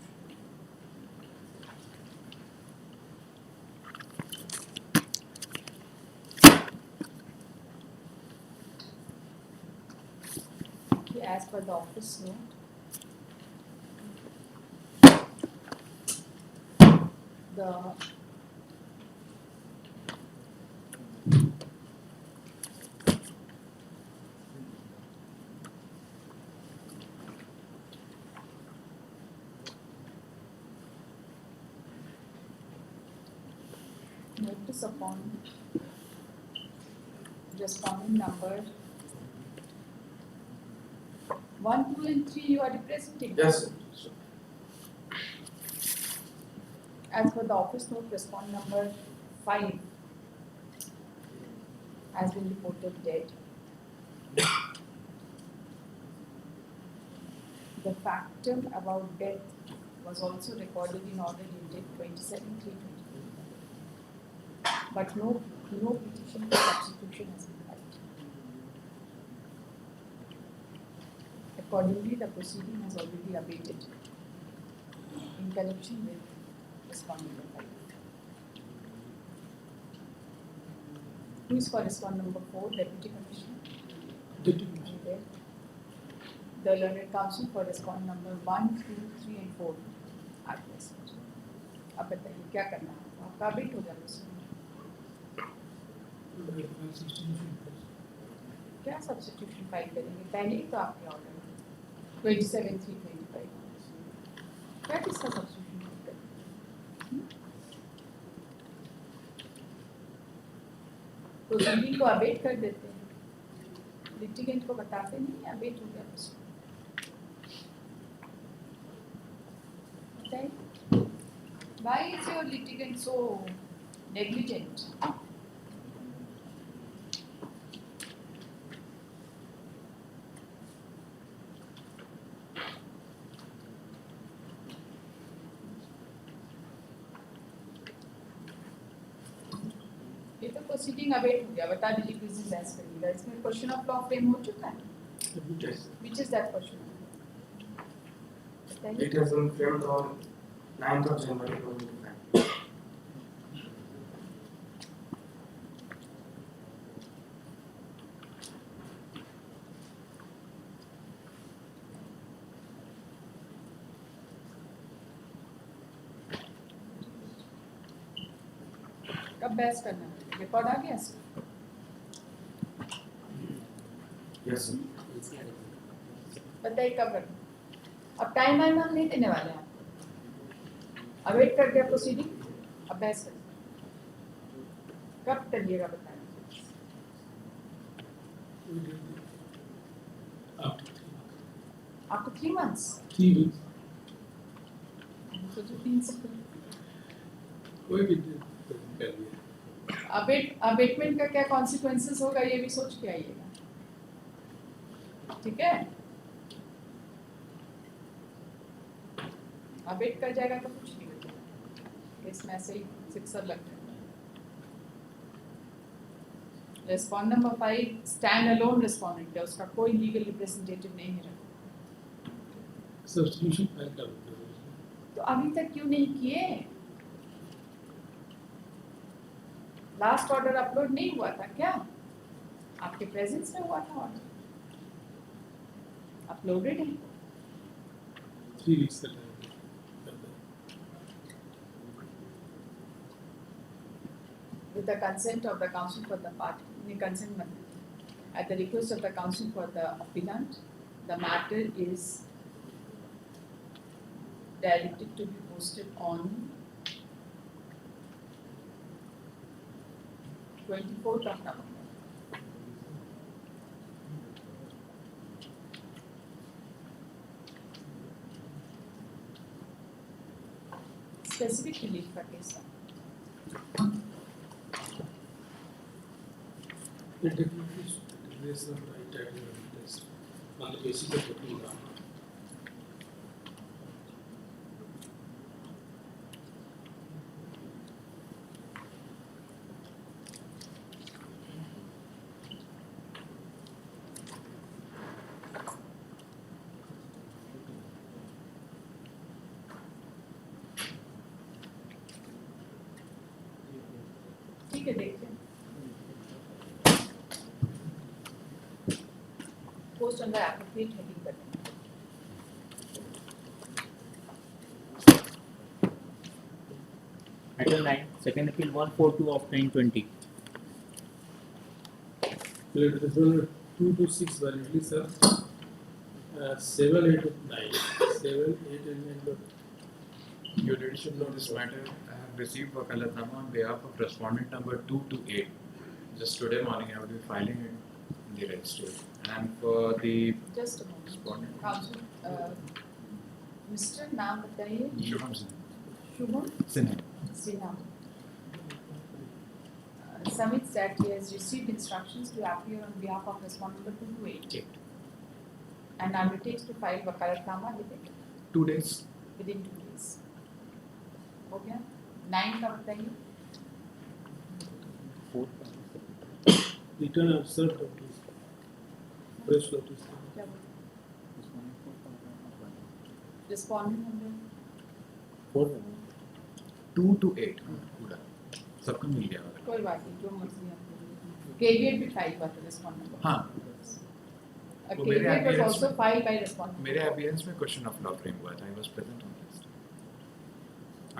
[SPEAKER 2] As per the office note, the notice upon respondent number 1, 2 and 3 you are representing?
[SPEAKER 11] Yes, sir.
[SPEAKER 2] As per the office note, respondent number 5 has been reported dead. The factum about death was also recorded in order dated 27/3/2025. But no petition for substitution has been filed. Accordingly, the proceeding has already abated in connection with respondent number 5. Who is for respondent number 4, Deputy Commissioner?
[SPEAKER 4] Deputy.
[SPEAKER 2] And then the learned counsel for respondent number 1, 2, 3 and 4 are present. अब बताइए क्या करना है? आपका abate हो गया proceeding. क्या substitution file करेंगे? पहले ही तो आपके ऑर्डर 27/3/25 क्या किसका सब्स्टिट्यूशन फाइल करेंगे? प्रोसीडिंग को अबेट कर देते हैं, लिटिगेंट को बताते नहीं अबेट हो गया proceeding. बताइए why is your litigant so negligent? ये तो प्रोसीडिंग अवेट हो गया, बता दीजिए किस दिन बहस करिएगा. इसमें क्वेश्चन ऑफ लॉ फ्रेम हो चुका है. Which is that question?
[SPEAKER 11] It has been framed on 9th of January 2025.
[SPEAKER 2] कब बहस करना है? रिकॉर्ड आ गया सर?
[SPEAKER 11] Yes, sir.
[SPEAKER 2] बताइए कब रखना? अब टाइम वाइम हम नहीं देने वाले हैं आपको. अवेट कर दिया प्रोसीडिंग, अब बहस करें. कब करिएगा बताएं? After 3 months.
[SPEAKER 4] 3 weeks.
[SPEAKER 2] So 3 से
[SPEAKER 4] कोई भी कर लिया।
[SPEAKER 2] अबेटमेंट का क्या कॉन्सिक्वेंसेस होगा ये भी सोच के आइएगा, ठीक है? अबेट कर जाएगा तो कुछ नहीं बचेगा, इसमें ऐसे ही सिक्सर लग जाएगा। Respond number 5 stand alone respondent है, उसका कोई लीगल रिप्रेजेंटेटिव नहीं है।
[SPEAKER 4] सब्स्टिट्यूशन फाइल कर दो।
[SPEAKER 2] तो अभी तक क्यों नहीं किए? लास्ट ऑर्डर अपलोड नहीं हुआ था क्या? आपके प्रेजेंस में हुआ था ऑर्डर, अपलोडेड है।
[SPEAKER 4] 3 weeks का time
[SPEAKER 2] With the consent of the counsel for the party, consent at the request of the counsel for the appellant, the matter is directed to be posted on 24th of November. Specific relief का case है।
[SPEAKER 4] मतलब इसी का total दाम
[SPEAKER 2] ठीक है, देखते हैं। Post under appropriate heading button.
[SPEAKER 1] Item 9, second appeal 142 of 2020.
[SPEAKER 4] This one 226 validly, sir. 7, 8, 9. 7, 8, and 9.
[SPEAKER 13] Your Ladyship, on this matter, I have received wakalatnama on behalf of respondent number 228. Just today morning, I will be filing it in the registry. And for the
[SPEAKER 2] Just a moment.
[SPEAKER 13] respondent,
[SPEAKER 2] Counsel, Mr. नाम बताइए।
[SPEAKER 13] Shubham Sinha.
[SPEAKER 2] Shubham
[SPEAKER 13] Sinha.
[SPEAKER 2] Sinha submits that he has received instructions to appear on behalf of respondent number 228 and undertakes to file वकालतनामा within
[SPEAKER 13] 2 days.
[SPEAKER 2] 2 days. हो गया? 9 का बताइए।
[SPEAKER 4] Return of served notice. Fresh notice.
[SPEAKER 2] क्या बोल? Respondent number
[SPEAKER 13] 2 to 8. पूरा सबका मिल गया होगा।
[SPEAKER 2] कोई बात नहीं, जो मर्जी आपको। केवीएट भी फाइल हुआ था respondent number.
[SPEAKER 13] हाँ।
[SPEAKER 2] A
[SPEAKER 13] वो मेरे
[SPEAKER 2] caveat was
[SPEAKER 13] appearance
[SPEAKER 2] also filed by respondent.
[SPEAKER 13] मेरे appearance में question of law frame हुआ था। I was present on this.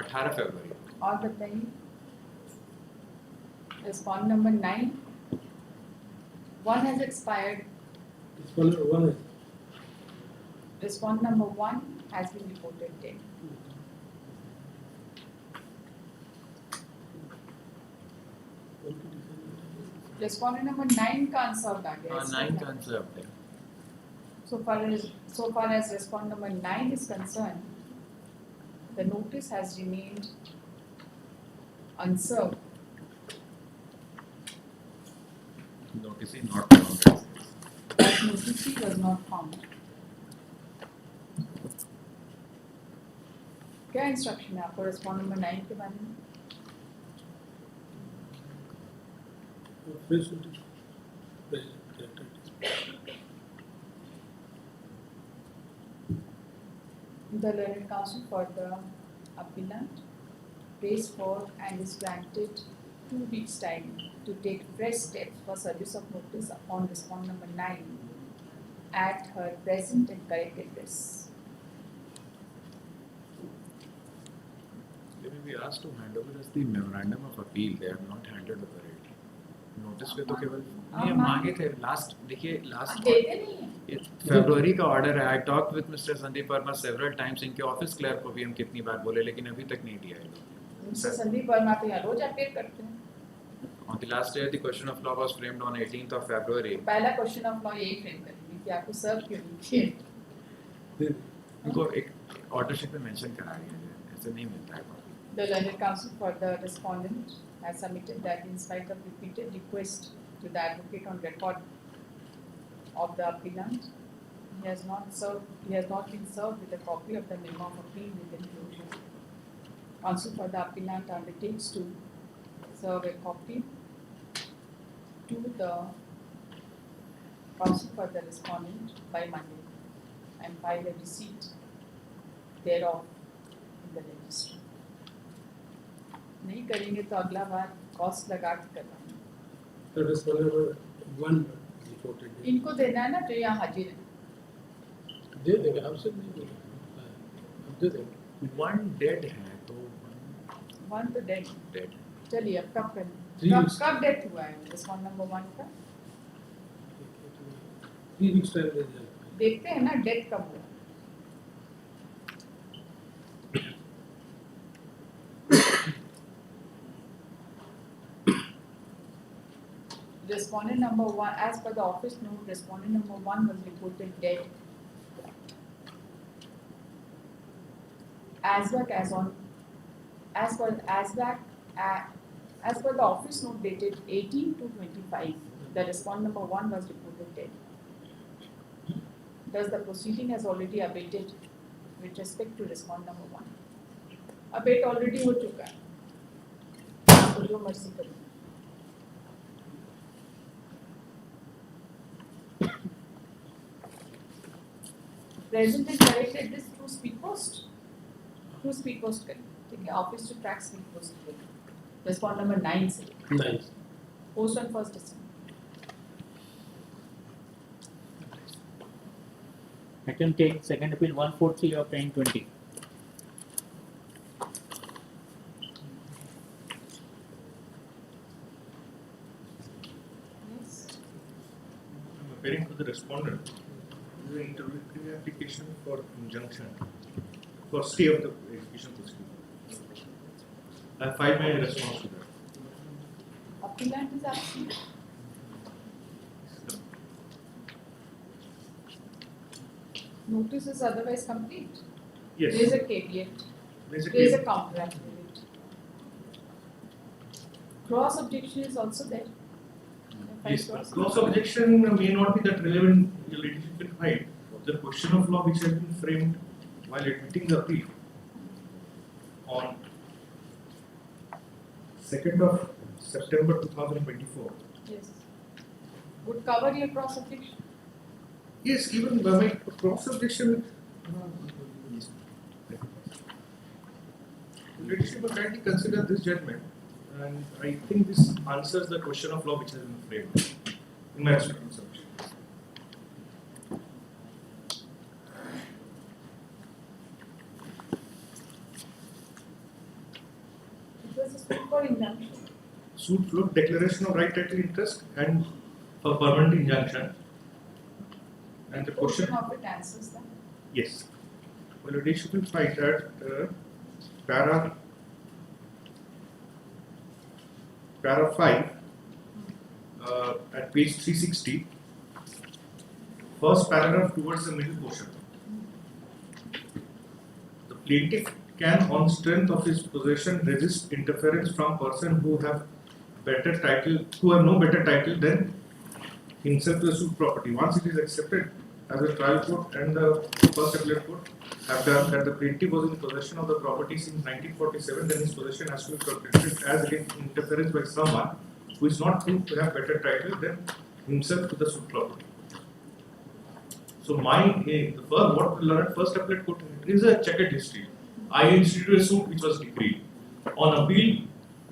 [SPEAKER 13] 18 फरवरी।
[SPEAKER 2] और बताइए। Respondent number 9. 1 has expired. Respondent number 1 has been reported dead. Respondent number 9 का unserved आ गया।
[SPEAKER 13] 9 का unserved है।
[SPEAKER 2] So far as respondent number 9 is concerned, the notice has remained unserved.
[SPEAKER 13] Notice is not found.
[SPEAKER 2] That notice was not found. क्या instruction है आपको respondent number 9 के बारे में?
[SPEAKER 4] Fresh notice.
[SPEAKER 2] The learned counsel for the appellant prays for and is granted 2 weeks time to take fresh steps for service of notice upon respondent number 9 at her present and correct address.
[SPEAKER 13] They will be asked to hand over us the memorandum of appeal. They have not handed over it. Notice पे तो केवल नहीं मांगे थे last देखिए last
[SPEAKER 2] देते नहीं है।
[SPEAKER 13] फरवरी का ऑर्डर है। I talk with mister Sandeep Verma several times. इनके ऑफिस क्लर्क को भी हम कितनी बार बोले लेकिन अभी तक नहीं दिया है।
[SPEAKER 2] मिस्टर संदीप वर्मा तो यहाँ रोज अपडेट करते हैं।
[SPEAKER 13] On the last day, the question of law was framed on 18th of February.
[SPEAKER 2] पहला क्वेश्चन ऑफ लॉ यही फ्रेम करेंगे कि आपको सर्व क्यों नहीं किए.
[SPEAKER 13] उनको एक ऑर्डर शीट में मेंशन करा दिया है, ऐसे नहीं मिलता है.
[SPEAKER 2] The learned counsel for the respondent has submitted that in spite of repeated request to the advocate on record of the appellant, he has not been served with a copy of the memo of appeal with enclosure. Counsel for the appellant undertakes to serve a copy to the counsel for the respondent by Monday and file a receipt thereof in the registry. नहीं करेंगे तो अगला बार cost लगा के करवाएंगे.
[SPEAKER 4] So respondent 1 reported.
[SPEAKER 2] इनको देना है ना जो यहाँ हाजिर है.
[SPEAKER 4] दे देंगे, आपसे नहीं देंगे, हम दे देंगे.
[SPEAKER 13] 1 डेड है तो
[SPEAKER 2] 1 तो डेड.
[SPEAKER 13] डेड.
[SPEAKER 2] चलिए अब कब करें?
[SPEAKER 4] 3 weeks.
[SPEAKER 2] कब डेथ हुआ है रिस्पॉन्ड नंबर 1 का?
[SPEAKER 4] 3 weeks time दे देंगे.
[SPEAKER 2] देखते हैं ना डेथ कब हुआ. Respondent number 1, as per the office note, respondent number 1 was reported dead. As per the office note dated 18/2/25, the respondent number 1 was reported dead. Thus, the proceeding has already abated with respect to respondent number 1. Abate already हो चुका है. आपको जो मर्जी करो. Present and corrected this through speed post. Through speed post करें. ठीक है. Office to track speed post करें. Respond number 9 से.
[SPEAKER 4] Nice.
[SPEAKER 2] Post on 1st December.
[SPEAKER 1] Item 10, second appeal 143 of 1020.
[SPEAKER 2] Yes.
[SPEAKER 14] I'm appearing to the respondent. This is an interlocutory application for injunction for stay of the execution proceeding. I filed my response to that.
[SPEAKER 2] Appellant is absent. Notice is otherwise complete.
[SPEAKER 14] Yes.
[SPEAKER 2] There is a caveat.
[SPEAKER 14] There is a
[SPEAKER 2] There is a
[SPEAKER 14] case.
[SPEAKER 2] counter affidavit. Cross objection is also there.
[SPEAKER 14] Yes, cross objection may not be that relevant in the litigation file. The question of law which has been framed while admitting the appeal on 2nd of September 2024.
[SPEAKER 2] Yes. Would cover your cross objection.
[SPEAKER 14] Yes, even by my cross objection, litigation will kindly consider this judgment, and I think this answers the question of law which has been framed in my respective submission.
[SPEAKER 2] It was a suit for injunction.
[SPEAKER 14] Suit for declaration of right title interest and for permanent injunction. And the
[SPEAKER 2] Portion
[SPEAKER 14] question,
[SPEAKER 2] of it answers that.
[SPEAKER 14] yes, well, litigation will fight at para 5 at page 360, first paragraph towards the middle portion. The plaintiff can, on strength of his possession, resist interference from person who have no better title than himself to the suit property. Once it is accepted as a trial court and the first appellate court have done that the plaintiff was in possession of the property since 1947, then his possession has to be protected as against interference by someone who is not proved to have better title than himself to the suit property. So what we learned first appellate court is a checkered history. I instituted a suit which was decreed. On appeal,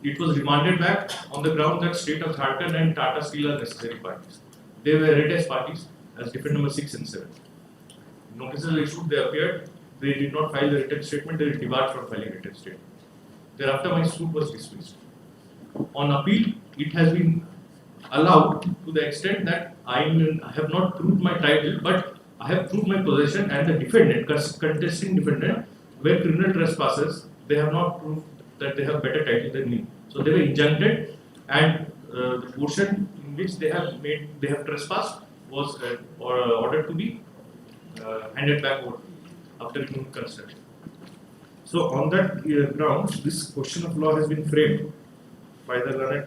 [SPEAKER 14] it was remanded back on the ground that state of Jharkhand and Tata Steel are necessary parties. They were read as parties as defendant number 6 and 7. Notices were issued, they appeared, they did not file the written statement, they debarred from filing written statement. Thereafter, my suit was dismissed. On appeal, it has been allowed to the extent that I have not proved my title, but I have proved my possession, and the defendant, contesting defendant, were criminal trespassers. They have not proved that they have better title than me. So they were injuncted, and the portion in which they have trespassed was ordered to be handed back over after construction. So on that grounds, this question of law has been framed by this learned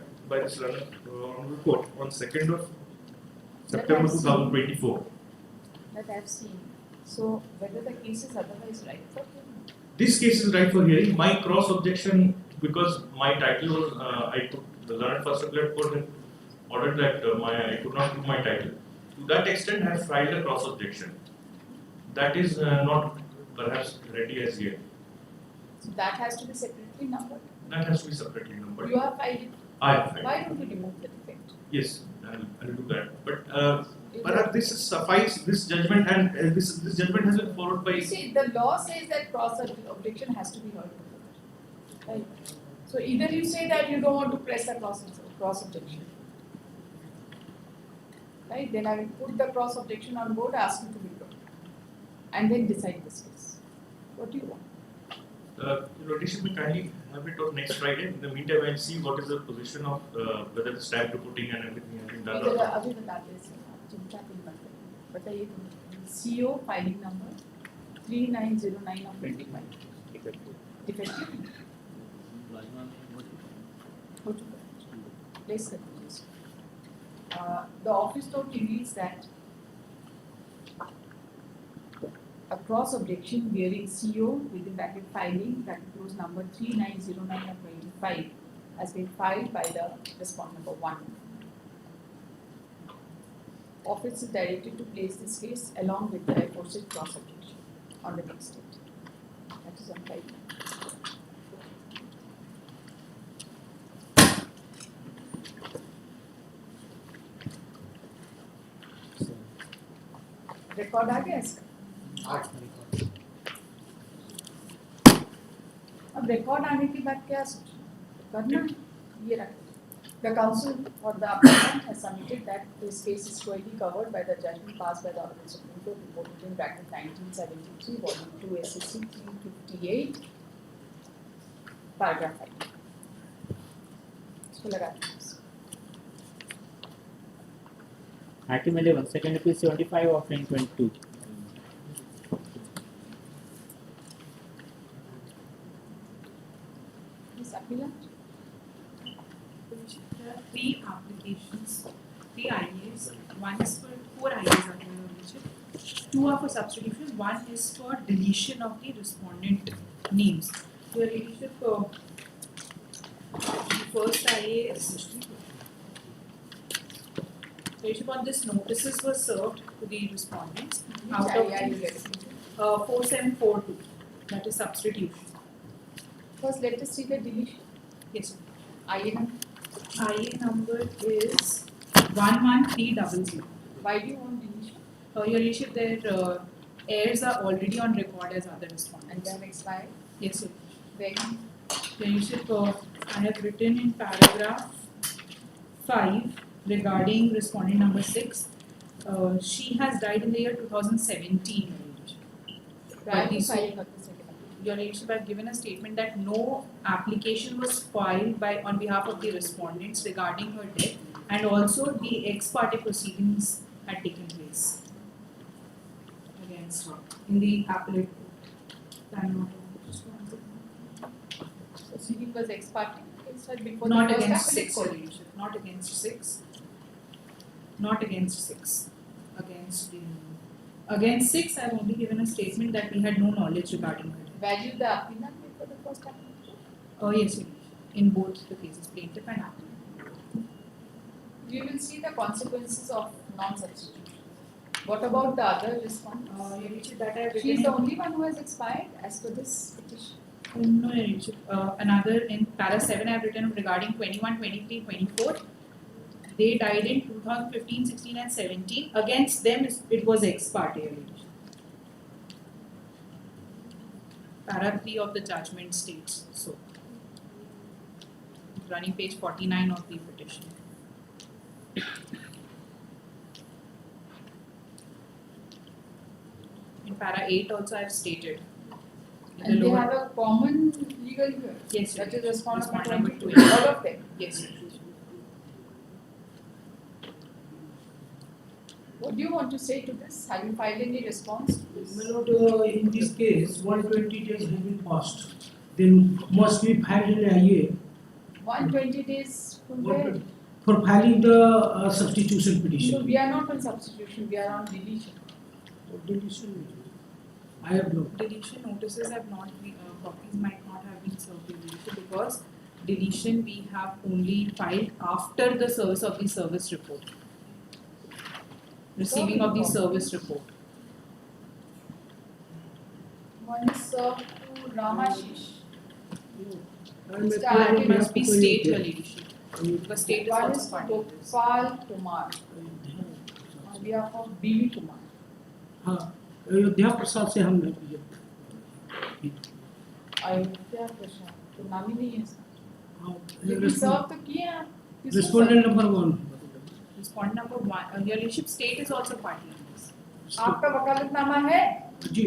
[SPEAKER 14] honorable court on 2nd of September 2024.
[SPEAKER 2] That I've seen. So whether the case is otherwise right for him?
[SPEAKER 14] This case is right for hearing. My cross objection, because my title was, the learned first appellate court had ordered that I could not prove my title. To that extent, I have filed a cross objection. That is not perhaps ready as yet.
[SPEAKER 2] So that has to be separately numbered.
[SPEAKER 14] That has to be separately numbered.
[SPEAKER 2] You have filed it.
[SPEAKER 14] I have filed.
[SPEAKER 2] Why don't you remove the defect?
[SPEAKER 14] Yes, I'll do that. But perhaps this is suffice. This judgment and this judgment has been followed by.
[SPEAKER 2] You see, the law says that cross objection has to be heard. Right. So either you say that you don't want to press the cross objection. Right. Then I will put the cross objection on board, ask you to withdraw, and then decide this case. What do you want?
[SPEAKER 14] Your Lordship may kindly have it on next Friday. In the meantime, I'll see what is the position of whether the stamp reporting and everything has been done.
[SPEAKER 2] अभी बता दे चिंता की मत करिए. बताइए CO filing number 3909 of 25. Defective. हो चुका है. Place कर दीजिए. The office note reveals that a cross objection bearing CO within bracket filing that includes number 3909 of 25 has been filed by the respondent number 1. Office is directed to place this case along with the aforesaid cross objection on the next date. That is on file. Record आ गया इसका? अब record आने के बाद क्या करना? ये रख. The counsel for the applicant has submitted that this case is squarely covered by the judgment passed by the Honorable Supreme Court reported in bracket 1973, volume 2, SSC 358, paragraph 5. इसको लगा दीजिए.
[SPEAKER 1] Item 11, second appeal 75 of 2022.
[SPEAKER 2] This appellant?
[SPEAKER 9] There are 3 applications, 3 IAs. One is for 4 IAs are there. 2 are for substitution. One is for deletion of the respondent names. Your Ladyship, the first IA is on this notices were served to the respondents. Out of 4742, that is substitution.
[SPEAKER 2] First, let us see the deletion.
[SPEAKER 9] Yes, sir.
[SPEAKER 2] IA number?
[SPEAKER 9] IA number is 11300.
[SPEAKER 2] Why do you want deletion?
[SPEAKER 9] Your Ladyship, their heirs are already on record as other respondents.
[SPEAKER 2] And they have expired?
[SPEAKER 9] Yes, sir.
[SPEAKER 2] When?
[SPEAKER 9] Your Ladyship, I have written in paragraph 5 regarding respondent number 6. She has died in the year 2017.
[SPEAKER 2] Why
[SPEAKER 9] But
[SPEAKER 2] you filing of the second?
[SPEAKER 9] Your Ladyship, I have given a statement that no application was filed on behalf of the respondents regarding her death, and also the ex parte proceedings had taken place against her in the appellate court.
[SPEAKER 2] Proceeding was ex parte against her before
[SPEAKER 9] Not
[SPEAKER 2] the first
[SPEAKER 9] against
[SPEAKER 2] appellate
[SPEAKER 9] 6,
[SPEAKER 2] court.
[SPEAKER 9] Your Ladyship. Not against 6. Not against 6. Against 6, I have only given a statement that we had no knowledge regarding her.
[SPEAKER 2] Value the appellant before the first appellate court?
[SPEAKER 9] Oh yes, Your Ladyship. In both the cases, plaintiff and appellant.
[SPEAKER 2] You will see the consequences of non-substitution. What about the other respondents?
[SPEAKER 9] Your Ladyship, that I have
[SPEAKER 2] She is
[SPEAKER 9] written
[SPEAKER 2] the only one who has expired as per this petition.
[SPEAKER 9] No, Your Ladyship. Another in para 7 I have written regarding 21, 23, 24. They died in 2015, 16 and 17. Against them it was ex parte, Your Ladyship. Para 3 of the judgment states so. Running page 49 of the petition. In para 8 also I have stated.
[SPEAKER 2] And they have a common legal here.
[SPEAKER 9] Yes,
[SPEAKER 2] that is respondent
[SPEAKER 9] number
[SPEAKER 2] number
[SPEAKER 9] 2.
[SPEAKER 2] 2. All of them.
[SPEAKER 9] Yes.
[SPEAKER 2] What do you want to say to this? Have you filed any response to this?
[SPEAKER 15] My lord, in this case, 120 days have been passed. Then must be filed in IA
[SPEAKER 2] 120 days from where?
[SPEAKER 15] for filing the substitution
[SPEAKER 2] No,
[SPEAKER 15] petition.
[SPEAKER 2] we are not on substitution, we are on deletion.
[SPEAKER 15] Deletion. I have no.
[SPEAKER 9] Deletion notices have not been, copies might not have been served in deletion because deletion we have only filed after the service of the service report. Receiving of the service report.
[SPEAKER 2] One is served to Ramashish.
[SPEAKER 15] And
[SPEAKER 9] It must be state your leadership. Because state is
[SPEAKER 2] One
[SPEAKER 9] also
[SPEAKER 2] is
[SPEAKER 9] part
[SPEAKER 2] to
[SPEAKER 9] of this.
[SPEAKER 2] Gopal Kumar on behalf of BV Kumar.
[SPEAKER 15] हाँ अयोध्या प्रसाद से हम
[SPEAKER 2] अयोध्या प्रसाद तो नाम ही नहीं है इसका।
[SPEAKER 15] हाँ
[SPEAKER 2] लेकिन सर्व तो किए हैं आप। किसको
[SPEAKER 15] Respondent number 1.
[SPEAKER 9] Respondent number 1. Your leadership state is also party in this.
[SPEAKER 2] आपका वकालतनामा है?
[SPEAKER 15] जी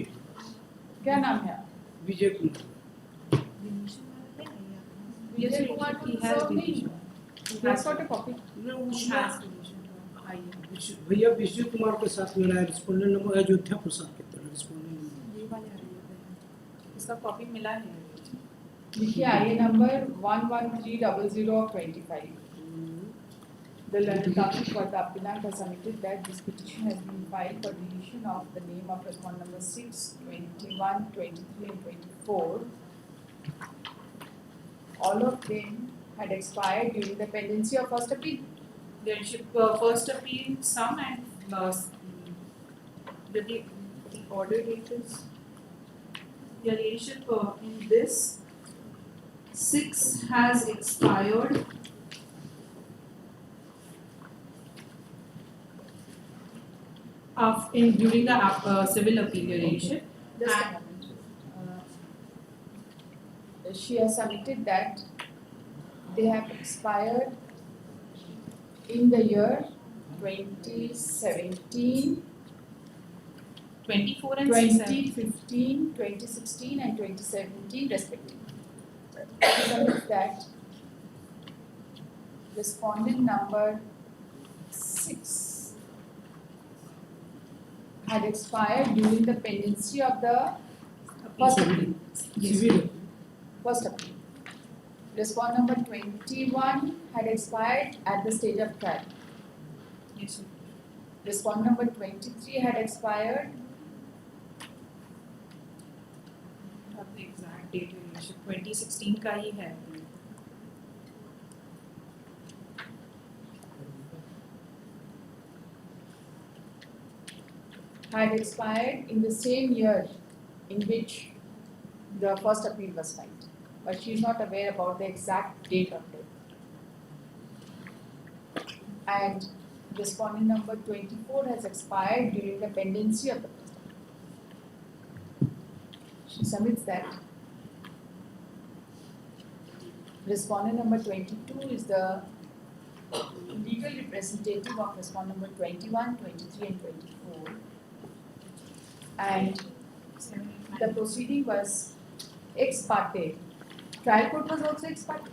[SPEAKER 2] क्या नाम है?
[SPEAKER 15] विजय कुमार.
[SPEAKER 2] विजय कुमार को
[SPEAKER 9] He
[SPEAKER 2] तो
[SPEAKER 9] has
[SPEAKER 2] सर्व नहीं
[SPEAKER 9] deletion.
[SPEAKER 2] He has got a copy.
[SPEAKER 9] He has deletion.
[SPEAKER 15] भैया विजय कुमार के साथ मेरा रिस्पोंडेंट नंबर अयोध्या प्रसाद के तरह रिस्पोंडेंट नंबर.
[SPEAKER 9] ये वाले आ रही है। इसका कॉपी मिला है।
[SPEAKER 2] देखिए आइए number 1130025. The learned counsel for the appellant has submitted that this petition has been filed for deletion of the name of respondent number 6, 21, 23 and 24. All of them had expired during the pendency of first appeal.
[SPEAKER 9] Leadership first appeal some and the order date is your leadership in this 6 has expired. During the civil appeal, your leadership.
[SPEAKER 2] Just a moment. She has submitted that they have expired in the year 2017,
[SPEAKER 9] 24 and
[SPEAKER 2] 2015, 2016 and 2017 respectively. She submits that respondent number 6 had expired during the pendency of the first appeal.
[SPEAKER 15] Civil.
[SPEAKER 2] First appeal. Respondent number 21 had expired at the stage of trial.
[SPEAKER 9] Yes, sir.
[SPEAKER 2] Respondent number 23 had expired.
[SPEAKER 9] Have the exact date your leadership 2016 का ही है.
[SPEAKER 2] Had expired in the same year in which the first appeal was filed, but she is not aware about the exact date of death. And respondent number 24 has expired during the pendency of the first appeal. She submits that. Respondent number 22 is the legal representative of respondent number 21, 23 and 24. And the proceeding was ex parte. Trial court was also ex parte.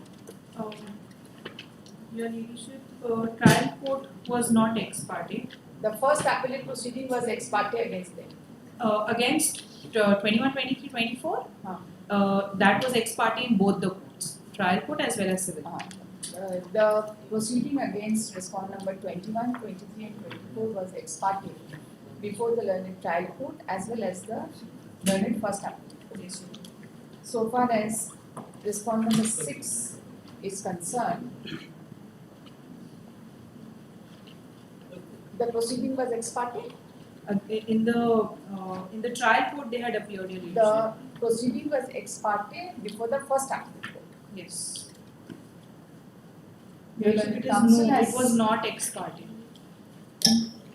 [SPEAKER 9] Your leadership trial court was not ex parte.
[SPEAKER 2] The first appellate proceeding was ex parte against them.
[SPEAKER 9] Against 21, 23, 24, that was ex parte in both the courts, trial court as well as civil.
[SPEAKER 2] The proceeding against respondent number 21, 23 and 24 was ex parte before the learned trial court as well as the learned first appellate. So far as respondent number 6 is concerned, the proceeding was ex parte.
[SPEAKER 9] In the trial court they had appeared your leadership.
[SPEAKER 2] The proceeding was ex parte before the first appellate court.
[SPEAKER 9] Yes.
[SPEAKER 2] Your
[SPEAKER 9] It
[SPEAKER 2] learned
[SPEAKER 9] is
[SPEAKER 2] counsel
[SPEAKER 9] no,
[SPEAKER 2] has
[SPEAKER 9] it was not ex parte.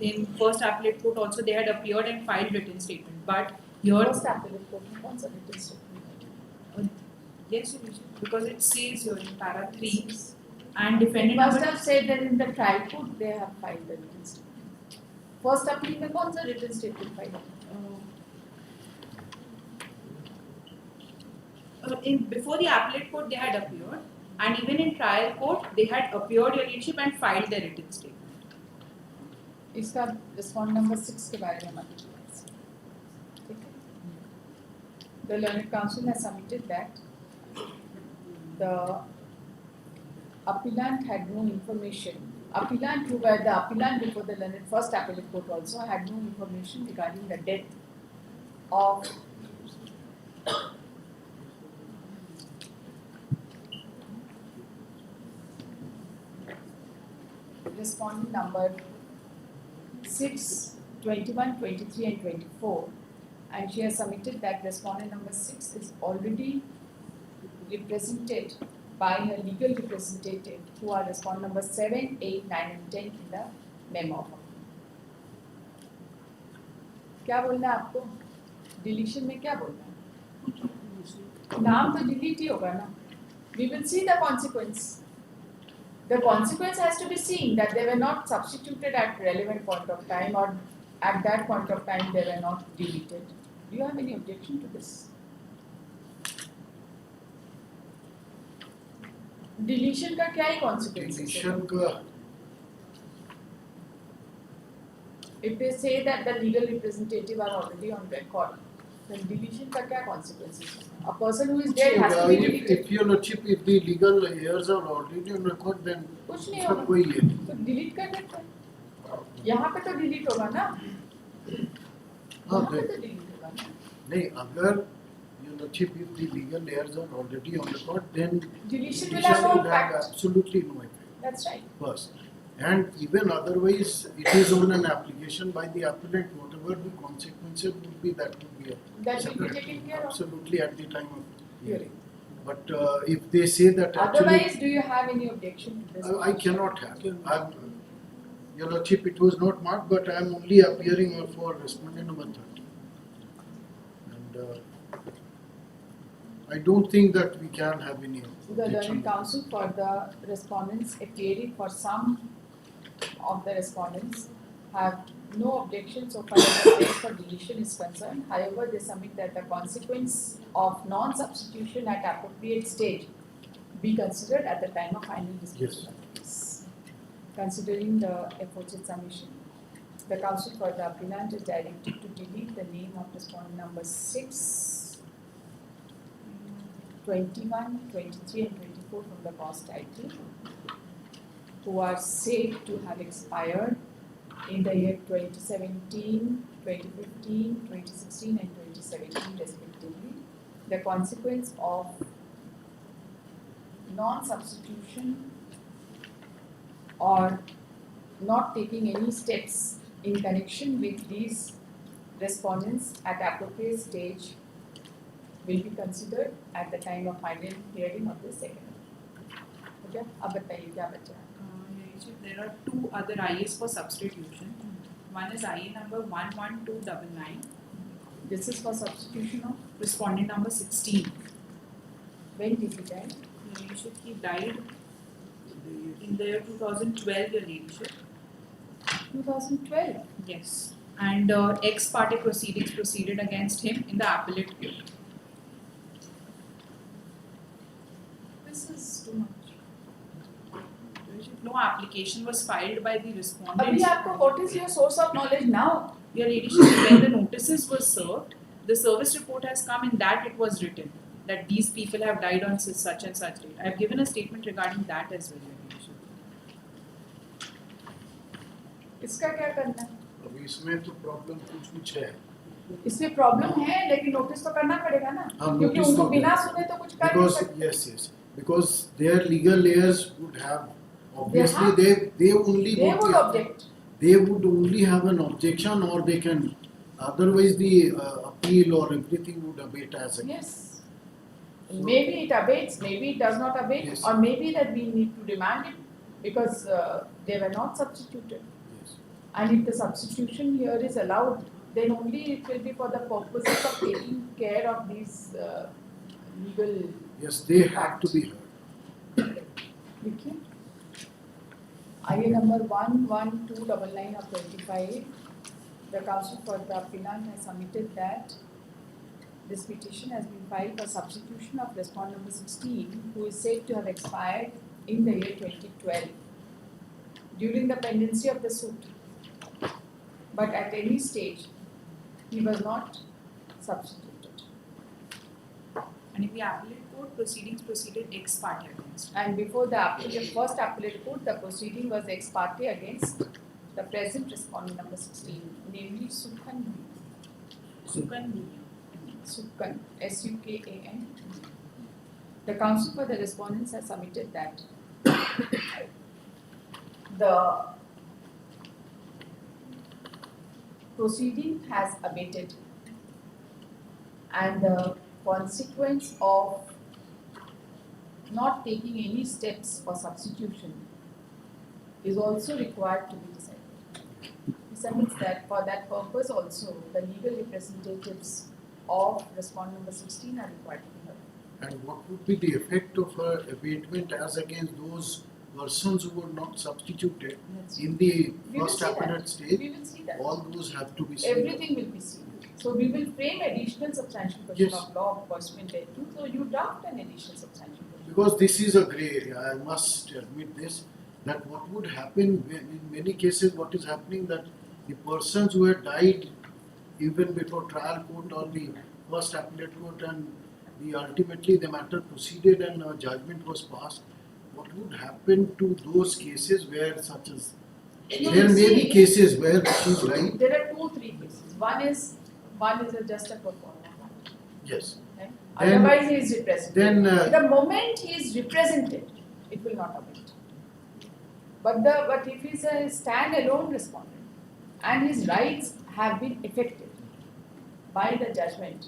[SPEAKER 9] In first appellate court also they had appeared and filed written statement, but here
[SPEAKER 2] first appellate court wants a written statement.
[SPEAKER 9] yes, Your Leadership, because it says here in para 3 and
[SPEAKER 2] It
[SPEAKER 9] defendant
[SPEAKER 2] must
[SPEAKER 9] number
[SPEAKER 2] have said that in the trial court they have filed the written statement. First appeal में कौन सा written statement filed?
[SPEAKER 9] before the appellate court they had appeared, and even in trial court they had appeared your leadership and filed their written statement.
[SPEAKER 2] इसका respondent number 6 के बारे में मत ठीक है? The learned counsel has submitted that the appellant had no information. Appellant, who were the appellant before the learned first appellate court also, had no information regarding the death of respondent number 6, 21, 23 and 24, and she has submitted that respondent number 6 is already represented by her legal representative, who are respondent number 7, 8, 9 and 10 in the memo. क्या बोलना है आपको? Deletion में क्या बोलना है? नाम तो delete ही होगा ना? We will see the consequence. The consequence has to be seen that they were not substituted at relevant point of time, or at that point of time they were not deleted. Do you have any objection to this? Deletion का क्या ही consequence है?
[SPEAKER 16] Deletion का
[SPEAKER 2] If they say that the legal representative are already on record, then deletion का क्या consequences है? A person who is dead has to be deleted.
[SPEAKER 16] If your lordship, if the legal heirs are already on record, then
[SPEAKER 2] कुछ नहीं
[SPEAKER 16] उसका
[SPEAKER 2] होगा.
[SPEAKER 16] कोई ये नहीं.
[SPEAKER 2] तो delete कर देते हैं. यहाँ पे तो delete होगा ना?
[SPEAKER 16] हाँ,
[SPEAKER 2] यहाँ पे तो delete होगा ना?
[SPEAKER 16] नहीं, अगर your lordship, if the legal heirs are already on record, then
[SPEAKER 2] Deletion will have no
[SPEAKER 16] would have
[SPEAKER 2] impact.
[SPEAKER 16] absolutely no effect.
[SPEAKER 2] That's right.
[SPEAKER 16] First, and even otherwise, it is on an application by the appellant. Whatever the consequences would be, that would be a
[SPEAKER 2] That will be
[SPEAKER 16] separate
[SPEAKER 2] taken care of.
[SPEAKER 16] absolutely at the time of hearing. But if they say that
[SPEAKER 2] Otherwise,
[SPEAKER 16] actually,
[SPEAKER 2] do you have any objection to this?
[SPEAKER 16] I cannot have. Your lordship, it was not marked, but I am only appearing for respondent number 30. And I don't think that we can have any
[SPEAKER 2] The
[SPEAKER 16] objection.
[SPEAKER 2] learned counsel for the respondents appearing for some of the respondents have no objection so far as the case for deletion is concerned. However, they submit that the consequence of non-substitution at appropriate stage be considered at the time of final disposal of the case. Considering the aforesaid submission, the counsel for the appellant is directed to delete the name of respondent number 6, 21, 23 and 24 from the cause title, who are said to have expired in the year 2017, 2015, 2016 and 2017 respectively. The consequence of non-substitution or not taking any steps in connection with these respondents at appropriate stage will be considered at the time of final hearing of the second. Okay, अब बताइए क्या बचा है?
[SPEAKER 9] There are two other IAs for substitution. One is IA number 11299.
[SPEAKER 2] This is for substitution of
[SPEAKER 9] respondent number 16.
[SPEAKER 2] When did he die?
[SPEAKER 9] Your Ladyship, he died in the year 2012, Your Ladyship.
[SPEAKER 2] 2012?
[SPEAKER 9] Yes. And ex parte proceedings proceeded against him in the appellate court.
[SPEAKER 2] This is too much.
[SPEAKER 9] No application was filed by the respondent.
[SPEAKER 2] अभी आपको what is your source of knowledge now?
[SPEAKER 9] Your Ladyship, when the notices were served, the service report has come in that it was written that these people have died on such and such date. I have given a statement regarding that as well, Your Ladyship.
[SPEAKER 2] इसका क्या करना है?
[SPEAKER 16] अभी इसमें तो problem कुछ है.
[SPEAKER 2] इसमें प्रॉब्लम है लेकिन नोटिस तो करना पड़ेगा ना, क्योंकि
[SPEAKER 16] notice
[SPEAKER 2] उनको
[SPEAKER 16] तो
[SPEAKER 2] बिना सुने तो कुछ कर नहीं सकते.
[SPEAKER 16] yes, because their legal heirs would have obviously they would
[SPEAKER 2] object.
[SPEAKER 16] They would only have an objection, or they can otherwise the appeal or everything would abate as a
[SPEAKER 2] Yes. Maybe it abates, maybe it does not abate,
[SPEAKER 16] Yes.
[SPEAKER 2] or maybe that we need to demand it because they were not substituted.
[SPEAKER 16] Yes.
[SPEAKER 2] And if the substitution here is allowed, then only it will be for the purposes of taking care of these legal.
[SPEAKER 16] Yes, they have to be heard.
[SPEAKER 2] Okay. IA number 11299 of 25, the counsel for the appellant has submitted that this petition has been filed for substitution of respondent number 16, who is said to have expired in the year 2012. During the pendency of the suit, but at any stage he was not substituted.
[SPEAKER 9] And in the appellate court, proceedings proceeded ex parte against.
[SPEAKER 2] And before the first appellate court, the proceeding was ex parte against the present respondent number 16, namely Sukhan. Sukhan, S-U-K-A-N. The counsel for the respondents has submitted that the proceeding has abated and the consequence of not taking any steps for substitution is also required to be decided. He submits that for that purpose also the legal representatives of respondent number 16 are required to be heard.
[SPEAKER 16] And what would be the effect of her abatement as against those persons who were not substituted in the
[SPEAKER 2] We will
[SPEAKER 16] first
[SPEAKER 2] see that.
[SPEAKER 16] appellate stage?
[SPEAKER 2] We will see that.
[SPEAKER 16] All those have to be seen.
[SPEAKER 2] Everything will be seen. So we will frame additional substantial question
[SPEAKER 16] Yes.
[SPEAKER 2] of law pursuant thereto. So you draft an additional substantial question.
[SPEAKER 16] Because this is a grey area, I must admit this, that what would happen in many cases, what is happening that the persons who had died even before trial court or the first appellate court and ultimately the matter proceeded and a judgment was passed, what would happen to those cases where such as, there may be cases where she is right.
[SPEAKER 2] There are 2-3 cases. One is just a performance.
[SPEAKER 16] Yes.
[SPEAKER 2] Okay?
[SPEAKER 16] Then-
[SPEAKER 2] Otherwise he is represented.
[SPEAKER 16] then,
[SPEAKER 2] the moment he is represented, it will not abate. But if he is a stand-alone respondent and his rights have been affected by the judgment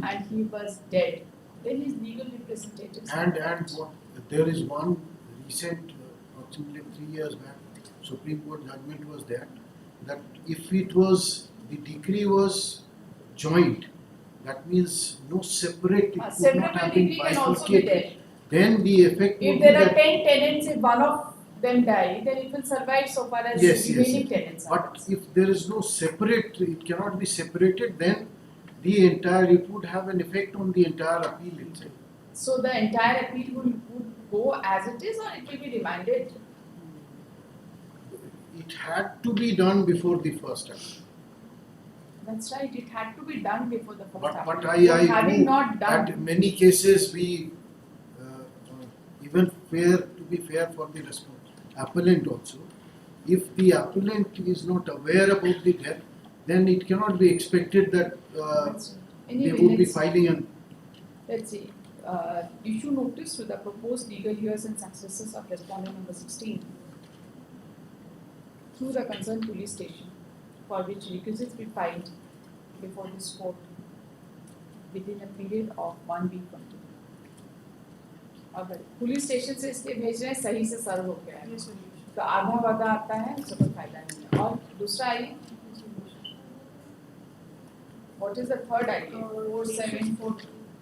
[SPEAKER 2] and he was dead, then his legal representatives.
[SPEAKER 16] And what, there is one recent, approximately 3 years back, Supreme Court judgment was that if it was, the decree was joint, that means no separate, it could not have been
[SPEAKER 2] decree can also be there.
[SPEAKER 16] bifurcated. Then the effect
[SPEAKER 2] If
[SPEAKER 16] would
[SPEAKER 2] there
[SPEAKER 16] be
[SPEAKER 2] are
[SPEAKER 16] that,
[SPEAKER 2] 10 tenants, if one of them die, then it will survive so far as
[SPEAKER 16] yes,
[SPEAKER 2] remaining
[SPEAKER 16] yes,
[SPEAKER 2] tenants are
[SPEAKER 16] but
[SPEAKER 2] concerned.
[SPEAKER 16] if there is no separate, it cannot be separated, then the entire, it would have an effect on the entire appeal itself.
[SPEAKER 2] So the entire appeal would go as it is, or it will be remanded?
[SPEAKER 16] It had to be done before the first appeal.
[SPEAKER 2] That's right, it had to be done before the first
[SPEAKER 16] But
[SPEAKER 2] appeal.
[SPEAKER 16] I
[SPEAKER 2] Having
[SPEAKER 16] know
[SPEAKER 2] not done,
[SPEAKER 16] that in many cases we even to be fair for the appellant also, if the appellant is not aware about the death, then it cannot be expected that they would be filing an.
[SPEAKER 2] let's see, issue notice to the proposed legal years and successors of respondent number 16 through the concerned police station, for which requisites be filed before this court within a period of 1 week from today. अगर police station से इसलिए भेज रहे हैं सही से सर्व हो गया है तो आधा वादा आता है उससे कोई फायदा नहीं है। और दूसरा आइए, what is the third idea?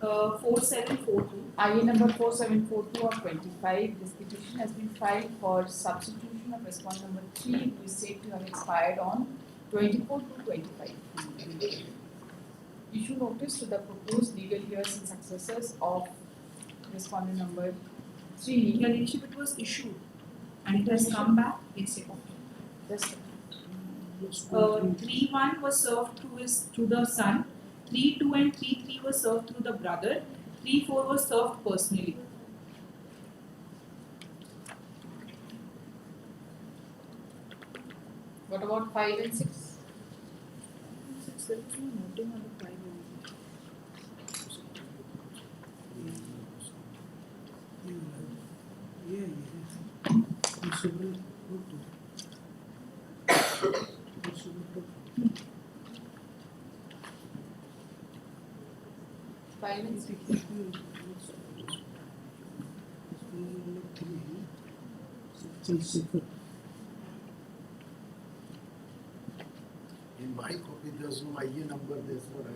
[SPEAKER 9] 4742.
[SPEAKER 2] IE number 4742 of 25. This petition has been filed for substitution of respondent number 3, who is said to have expired on 24/2/25. Issue notice to the proposed legal years and successors of respondent number 3.
[SPEAKER 9] Your Ladyship, it was issued and it has come back. Yes,
[SPEAKER 2] Just
[SPEAKER 9] 3-1 was served through the son, 3-2 and 3-3 was served through the brother, 3-4 was served personally.
[SPEAKER 2] What about 5 and 6?
[SPEAKER 9] There is no noting on the 5 only.
[SPEAKER 16] In my copy, there's no IE number, therefore I am.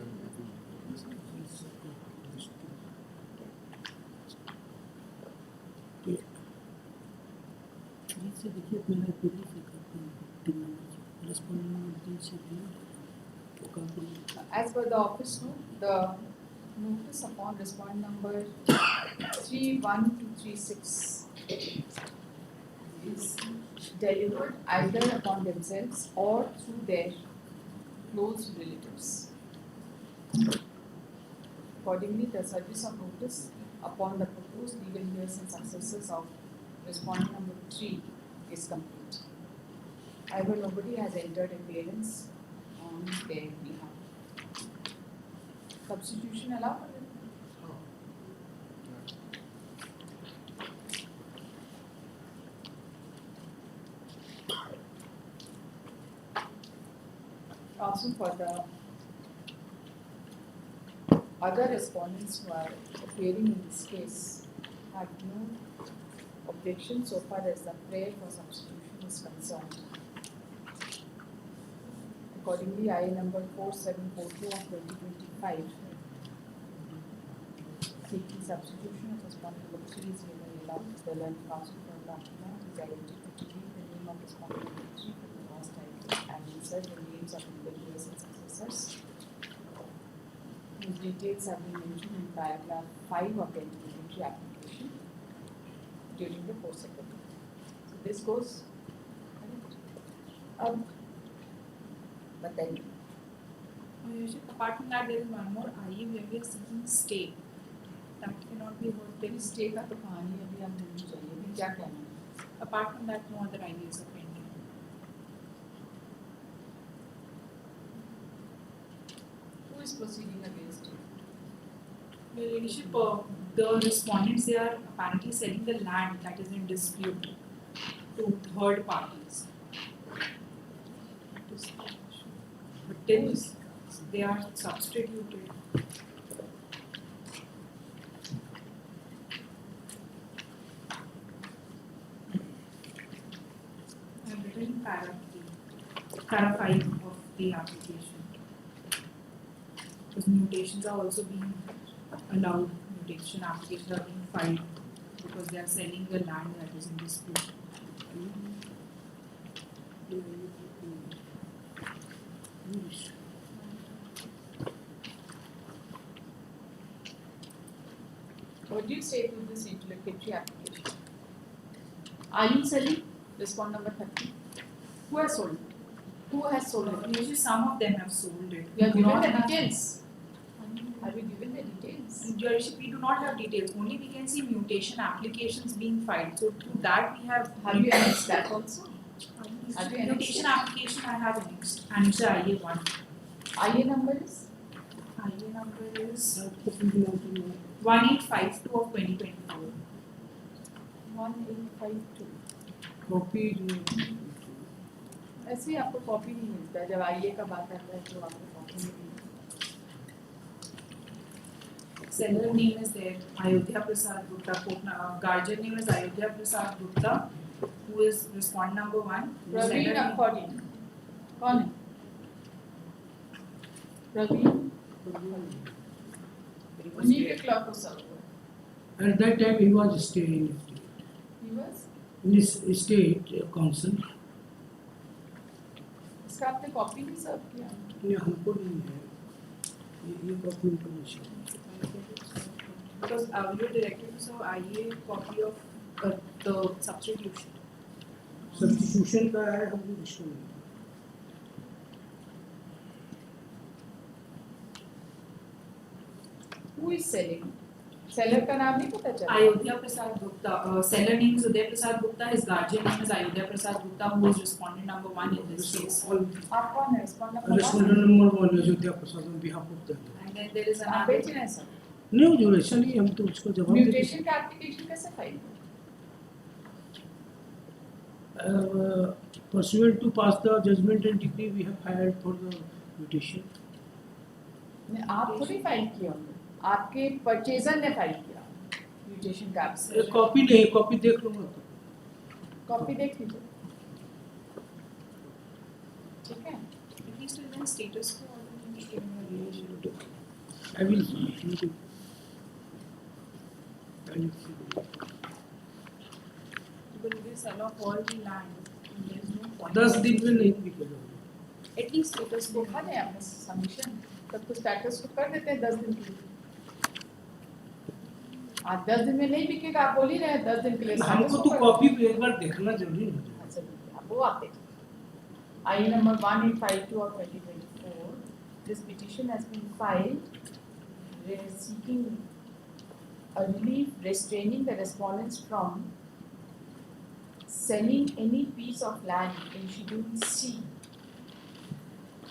[SPEAKER 2] As per the office note, the notice upon respondent number 31236 is delivered either upon themselves or through their close relatives. Accordingly, the service of notice upon the proposed legal heirs and successors of respondent number 3 is complete. However, nobody has entered appearance on their behalf. Substitution allowed? Also for the other respondents who are appearing in this case have no objection so far as the prayer for substitution is concerned. Accordingly, IA number 4742 of 2025 seeking substitution of respondent number 3 is given allowed. The learned counsel for the applicant is directed to delete the name of respondent number 3 from the last title and insert the names of legal heirs and successors whose details have been mentioned in paragraph 5 of the interlocutory application during the course of the case. So this goes but then
[SPEAKER 12] apart from that, there is one more IE where we are seeking stay. That cannot be heard.
[SPEAKER 2] Then stay का तो कहानी अभी हम नहीं चाहिए अभी क्या कहना है?
[SPEAKER 12] Apart from that, no other ideas are pending.
[SPEAKER 2] Who is proceeding against it?
[SPEAKER 12] Your Ladyship, the respondents, they are apparently selling the land that is in dispute to third parties. But then they are substituted. I have written in para 5 of the application. Because mutations are also being allowed, mutation applications are being filed because they are selling the land that is in dispute.
[SPEAKER 2] What do you say to this interlocutory application? Are you selling? Respond number 30. Who has sold it? Who has sold it?
[SPEAKER 12] Usually some of them have sold it.
[SPEAKER 2] You have
[SPEAKER 12] We do
[SPEAKER 2] given
[SPEAKER 12] not
[SPEAKER 2] the
[SPEAKER 12] have-
[SPEAKER 2] details. Have you given the details?
[SPEAKER 12] Your Worship, we do not have details. Only we can see mutation applications being filed. So through that we have.
[SPEAKER 2] Have you annexed that also? Have you annexed
[SPEAKER 12] Mutation
[SPEAKER 2] it?
[SPEAKER 12] application I have annexed. Annexed IA1.
[SPEAKER 2] IA number is?
[SPEAKER 12] IA number is 1852 of 2024.
[SPEAKER 2] 1852.
[SPEAKER 15] Copy
[SPEAKER 2] ऐसे ही आपको copy नहीं मिलता है जब आईए का बात आता है तो आपको कॉपी नहीं मिलती।
[SPEAKER 12] Seller name is there, Ayodhya Prasad Gupta. Guardian name is Ayodhya Prasad Gupta, who is respondent number 1.
[SPEAKER 2] Praveen according कौन है? प्रवीण उन्हीं के क्लॉक को सर्व हुआ।
[SPEAKER 15] At that time he was staying
[SPEAKER 2] He was?
[SPEAKER 15] in his state council.
[SPEAKER 2] इसका आपने copy नहीं सर्व किया?
[SPEAKER 15] ये हमको नहीं है ये copy information
[SPEAKER 12] Because you directed so IA copy of the substitution.
[SPEAKER 15] Substitution का है हमको इसको नहीं
[SPEAKER 2] Who is selling? Seller का नाम नहीं पता चला?
[SPEAKER 12] Ayodhya Prasad Gupta. Seller name is Uday Prasad Gupta. His guardian name is Ayodhya Prasad Gupta, who is respondent number 1 in this case.
[SPEAKER 2] आप कौन है? Respondent number 1?
[SPEAKER 15] Respondent number 1 Ayodhya Prasad on behalf of the
[SPEAKER 12] And then there is
[SPEAKER 2] आप
[SPEAKER 12] another.
[SPEAKER 2] बेच रहे हैं sir?
[SPEAKER 15] नहीं जो ऐसा नहीं हम तो उसको जवाब देते
[SPEAKER 2] म्यूटेशन का एप्लीकेशन कैसे file?
[SPEAKER 15] pursuant to pass the judgment and decree we have filed for the mutation.
[SPEAKER 2] नहीं, आप थोड़ी फाइल किए होंगे, आपके परचेजर ने फाइल किया म्यूटेशन का एप्लीकेशन।
[SPEAKER 15] कॉपी नहीं कॉपी देख लूंगा तो
[SPEAKER 2] कॉपी देख लीजिए, ठीक है?
[SPEAKER 12] At least till then status quo or the given a relation.
[SPEAKER 15] I will see.
[SPEAKER 12] But they sell off all the land. And there is no point.
[SPEAKER 15] 10 दिन में नहीं बिकेगा
[SPEAKER 12] At least status quo.
[SPEAKER 2] देखा नहीं आपने सबमिशन, तब तो status को कर देते हैं 10 दिन के लिए। आज 10 दिन में नहीं बिकेगा, आप बोल ही रहे हैं 10 दिन के लिए।
[SPEAKER 15] हमको तो कॉपी पे एक बार देखना जरूरी है।
[SPEAKER 2] वो आते हैं. I number 1852 of 2024. This petition has been filed seeking a relief restraining the respondents from selling any piece of land in Schedule C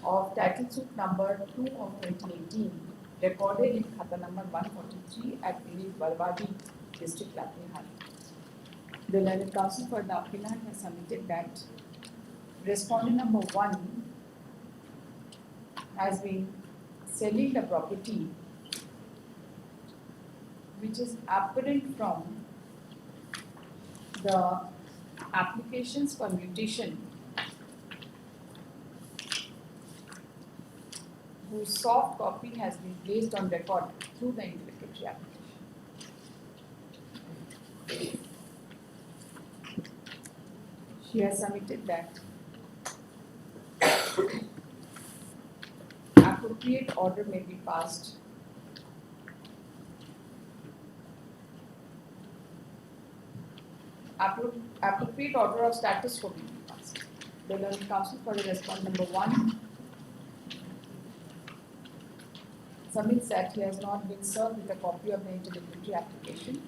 [SPEAKER 2] of title suit number 2 of 2018 recorded in Khata number 143 at Village Balwadi, District Latehar. The learned counsel for the appellant has submitted that respondent number 1 has been selling the property which is apparent from the applications for mutation whose soft copy has been placed on record through the interlocutory application. She has submitted that appropriate order may be passed appropriate order of status quo may be passed. The learned counsel for the respondent number 1 submits that he has not been served with a copy of the interlocutory application,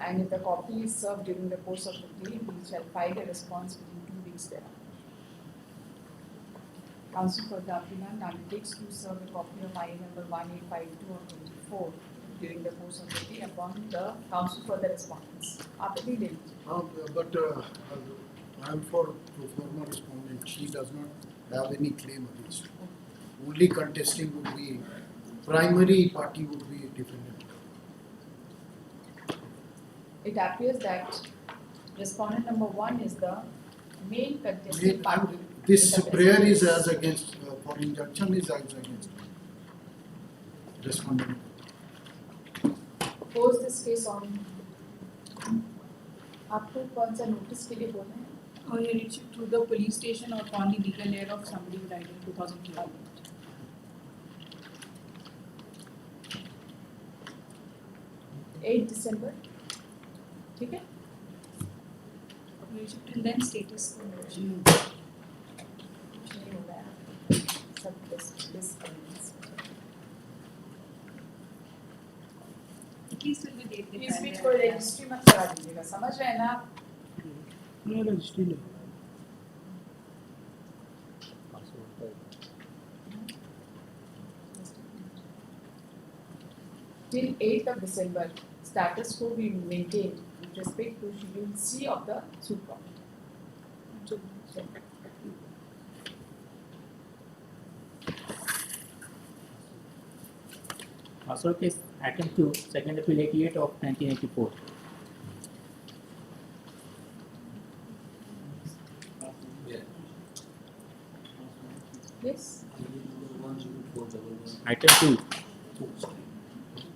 [SPEAKER 2] and if the copy is served during the course of the day, he shall file a response within 2 weeks thereafter. Counsel for the appellant undertakes to serve a copy of IA number 1852 of 24 during the course of the day upon the counsel for the respondents. After the day.
[SPEAKER 16] But I am for former respondent. She does not have any claim against. Only contesting would be, primary party would be defendant.
[SPEAKER 2] It appears that respondent number 1 is the main contested party.
[SPEAKER 16] This prayer is as against, for injunction is as against respondent.
[SPEAKER 2] Post this case on. आपको कौन सा notice के लिए बोलना है?
[SPEAKER 12] Or you reach it through the police station or upon the legal heir of somebody who died in 2012.
[SPEAKER 2] 8 December. ठीक है?
[SPEAKER 12] Reach it till then status.
[SPEAKER 2] कुछ नहीं हो रहा है. सब this
[SPEAKER 12] Please till the date.
[SPEAKER 2] इस बीच कोई रजिस्ट्री मत करा दीजिएगा, समझ रहे हैं ना आप?
[SPEAKER 1] नहीं रजिस्ट्री नहीं.
[SPEAKER 2] Till 8th of December, status quo be maintained with respect to Schedule C of the suit property.
[SPEAKER 1] Also case item 2, second appeal 88 of 1984.
[SPEAKER 2] Yes.
[SPEAKER 1] Item 2,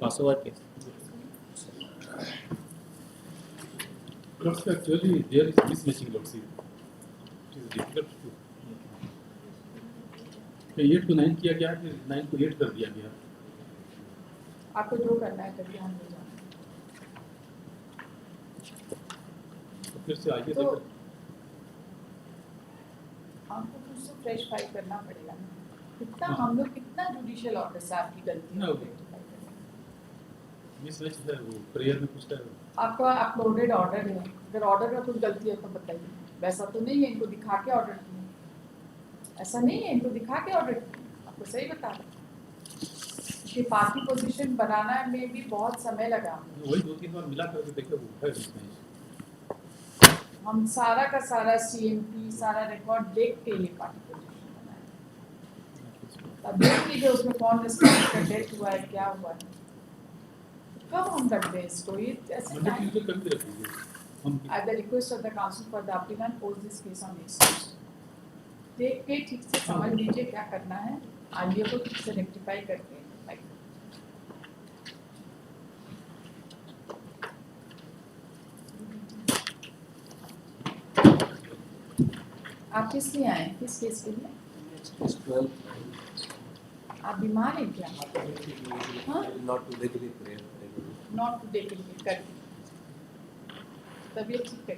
[SPEAKER 1] crossover case.
[SPEAKER 3] Lords, actually there is mismatching, Lords. It is difficult to. 8 को 9 किया गया, 9 को 8 कर दिया गया.
[SPEAKER 2] आपको जो करना है करिए, हम ले जाएंगे.
[SPEAKER 3] तो फिर से आगे
[SPEAKER 2] तो
[SPEAKER 3] से
[SPEAKER 2] आपको फिर से फ्रेश फाइल करना पड़ेगा ना. कितना हम लोग कितना जुडिशियल ऑर्डर से आपकी गलती है
[SPEAKER 3] मिसमैच है, वो प्रेयर में कुछ है.
[SPEAKER 2] आपका अपलोडेड ऑर्डर है, अगर ऑर्डर में कुछ गलती है तो बताइए. वैसा तो नहीं है इनको दिखा के ऑर्डर किया, ऐसा नहीं है इनको दिखा के ऑर्डर किया. आपको सही बता रहा हूं कि पार्टी पोजीशन बनाना में भी बहुत समय लगा.
[SPEAKER 3] वही 2-3 बार मिला करके देखो वो है मिसमैच.
[SPEAKER 2] हम सारा का सारा सीएमपी सारा रिकॉर्ड देख के ये पार्टी पोजीशन बनाया. अब देख लीजिए उसमें कौन रिस्पॉन्स का डेट हुआ है, क्या हुआ है, कब हम कर दें इसको. ये ऐसे time at the request of the counsel for the applicant post this case on next. देख के ठीक से समझ लीजिए क्या करना है, आगे को ठीक से रेक्टिफाई करके. आप किस लिए आए, किस केस के लिए? आप बीमार हैं क्या?
[SPEAKER 5] Not to take the prayer.
[SPEAKER 2] Not to take it कर तबीयत ठीक है.